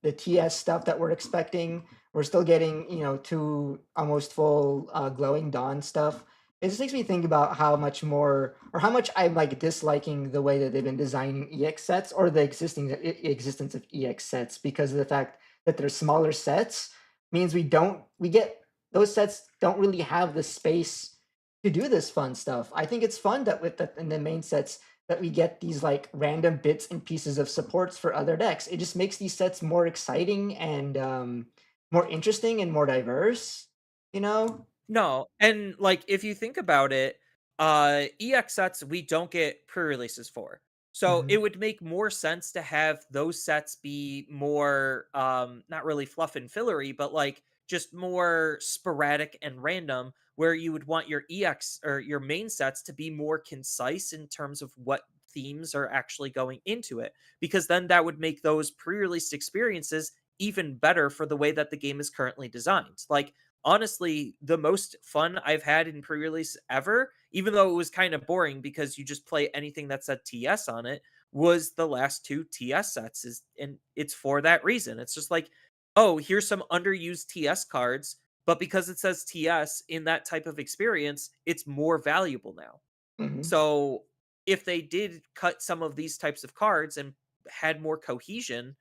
the TS stuff that we're expecting. We're still getting, two almost full glowing dawn stuff. It just makes me think about how much more or how much I'm like disliking the way that they've been designing EX sets or the existence of EX sets because of the fact that they're smaller sets means we get those sets don't really have the space to do this fun stuff. I think it's fun that in the main sets that we get these like random bits and pieces of supports for other decks. It just makes these sets more exciting and more interesting and more diverse, you know? No, and like if you think about it, EX sets we don't get pre-releases for. So Hmm. it would make more sense to have those sets be more not really fluff and fillery, but like just more sporadic and random where you would want your EX or your main sets to be more concise in terms of what themes are actually going into it because then that would make those pre-released experiences even better for the way that the game is currently designed. Like honestly, the most fun I've had in pre-release ever, even though it was kind of boring because you just play anything that said TS on it, was the last two TS sets. And it's for that reason. It's just like, oh, here's some underused TS cards, but because it says TS in that type of experience, it's more valuable now. Hmm. So if they did cut some of these types of cards and had more cohesion,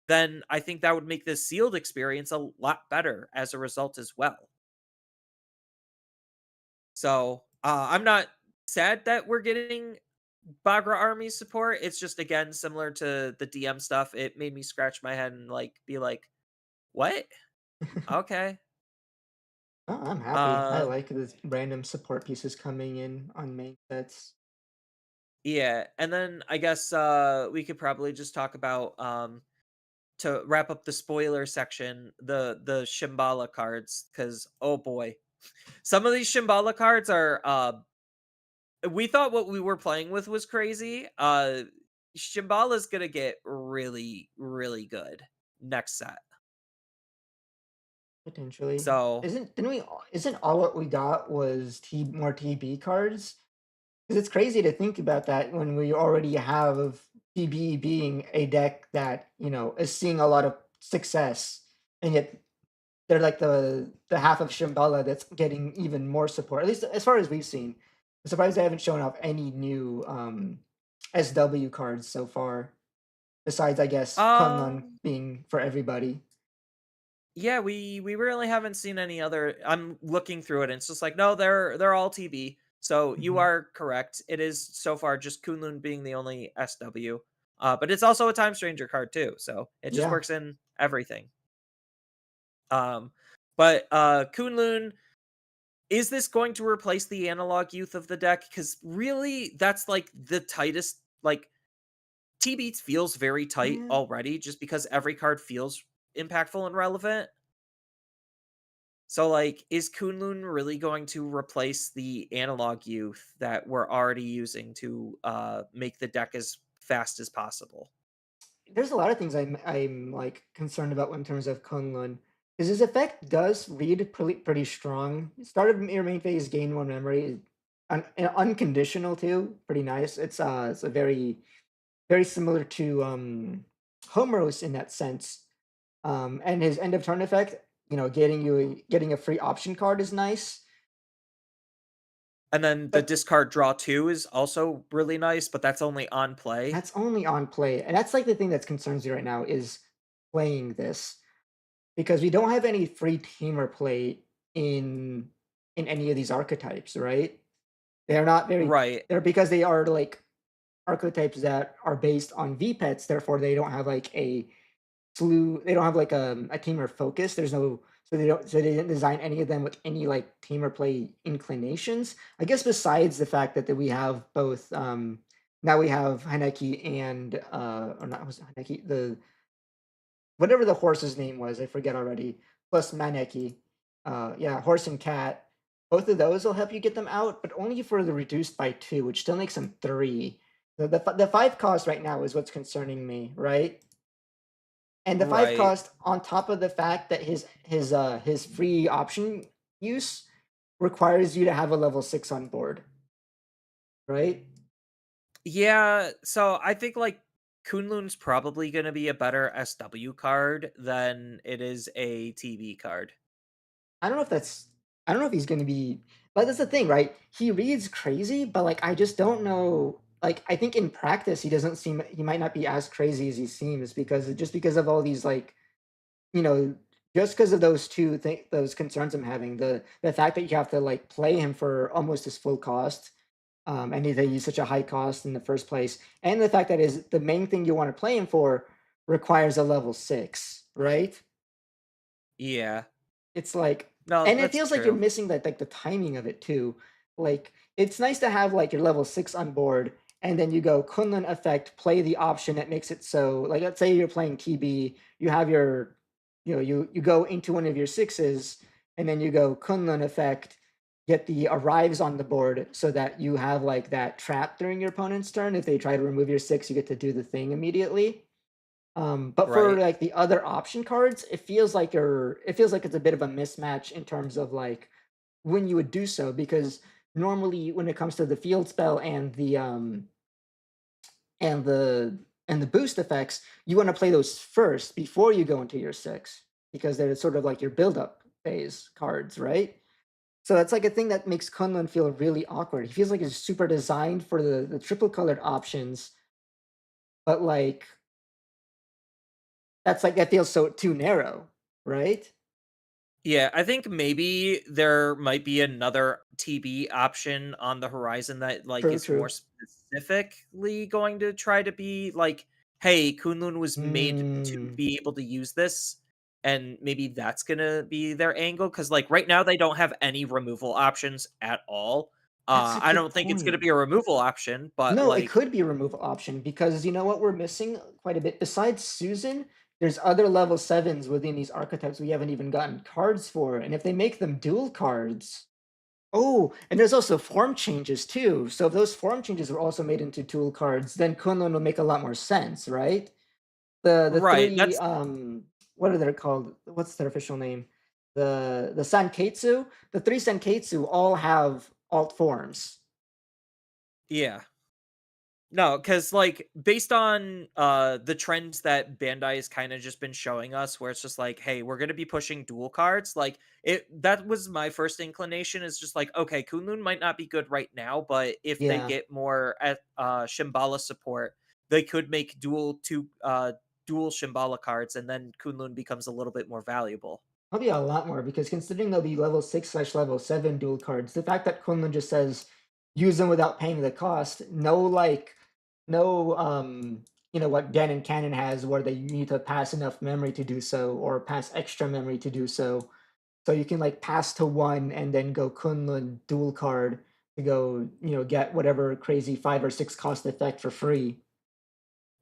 then I think that would make the sealed experience a lot better as a result as well. So I'm not sad that we're getting Bagra Army support. It's just again similar to the DM stuff. It made me scratch my head and like be like, "What? Okay." Oh, I'm happy. I Uh, like the random support pieces coming in on main sets. yeah, and then I guess we could probably just talk about to wrap up the spoiler section, the Shimbala cards, because oh boy, some of these Shimbala cards are we thought what we were playing with was crazy. Shimbala's gonna get really, really good next set. Potentially. So Isn't all what we got was more TB cards? Because it's crazy to think about that when we already have TB being a deck that, is seeing a lot of success, and yet they're like the half of Shambhala that's getting even more support, at least as far as we've seen. I'm surprised they haven't shown off any new SW cards so far, besides I guess Kunlun um being for everybody. yeah, we really haven't seen any other. I'm looking through it and it's just like, no, they're all TB. So you Mhm. are correct. It is so far just Kunlun being the only SW. But it's also a Time Stranger card too, so it just Yeah. works in everything. Um but Kunlun, is this going to replace the analog youth of the deck? Because really, that's like the tightest. Like TB feels very tight Yeah. already, just because every card feels impactful and relevant. So, like, is Kunlun really going to replace the analog youth that we're already using to make the deck as fast as possible? There's a lot of things I'm like concerned about in terms of Kunlun. Because his effect does read pretty strong. Start of your main phase, gain one memory, and unconditional too. Pretty nice. It's a very similar to Homros in that sense. And his end of turn effect, getting a free option card is nice. And then the But discard draw 2 is also really nice, but that's only on play. that's only on play, and that's like the thing that concerns me right now is playing this. Because we don't have any free tamer play in in any of these archetypes, right? They're not very Right. they're because they are like archetypes that are based on VPETs, therefore they don't have like they don't have like a tamer focus. There's no so they didn't design any of them with any like tamer play inclinations. I guess besides the fact that we have both now we have Haneki and or not was it Haneki, the whatever the horse's name was, I forget already, plus Maneki. Yeah, horse and cat. Both of those will help you get them out, but only for the reduced by 2, which still makes them 3. The 5 cost right now is what's concerning me, right? And the 5 Right. cost on top of the fact that his free option use requires you to have a level 6 on board, right? Yeah, so I think like Kunlun's probably going to be a better SW card than it is a TB card. I don't know if that's I don't know if he's gonna be but that's the thing, right? He reads crazy, but like I just don't know. Like I think in practice he might not be as crazy as he seems because of all these like, you know, just because of those concerns I'm having. The fact that you have to like play him for almost his full cost, and that he's such a high cost in the first place, and the fact that is the main thing you want to play him for requires a level 6, right? Yeah. It's like No, and it that's feels like you're true. missing that like the timing of it too. Like it's nice to have like your level 6 on board and then you go Kunlun effect, play the option that makes it so like let's say you're playing TB, you have your you go into one of your sixes and then you go Kunlun effect, get the arrives on the board so that you have like that trap during your opponent's turn. If they try to remove your 6, you get to do the thing immediately. But for Right. like the other option cards, it feels like it's a bit of a mismatch in terms of like when you would do so because normally when it comes to the field spell and the boost effects, you want to play those first before you go into your 6 because they're sort of like your build up phase cards, right? So that's like a thing that makes Kunlun feel really awkward. He feels like he's super designed for the triple colored options, but like that feels so too narrow, right? Yeah, I think maybe there might be another TB option on the horizon that like True, is more true. specifically going to try to be like, hey, Kunlun was made to Mm, be able to use this, and maybe that's gonna be their angle. Because like right now they don't have any removal options at all. that's a I good don't think it's gonna point. be a removal option, but No, it like, could be a removal option because you know what we're missing quite a bit besides Susan. there's other level 7s within these archetypes we haven't even gotten cards for, and if they make them dual cards. Oh, and there's also form changes too. So if those form changes were also made into dual cards, then Kunlun will make a lot more sense, right? The Right. three That's what are they called? What's their official name? The Sanketsu. The three Sanketsu all have alt forms. yeah. No, because like based on the trends that Bandai has kind of just been showing us, where it's just like, hey, we're gonna be pushing dual cards. Like that was my first inclination. Is just like, okay, Kunlun might not be good right now, but if they Yeah. get more at Shimbala support, they could make dual Shimbala cards, and then Kunlun becomes a little bit more valuable. Probably a lot more because considering they'll be level 6/level 7 dual cards, the fact that Kunlun just says use them without paying the cost, no like no what Gen and Canon has where they you need to pass enough memory to do so or pass extra memory to do so. So you can like pass to one and then go Kunlun dual card to go, get whatever crazy 5 or 6 cost effect for free.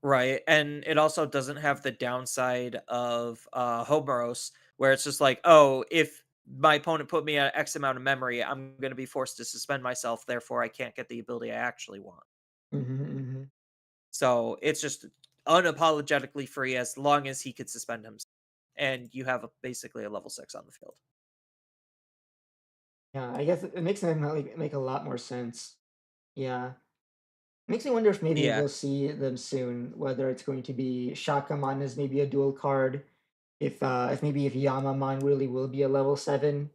Right, and it also doesn't have the downside of Homeros, where it's just like, oh, if my opponent put me at X amount of memory, I'm going to be forced to suspend myself. Therefore, I can't get the ability I actually want. Hmm. So it's just unapologetically free as long as he could suspend himself, and you have basically a level 6 on the field. Yeah, I guess it makes them like make a lot more sense. Yeah. Makes me wonder if maybe Yeah, we'll see them soon, whether it's going to be Shakamon as maybe a dual card, if maybe if Yamamon really will be a level 7.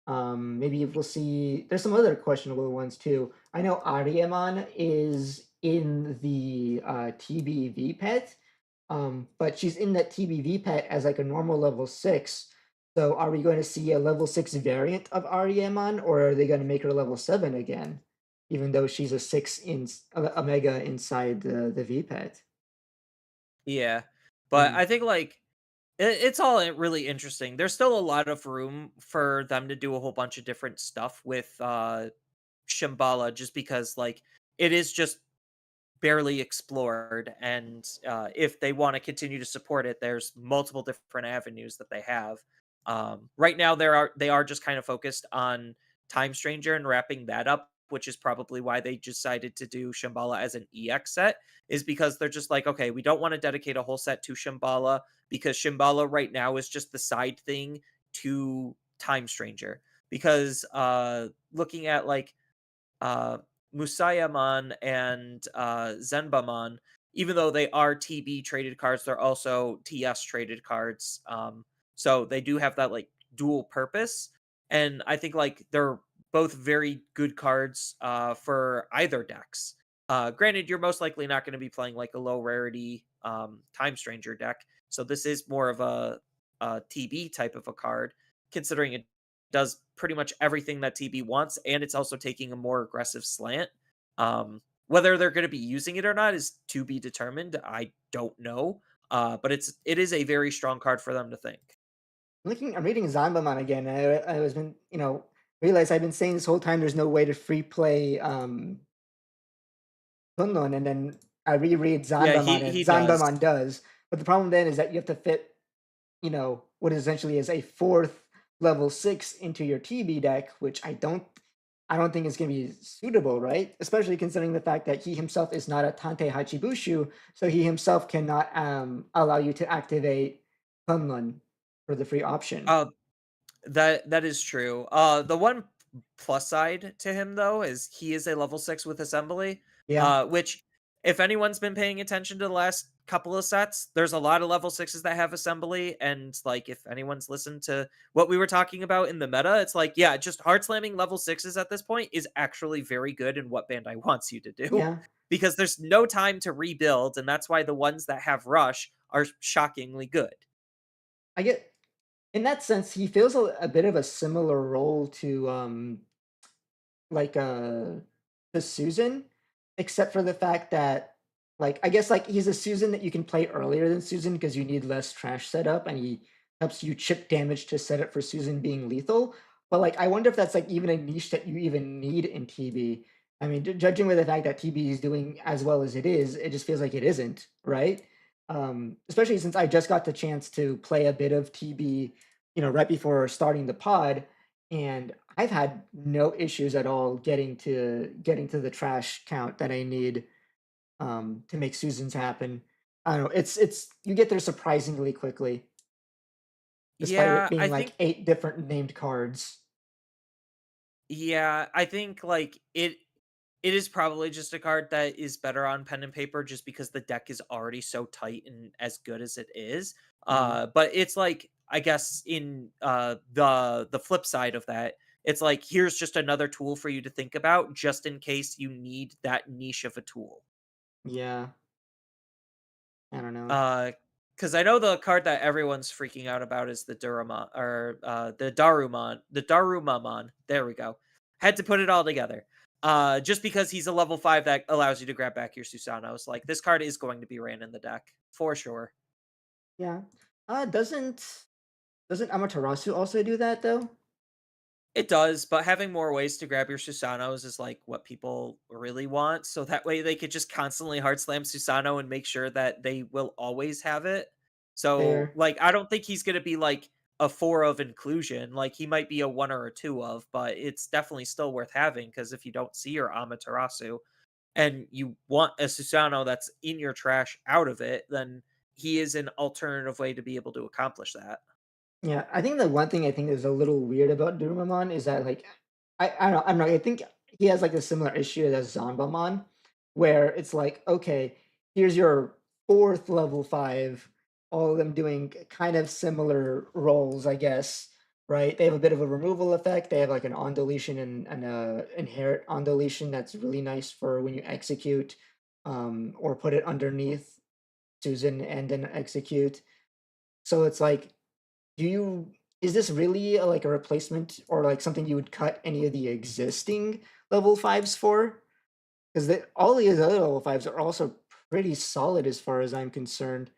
Maybe if we'll see there's some other questionable ones too. I know Ariamon is in the TBV pet, but she's in that TBV pet as like a normal level 6. So are we going to see a level 6 variant of Ariamon, or are they going to make her level 7 again, even though she's a 6 in Omega inside the V pet? yeah, but Hmm. I think like it's all really interesting. There's still a lot of room for them to do a whole bunch of different stuff with Shambhala, just because like it is just barely explored, and if they want to continue to support it, there's multiple different avenues that they have. Right now they are just kind of focused on Time Stranger and wrapping that up, which is probably why they decided to do Shambhala as an EX set, is because they're just like, okay, we don't want to dedicate a whole set to Shambhala, because Shambhala right now is just the side thing to Time Stranger. Because looking at like uh, Musayamon and Zenbamon, even though they are TB traded cards, they're also TS traded cards. So they do have that like dual purpose, and I think like they're both very good cards for either decks. Granted, you're most likely not going to be playing like a low rarity Time Stranger deck, so this is more of a TB type of a card, considering it does pretty much everything that TB wants, and it's also taking a more aggressive slant. Whether they're going to be using it or not is to be determined. I don't know, but it is a very strong card for them to think. I'm reading Zanbaman again. I was been, realize I've been saying this whole time there's no way to free play Kunlun, and then I reread Yeah, Zanbaman, he and he does. Zanbaman does. But the problem then is that you have to fit, what essentially is a fourth level 6 into your TB deck, which I don't think is going to be suitable, right? Especially considering the fact that he himself is not a Tante Hachibushu, so he himself cannot allow you to activate Kunlun for the free option. Uh, that is true. The one plus side to him though is he is a level 6 with assembly, Yeah, which if anyone's been paying attention to the last couple of sets, there's a lot of level 6s that have assembly, and like if anyone's listened to what we were talking about in the meta, it's like yeah, just hard slamming level 6s at this point is actually very good in what Bandai wants you to do, yeah. because there's no time to rebuild, and that's why the ones that have rush are shockingly good. I get in that sense, he feels a bit of a similar role to like to Susan, except for the fact that like I guess like he's a Susan that you can play earlier than Susan because you need less trash setup, and he helps you chip damage to set up for Susan being lethal. But like I wonder if that's like even a niche that you even need in TB. I mean, judging by the fact that TB is doing as well as it is, it just feels like it isn't, right? Especially since I just got the chance to play a bit of TB, right before starting the pod, and I've had no issues at all getting to the trash count that I need to make Susans happen. I don't know. It's you get there surprisingly quickly, despite it Yeah, being I like think 8 different named cards. yeah, I think like it is probably just a card that is better on pen and paper just because the deck is already so tight and as good as it is. Mhm. But it's like I guess in the flip side of that, it's like here's just another tool for you to think about just in case you need that niche of a tool. Yeah, I don't know. Because I know the card that everyone's freaking out about is the Durama or the Darumamon. There we go. Had to put it all together. Just because he's a level 5 that allows you to grab back your Susanos. Like this card is going to be ran in the deck for sure. Yeah. Doesn't Amaterasu also do that though? It does, but having more ways to grab your Susanos is like what people really want. So that way they could just constantly hard slam Susano and make sure that they will always have it. So Fair. like I don't think he's gonna be like a 4 of inclusion. Like he might be a 1 or a 2 of, but it's definitely still worth having because if you don't see your Amaterasu and you want a Susano that's in your trash out of it, then he is an alternative way to be able to accomplish that. Yeah, I think the one thing I think is a little weird about Durumamon is that like I don't know, I think he has like a similar issue as Zanbamon, where it's like, okay, here's your fourth level 5, all of them doing kind of similar roles, I guess, right? They have a bit of a removal effect. They have like an on deletion and inherit on deletion that's really nice for when you execute, or put it underneath Susan and then execute. So it's like, do you is this really like a replacement or like something you would cut any of the existing level 5s for? Because all these other level 5s are also pretty solid as far as I'm concerned.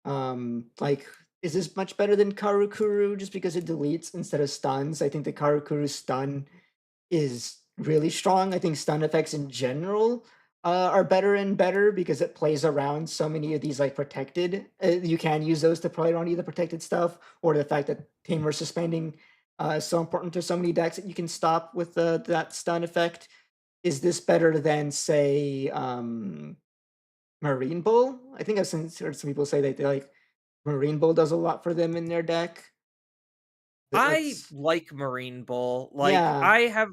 Like, is this much better than Karukuru just because it deletes instead of stuns? I think the Karukuru stun is really strong. I think stun effects in general are better and better because it plays around so many of these like protected. You can use those to play around either protected stuff or the fact that tamer suspending is so important to so many decks that you can stop with that stun effect. Is this better than say Marine Bull? I think heard some people say that they like Marine Bull does a lot for them in their deck. I It's like Marine Bull. Like yeah. I have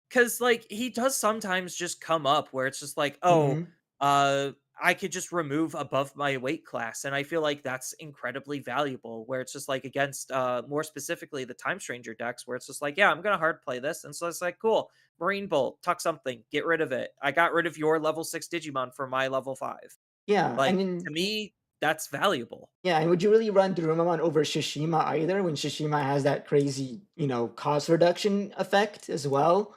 'cause, like, he does sometimes just come up where it's just like, "Oh, Hmm. I could just remove above my weight class," and I feel like that's incredibly valuable, where it's just, like, against, more specifically, the Time Stranger decks, where it's just like, "Yeah, I'm gonna hard play this," and so it's like, "Cool, Marine Bolt, tuck something, get rid of it. I got rid of your level 6 Digimon for my level 5." Yeah. I Like, to mean, me, that's valuable. yeah, and would you really run Darumamon over Shishima either when Shishima has that crazy, cost reduction effect as well?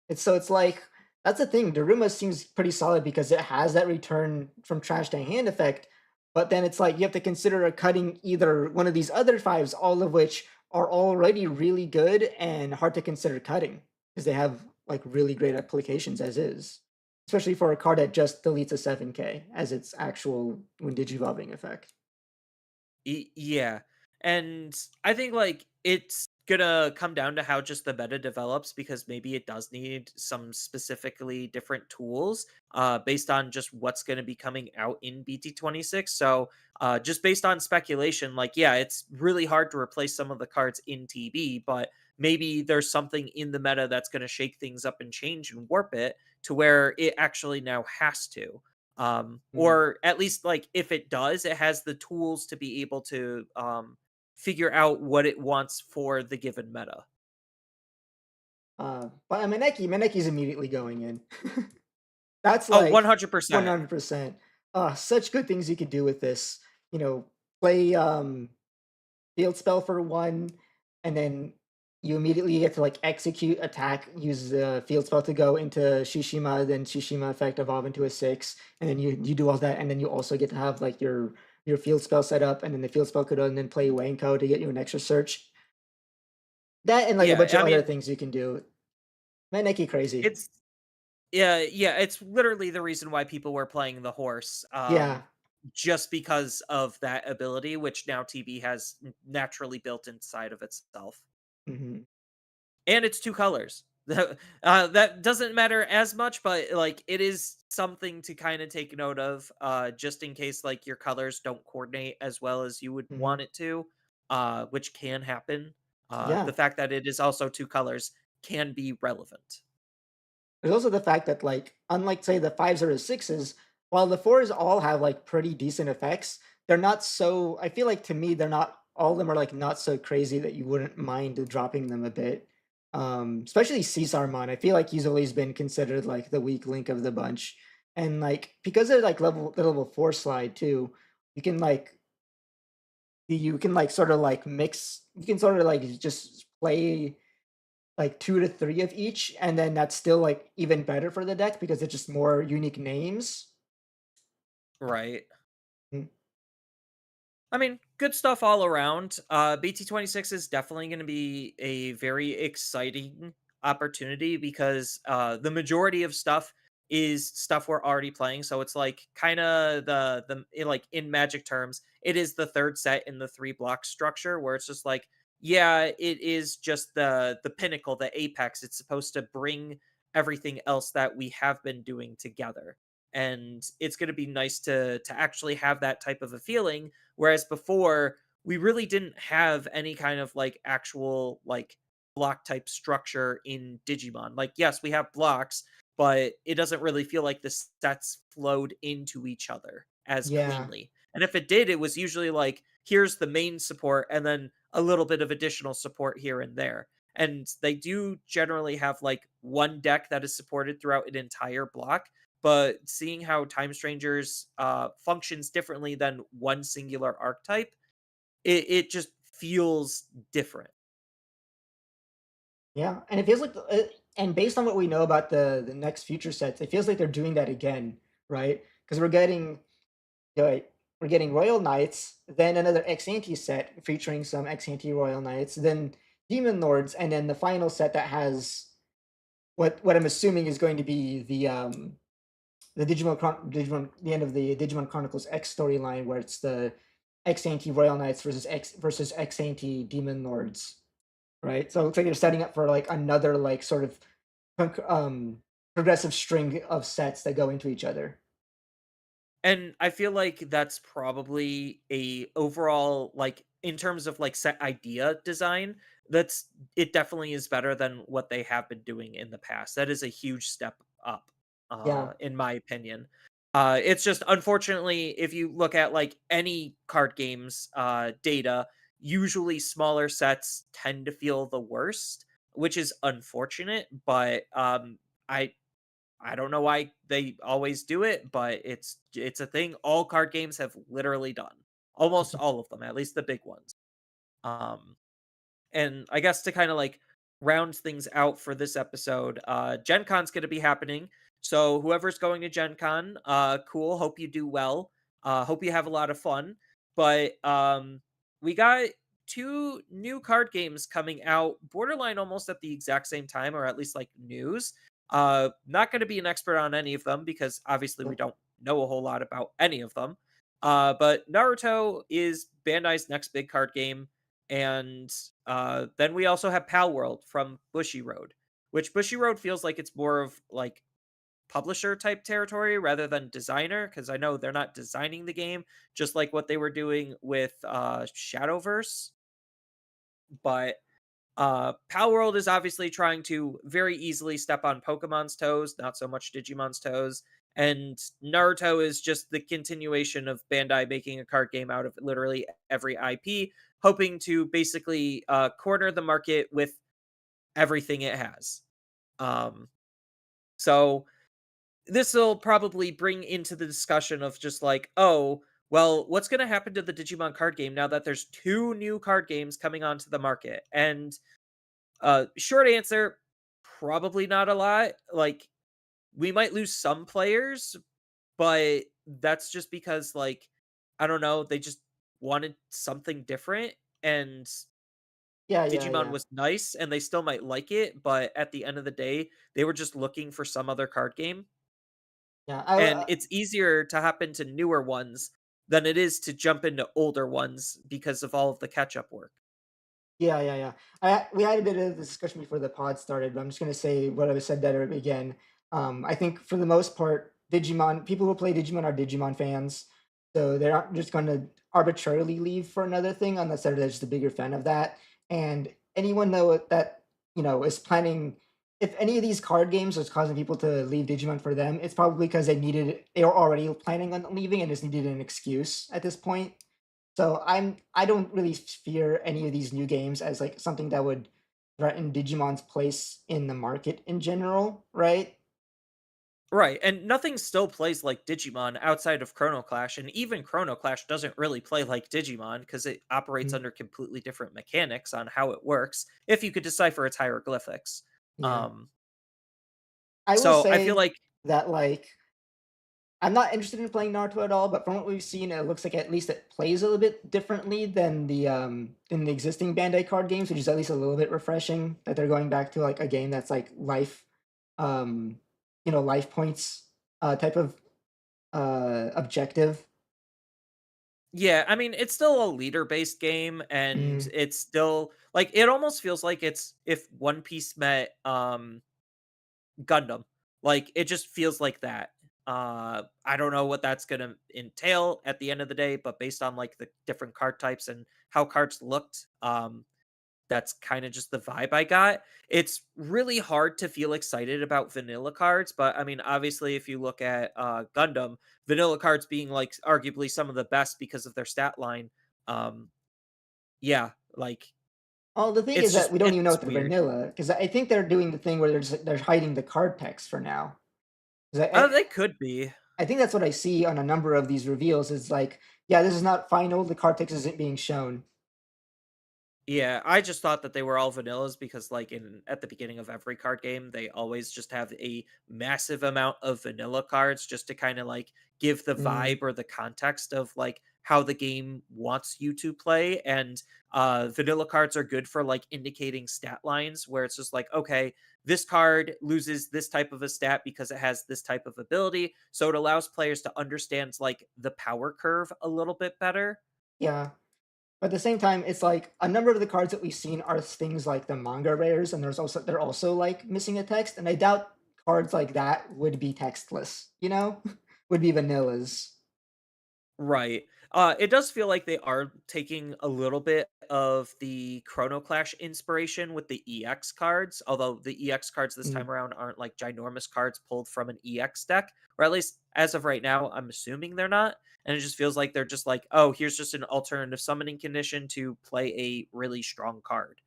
It's like that's the thing. Daruma seems pretty solid because it has that return from trash to hand effect, but then it's like you have to consider cutting either one of these other 5s, all of which are already really good and hard to consider cutting because they have like really great applications as is. Especially for a card that just deletes a 7K as its actual when digivolving effect. Yeah. And I think like it's gonna come down to how just the meta develops because maybe it does need some specifically different tools based on just what's going to be coming out in BT26. So just based on speculation, like yeah, it's really hard to replace some of the cards in TB, but maybe there's something in the meta that's going to shake things up and change and warp it to where it actually now has to. Mm. Or at least like if it does, it has the tools to be able to figure out what it wants for the given meta. But Maneki's immediately going in. That's Oh, like 100%. 100%. Such good things you could do with this. Play field spell for 1, and then you immediately get to like execute attack, use the field spell to go into Shishima, then Shishima effect evolve into a 6, and then you do all that, and then you also get to have like your field spell set up, and then the field spell could and then play Wanko to get you an extra search. That and like a bunch Yeah, of I other mean, things you can do. Maneki crazy. it's yeah, it's literally the reason why people were playing the horse. Yeah. just because of that ability, which now TB has naturally built inside of itself. Hmm. And it's 2 colors. That doesn't matter as much, but, like, it is something to kinda take note of, just in case, like, your colors don't coordinate as well as you would Hmm. want it to, which can happen. The Yeah. fact that it is also 2 colors can be relevant. There's also the fact that, like, unlike say the fives or the sixes, while the fours all have like pretty decent effects, they're not so. I feel like to me, they're not all of them are like not so crazy that you wouldn't mind dropping them a bit. Especially Caesarmon, I feel like he's always been considered like the weak link of the bunch, and like because they're like level 4 slide too, you can like you can like sort of like mix. You can sort of like just play like 2 to 3 of each, and then that's still, like, even better for the deck because it's just more unique names. Right. Mm, I mean, good stuff all around. BT26 is definitely going to be a very exciting opportunity because the majority of stuff is stuff we're already playing. So it's like kind of like in Magic terms, it is the third set in the 3 block structure where it's just like, yeah, it is just the pinnacle, the apex. It's supposed to bring everything else that we have been doing together, and it's going to be nice to actually have that type of a feeling. Whereas before, we really didn't have any kind of like actual like block type structure in Digimon. Like, yes, we have blocks, but it doesn't really feel like the sets flowed into each other as yeah, cleanly. And if it did, it was usually like, here's the main support and then a little bit of additional support here and there. And they do generally have like one deck that is supported throughout an entire block, but seeing how Time Strangers functions differently than one singular archetype, it just feels different. yeah, and it feels like and based on what we know about the next future sets, it feels like they're doing that again, right? Because uh, we're getting Royal Knights, then another ex ante set featuring some ex ante Royal Knights, then Demon Lords, and then the final set that has what I'm assuming is going to be the Digimon the end of the Digimon Chronicles X storyline where it's the ex ante Royal Knights versus ex ante Demon Lords, right? So it looks like they're setting up for like another like sort of progressive string of sets that go into each other. And I feel like that's probably a overall, like, in terms of like set idea design, that's it definitely is better than what they have been doing in the past. That is a huge step up, Yeah, in my opinion. It's just unfortunately, if you look at like any card games data, usually smaller sets tend to feel the worst, which is unfortunate, but I I don't know why they always do it, but it's a thing all card games have literally done. Almost all of them, at least the big ones. Um and I guess to kind of like round things out for this episode, Gen Con's going to be happening. So whoever's going to Gen Con, cool. Hope you do well. Hope you have a lot of fun. But we got 2 new card games coming out, borderline almost at the exact same time, or at least like news. Not going to be an expert on any of them because obviously we yep, don't know a whole lot about any of them. But Naruto is Bandai's next big card game, and then we also have Pal World from Bushy Road, which Bushy Road feels like it's more of like publisher type territory rather than designer, because I know they're not designing the game, just like what they were doing with Shadowverse. But Pal World is obviously trying to very easily step on Pokemon's toes, not so much Digimon's toes. And Naruto is just the continuation of Bandai making a card game out of literally every IP, hoping to basically corner the market with everything it has. Um, so this will probably bring into the discussion of just like, oh, well, what's going to happen to the Digimon card game now that there's 2 new card games coming onto the market? And short answer, probably not a lot. Like, we might lose some players, but that's just because, like, I don't know, they just wanted something different, and yeah, yeah, Digimon yeah, was nice, and they still might like it, but at the end of the day, they were just looking for some other card game, yeah. and it's easier to hop into newer ones than it is to jump into older ones because of all of the catch up work. Yeah. We had a bit of this discussion before the pod started, but I'm just gonna say what I said that again. I think for the most part, Digimon people who play Digimon are Digimon fans, so they're not just gonna arbitrarily leave for another thing unless they're just a bigger fan of that. And anyone though that is planning, if any of these card games was causing people to leave Digimon for them, it's probably because they were already planning on leaving and just needed an excuse at this point. So I don't really fear any of these new games as like something that would threaten Digimon's place in the market in general, right? Right, and nothing still plays like Digimon outside of Chrono Clash, and even Chrono Clash doesn't really play like Digimon because it operates Mm, under completely different mechanics on how it works, if you could decipher its hieroglyphics. yeah. Um, I will so I feel say like that like I'm not interested in playing Naruto at all, but from what we've seen, it looks like at least it plays a little bit differently than the existing Bandai card games, which is at least a little bit refreshing that they're going back to like a game that's like life, um, life points type of objective. yeah, I mean, it's still a leader-based game, and Mm, it's still like it almost feels like it's if One Piece met Gundam. Like it just feels like that. I don't know what that's gonna entail at the end of the day, but based on like the different card types and how cards looked, that's kind of just the vibe I got. It's really hard to feel excited about vanilla cards, but I mean, obviously, if you look at Gundam, vanilla cards being like arguably some of the best because of their stat line. Um, yeah, like well, the thing is it's that just we don't even know it's what the weird. vanilla, because I think they're doing the thing where they're hiding the card text for now. 'Cause They could be. I think that's what I see on a number of these reveals. Is like, yeah, this is not final. The card text isn't being shown. Yeah, I just thought that they were all vanillas because like in at the beginning of every card game, they always just have a massive amount of vanilla cards just to kind of like give the Mm, vibe or the context of like how the game wants you to play. And vanilla cards are good for like indicating stat lines where it's just like, okay, this card loses this type of a stat because it has this type of ability. So it allows players to understand like the power curve a little bit better. yeah. But at the same time, it's like a number of the cards that we've seen are things like the manga rares, and they're also like missing a text. And I doubt cards like that would be textless. Would be vanillas. Right. It does feel like they are taking a little bit of the Chrono Clash inspiration with the EX cards, although the EX cards this Mm, time around aren't like ginormous cards pulled from an EX deck, or at least as of right now, I'm assuming they're not. And it just feels like they're just like, oh, here's just an alternative summoning condition to play a really strong card,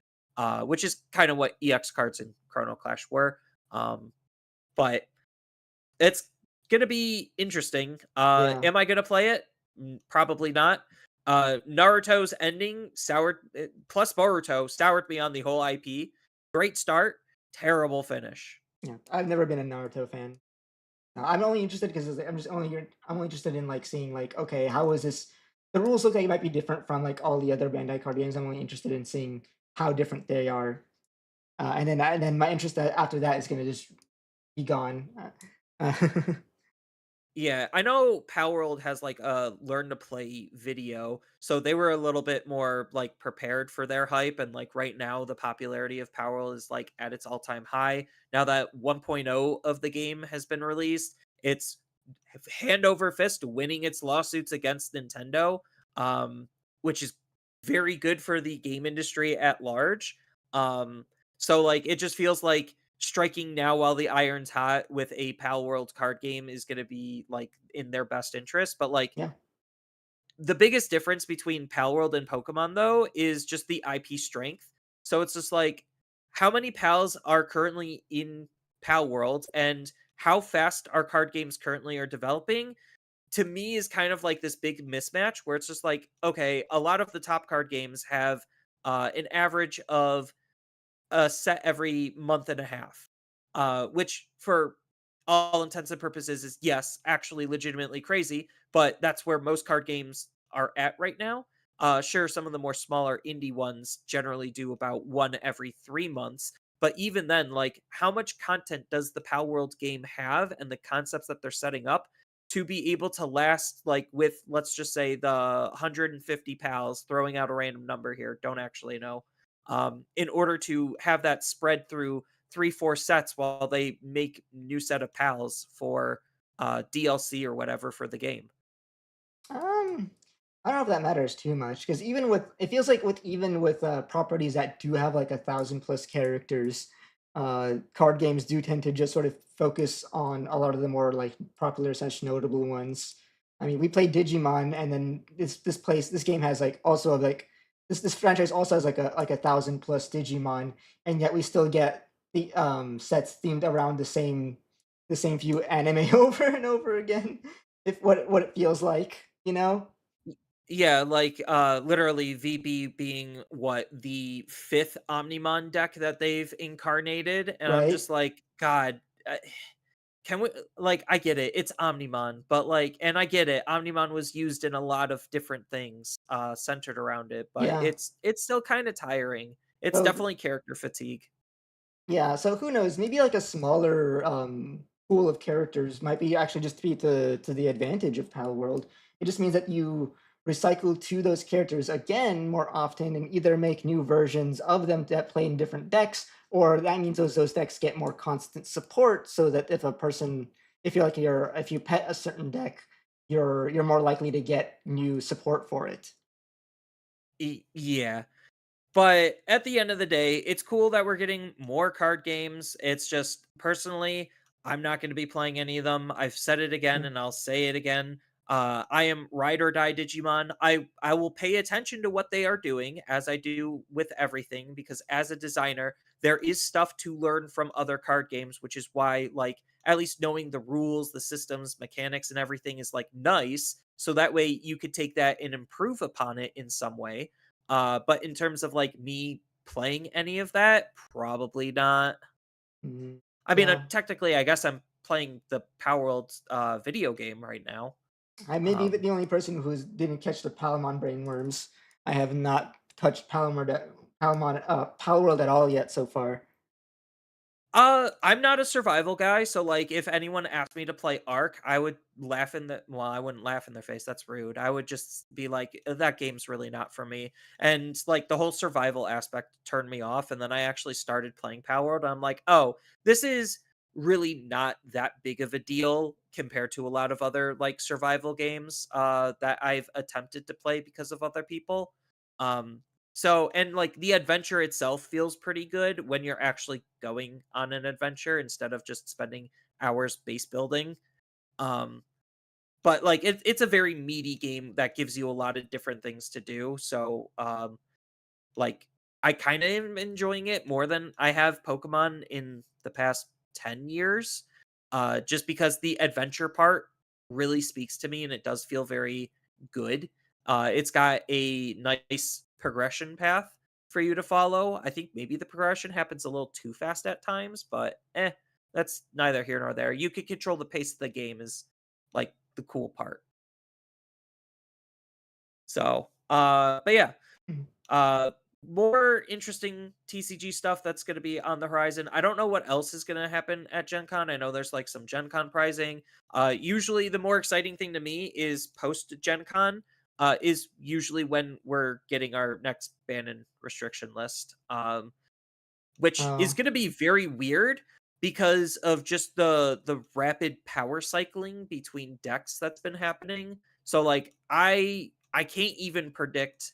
which is kind of what EX cards in Chrono Clash were. Um, but it's gonna be interesting. yeah. Am I gonna play it? Probably not. Naruto's ending plus Boruto soured me on the whole IP. Great start, terrible finish. Yeah. I've never been a Naruto fan. No, I'm only interested because I'm only interested in like seeing like, okay, how is this? The rules look like it might be different from like all the other Bandai card games. I'm only interested in seeing how different they are, and then my interest after that is gonna just be gone. Yeah, I know Palworld has like a learn to play video, so they were a little bit more like prepared for their hype. And like right now, the popularity of Palworld is like at its all-time high. Now that 1.0 of the game has been released, it's hand over fist winning its lawsuits against Nintendo, um, which is very good for the game industry at large. Um, so like it just feels like striking now while the iron's hot with a Pal World card game is going to be like in their best interest. But like Yeah, the biggest difference between Pal World and Pokemon though is just the IP strength. So it's just like how many pals are currently in Pal World and how fast our card games currently are developing to me is kind of like this big mismatch where it's just like okay, a lot of the top card games have an average of a set every month and a half, which for all intents and purposes is yes, actually legitimately crazy, but that's where most card games are at right now. Sure, some of the more smaller indie ones generally do about one every 3 months, but even then, like how much content does the Pal World game have and the concepts that they're setting up to be able to last, like, with, let's just say, the 150 pals, throwing out a random number here, don't actually know, in order to have that spread through 3, 4 sets while they make new set of pals for DLC or whatever for the game. Um, I don't know if that matters too much because even with it feels like with even with properties that do have like 1,000 plus characters, card games do tend to just sort of focus on a lot of the more like popular such notable ones. I mean, we played Digimon, and then this game has like also like this franchise also has like a 1,000 plus Digimon, and yet we still get the sets themed around the same few anime over and over again. If what it feels like, you know? Yeah, like literally VB being what, the fifth Omnimon deck that they've incarnated, and I'm Right? just like, God, can we, like, I get it, it's Omnimon, but like, and I get it, Omnimon was used in a lot of different things centered around it, but Yeah. it's still kind of tiring. It's So definitely character fatigue. yeah, so who knows? Maybe like a smaller pool of characters might be actually just be to the advantage of Pal World. It just means that you recycle to those characters again more often and either make new versions of them that play in different decks, or that means those decks get more constant support so that if a person if you pet a certain deck, you're more likely to get new support for it. Yeah. But at the end of the day, it's cool that we're getting more card games. It's just personally, I'm not going to be playing any of them. I've said it again Mm. and I'll say it again. I am ride or die Digimon. I will pay attention to what they are doing as I do with everything, because as a designer, there is stuff to learn from other card games, which is why, like, at least knowing the rules, the systems, mechanics, and everything is like nice. So that way you could take that and improve upon it in some way. But in terms of like me playing any of that, probably not. Mhm. I mean, Yeah. technically, I guess I'm playing the Power World video game right now. I may be Um, the only person who's didn't catch the Palamon brainworms. I have not touched Palworld at all yet so far. I'm not a survival guy, so like if anyone asked me to play Ark, I would laugh in the well, I wouldn't laugh in their face. That's rude. I would just be like, that game's really not for me. And like the whole survival aspect turned me off. And then I actually started playing Power World. I'm like, oh, this is really not that big of a deal compared to a lot of other like survival games that I've attempted to play because of other people. Um, so, and like the adventure itself feels pretty good when you're actually going on an adventure instead of just spending hours base building. Um, but like it's a very meaty game that gives you a lot of different things to do. So, like I kind of am enjoying it more than I have Pokemon in the past 10 years. Just because the adventure part really speaks to me and it does feel very good. It's got a nice progression path for you to follow. I think maybe the progression happens a little too fast at times, but that's neither here nor there. You can control the pace of the game is like the cool part. So, but yeah, Mhm. uh, more interesting TCG stuff that's going to be on the horizon. I don't know what else is going to happen at Gen Con. I know there's like some Gen Con prizing. Usually, the more exciting thing to me is post Gen Con. Is usually when we're getting our next ban and restriction list, which is Oh. going to be very weird because of just the rapid power cycling between decks that's been happening. So like I can't even predict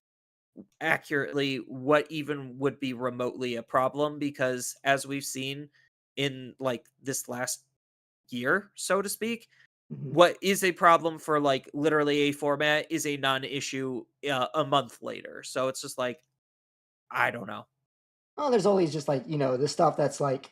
accurately what even would be remotely a problem, because as we've seen in like this last year, so to speak, Mhm. what is a problem for like literally a format is a non-issue a month later. So it's just like, I don't know. Oh, there's always just like, the stuff that's like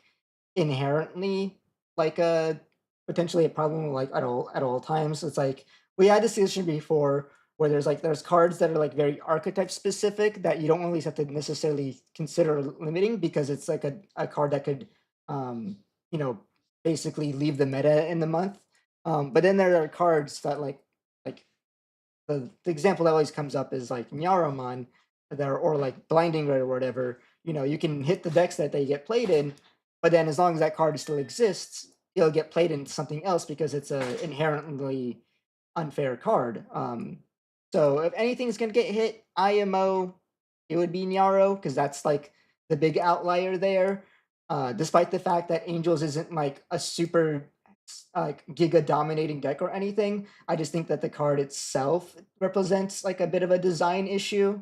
inherently like a potentially a problem like at all times. It's like we had this issue before where there's cards that are like very archetype specific that you don't always have to necessarily consider limiting because it's like a card that could um you know basically leave the meta in the month. But then there are cards that like the example that always comes up is like Nyaramon there or like Blinding Red or whatever. You can hit the decks that they get played in, but then as long as that card still exists, it'll get played into something else because it's a inherently unfair card. So if anything's gonna get hit, IMO, it would be Nyaro because that's like the big outlier there. Despite the fact that Angels isn't like a super like giga dominating deck or anything, I just think that the card itself represents like a bit of a design issue.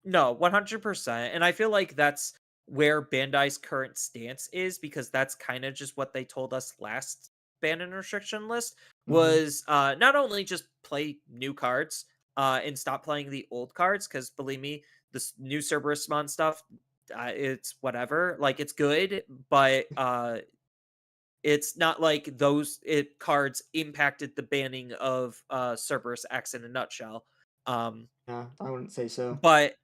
No, 100%. And I feel like that's where Bandai's current stance is because that's kind of just what they told us last ban and restriction list Mhm. was not only just play new cards and stop playing the old cards because believe me, this new Cerberus Mon stuff, it's whatever. Like it's good, but it's not like those it cards impacted the banning of Cerberus X in a nutshell. Yeah, I wouldn't say so. But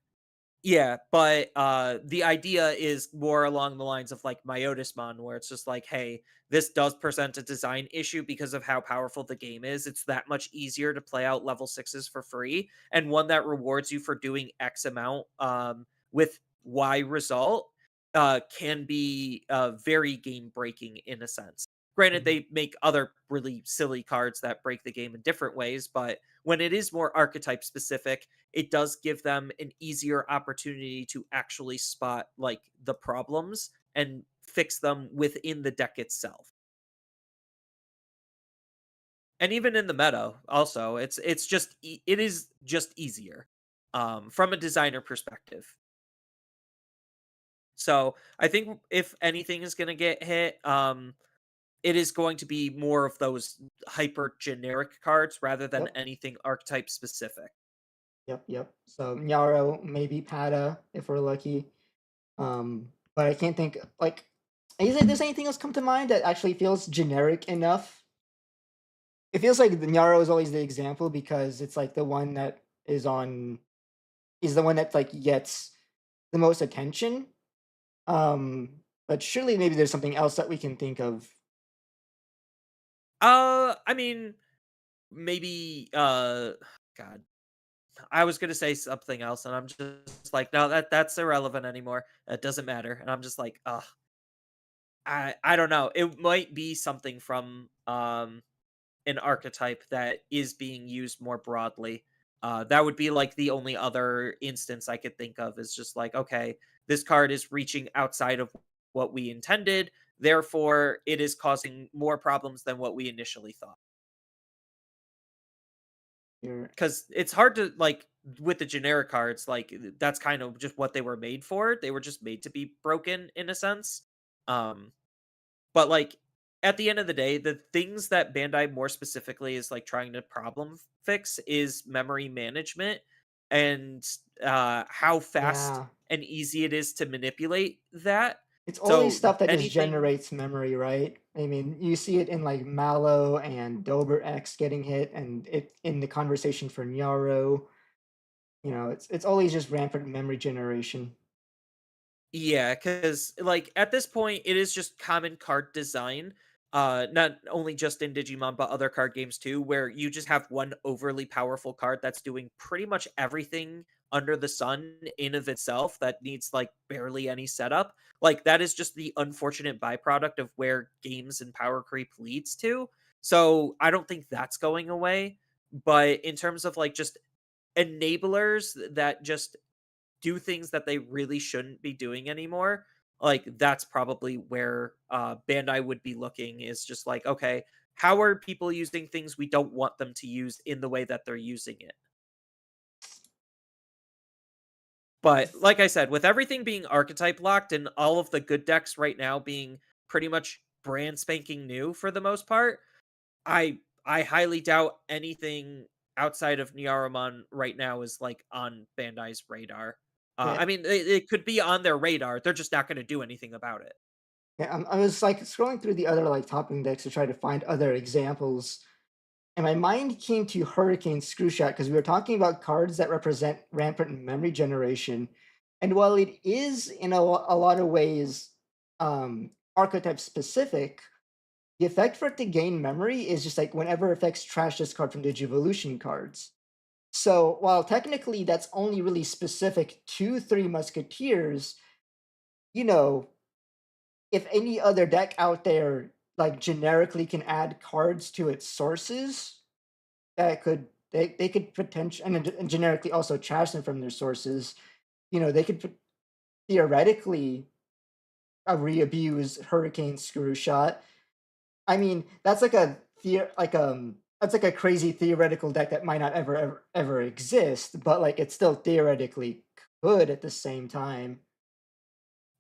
yeah, but the idea is more along the lines of like Myotismon, where it's just like, hey, this does present a design issue because of how powerful the game is. It's that much easier to play out level sixes for free, and one that rewards you for doing X amount with Y result can be very game breaking in a sense. Granted, Mhm. they make other really silly cards that break the game in different ways, but when it is more archetype specific, it does give them an easier opportunity to actually spot like the problems and fix them within the deck itself. And even in the meta also, it's just it is just easier from a designer perspective. So, I think if anything is going to get hit it is going to be more of those hyper generic cards rather than Yep. anything archetype specific. Yep, yep. So Nyaro, maybe Pada if we're lucky. But I can't think like does anything else come to mind that actually feels generic enough? It feels like the Nyaro is always the example because it's like the one that is the one that like gets the most attention. But surely maybe there's something else that we can think of. I mean, maybe god, I was gonna say something else, and I'm just like, no, that's irrelevant anymore. It doesn't matter, and I'm just like, ugh, I don't know. It might be something from an archetype that is being used more broadly. That would be like the only other instance I could think of is just like, okay, this card is reaching outside of what we intended, therefore it is causing more problems than what we initially thought. You're Because it's hard to like with the generic cards, like that's kind of just what they were made for. They were just made to be broken in a sense. Um, but like at the end of the day, the things that Bandai more specifically is like trying to problem fix is memory management and how fast yeah. and easy it is to manipulate that. It's always So stuff that just anything generates memory, right? I mean, you see it in like Mallow and Dober X getting hit, and it in the conversation for Nyaro. It's always just rampant memory generation. Yeah, because like at this point, it is just common card design. Not only just in Digimon, but other card games too, where you just have one overly powerful card that's doing pretty much everything under the sun in of itself that needs like barely any setup. Like that is just the unfortunate byproduct of where games and power creep leads to. So I don't think that's going away. But in terms of like just enablers that just do things that they really shouldn't be doing anymore, like that's probably where Bandai would be looking is just like, okay, how are people using things we don't want them to use in the way that they're using it? But like I said, with everything being archetype locked and all of the good decks right now being pretty much brand spanking new for the most part, I highly doubt anything outside of Nyaramon right now is like on Bandai's radar. Yeah, I mean, it could be on their radar. They're just not going to do anything about it. yeah. I was like scrolling through the other like top index to try to find other examples, and my mind came to Hurricane Screwshot because we were talking about cards that represent rampant memory generation, and while it is in a lot of ways archetype specific, the effect for it to gain memory is just like whenever effects trash this card from Digivolution cards. So while technically that's only really specific to Three Musketeers, you know, if any other deck out there like generically can add cards to its sources that could they could potentially and generically also trash them from their sources. They could theoretically re-abuse Hurricane Screw Shot. I mean, that's like a crazy theoretical deck that might not ever exist, but like it still theoretically could at the same time.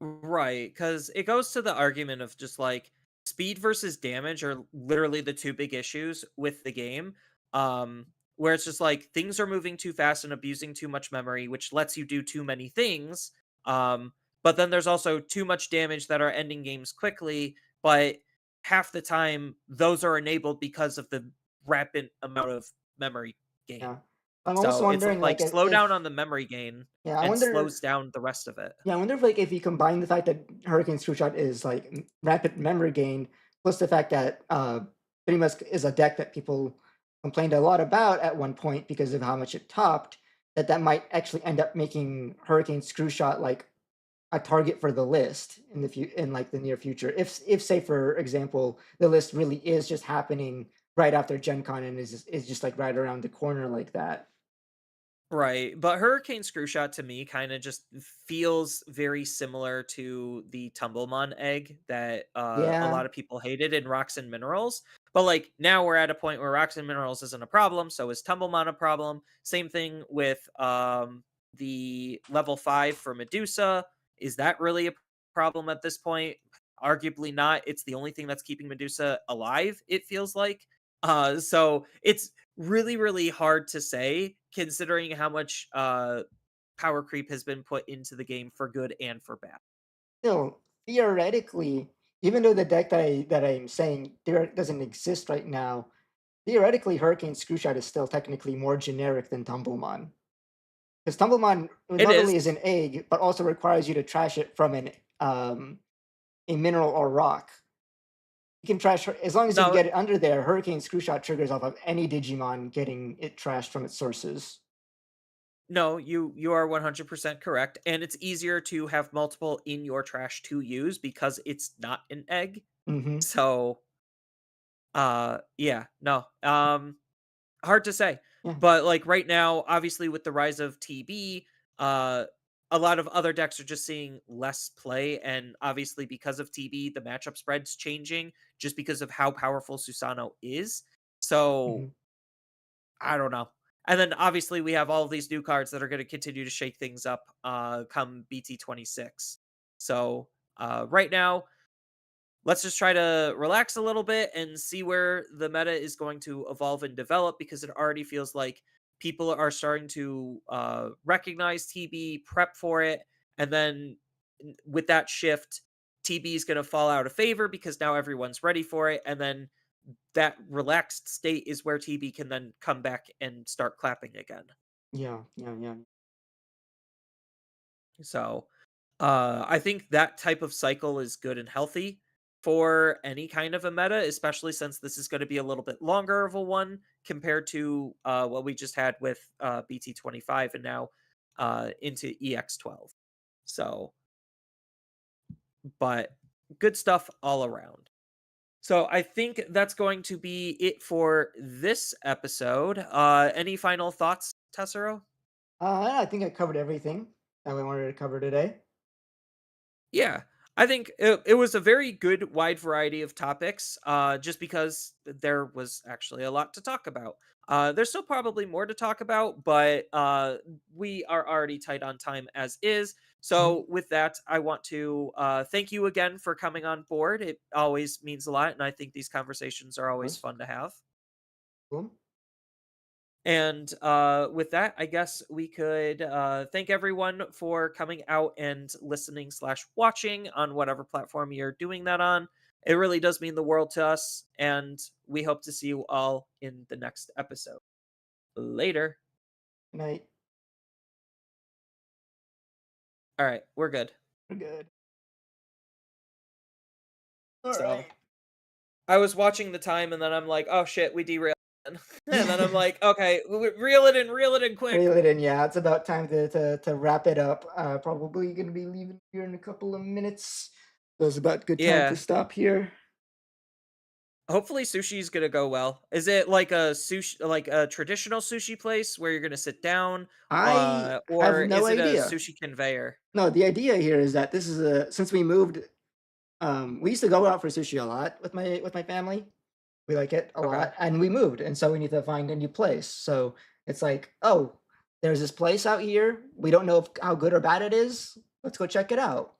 Right, because it goes to the argument of just like speed versus damage are literally the two big issues with the game. Where it's just like things are moving too fast and abusing too much memory, which lets you do too many things. Um, but then there's also too much damage that are ending games quickly, but half the time those are enabled because of the rapid amount of memory gain. Yeah. I'm also So it's wondering like like slow if down on the memory gain yeah, I and wonder slows down the rest of it. Yeah, I wonder if like if you combine the fact that Hurricane Screwshot is like rapid memory gain, plus the fact that pretty much is a deck that people complained a lot about at one point because of how much it topped, that might actually end up making Hurricane Screwshot like a target for the list in like the near future. If say for example the list really is just happening right after Gen Con and is just like right around the corner like that. Right, but Hurricane Screwshot to me kinda just feels very similar to the Tumblemon egg that, a Yeah. lot of people hated in Rocks and Minerals, but, like, now we're at a point where Rocks and Minerals isn't a problem, so is Tumblemon a problem. Same thing with, the level 5 for Medusa. Is that really a problem at this point? Arguably not, it's the only thing that's keeping Medusa alive, it feels like. So it's really, really hard to say considering how much power creep has been put into the game for good and for bad. Still, theoretically, even though the deck that I'm saying doesn't exist right now, theoretically, Hurricane Screwshot is still technically more generic than Tumblemon. Because Tumblemon It not is. only is an egg, but also requires you to trash it from a mineral or rock. You can trash as long as you can No, get it under there. Hurricane Screwshot triggers off of any Digimon getting it trashed from its sources. no, you are 100% correct, and it's easier to have multiple in your trash to use because it's not an egg. Mm-hmm. So, yeah, no. Hard to say. Yeah. But like right now, obviously with the rise of TB, uh a lot of other decks are just seeing less play, and obviously because of TB, the matchup spread's changing just because of how powerful Susano is. So Mm-hmm. I don't know. And then obviously we have all of these new cards that are going to continue to shake things up come BT26. So right now, let's just try to relax a little bit and see where the meta is going to evolve and develop, because it already feels like people are starting to recognize TB, prep for it, and then with that shift, TB is going to fall out of favor because now everyone's ready for it, and then that relaxed state is where TB can then come back and start clapping again. Yeah. Yeah. Yeah. So, I think that type of cycle is good and healthy for any kind of a meta, especially since this is going to be a little bit longer of a one compared to what we just had with BT25 and now into EX12. So, but good stuff all around. So I think that's going to be it for this episode. Any final thoughts, Tessero? I think I covered everything that we wanted to cover today. Yeah, I think it was a very good wide variety of topics, just because there was actually a lot to talk about. There's still probably more to talk about, but we are already tight on time as is. Mhm. So, with that, I want to thank you again for coming on board. It always means a lot, and I think these conversations are Of always course. fun to have. Cool. And with that, I guess we could thank everyone for coming out and listening slash watching on whatever platform you're doing that on. It really does mean the world to us, and we hope to see you all in the next episode. Later. Good night. All right, we're good. We're good. All So right. I was watching the time, and then I'm like, oh shit, we derailed. And then I'm like, okay, reel it in quick. Reel it in. Yeah, it's about time to wrap it up. Probably gonna be leaving here in a couple of minutes. So it's about good time to Yeah. stop here. Hopefully sushi's gonna go well. Is it like a traditional sushi place where you're gonna sit down, I have or no is it a idea. sushi conveyor? No, the idea here is that this is since we moved, we used to go out for sushi a lot with my family. We like it a Okay. lot, and we moved, and so we need to find a new place. So it's like, oh, there's this place out here. We don't know how good or bad it is. Let's go check it out.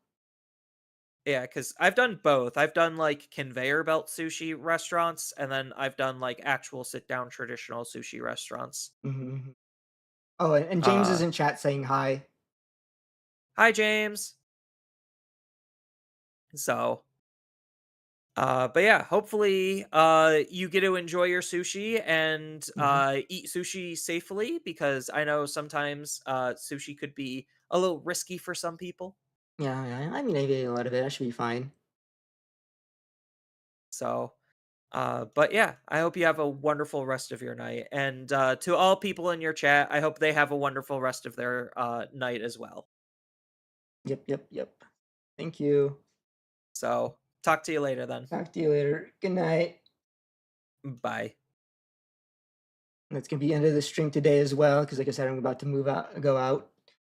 Yeah, because I've done both. I've done like conveyor belt sushi restaurants, and then I've done like actual sit down traditional sushi restaurants. Mhm. Oh, and James is Uh, in chat saying hi. Hi James. So, but yeah, hopefully, you get to enjoy your sushi and Mhm. eat sushi safely because I know sometimes sushi could be a little risky for some people. Yeah, yeah, I mean, I ate a lot of it. I should be fine. So, but yeah, I hope you have a wonderful rest of your night. And to all people in your chat, I hope they have a wonderful rest of their night as well. Yep, yep, yep. Thank you. So, talk to you later then. Talk to you later. Good night. Bye. That's gonna be the end of the stream today as well, because like I said, I'm about to go out.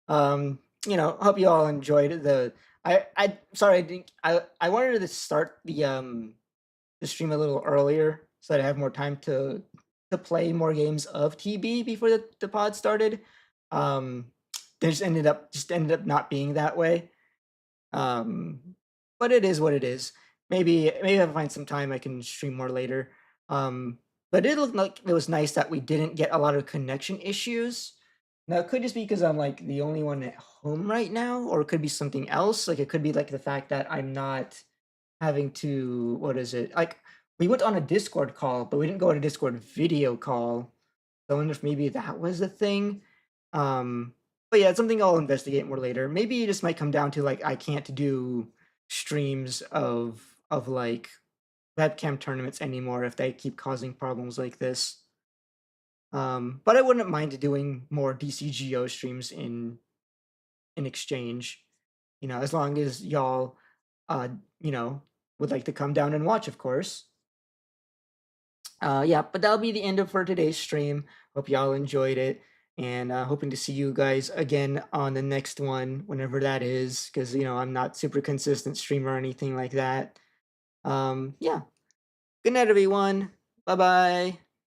Um, hope you all enjoyed the. I sorry, I wanted to start the stream a little earlier so that I have more time to play more games of TB before the pod started. Um, they just ended up not being that way. Um, but it is what it is. Maybe if I find some time I can stream more later. But it looked like it was nice that we didn't get a lot of connection issues. Now it could just be because I'm like the only one at home right now, or it could be something else. Like it could be like the fact that I'm not having to, what is it? Like we went on a Discord call, but we didn't go on a Discord video call. So I wonder if maybe that was the thing. Um, but yeah, it's something I'll investigate more later. Maybe it just might come down to like I can't do streams of like webcam tournaments anymore if they keep causing problems like this. But I wouldn't mind doing more DCGO streams in exchange. As long as y'all uh, you know, would like to come down and watch, of course. Yeah, but that'll be the end of for today's stream. Hope y'all enjoyed it, and hoping to see you guys again on the next one, whenever that is, because I'm not super consistent streamer or anything like that. Yeah. Good night, everyone. Bye bye.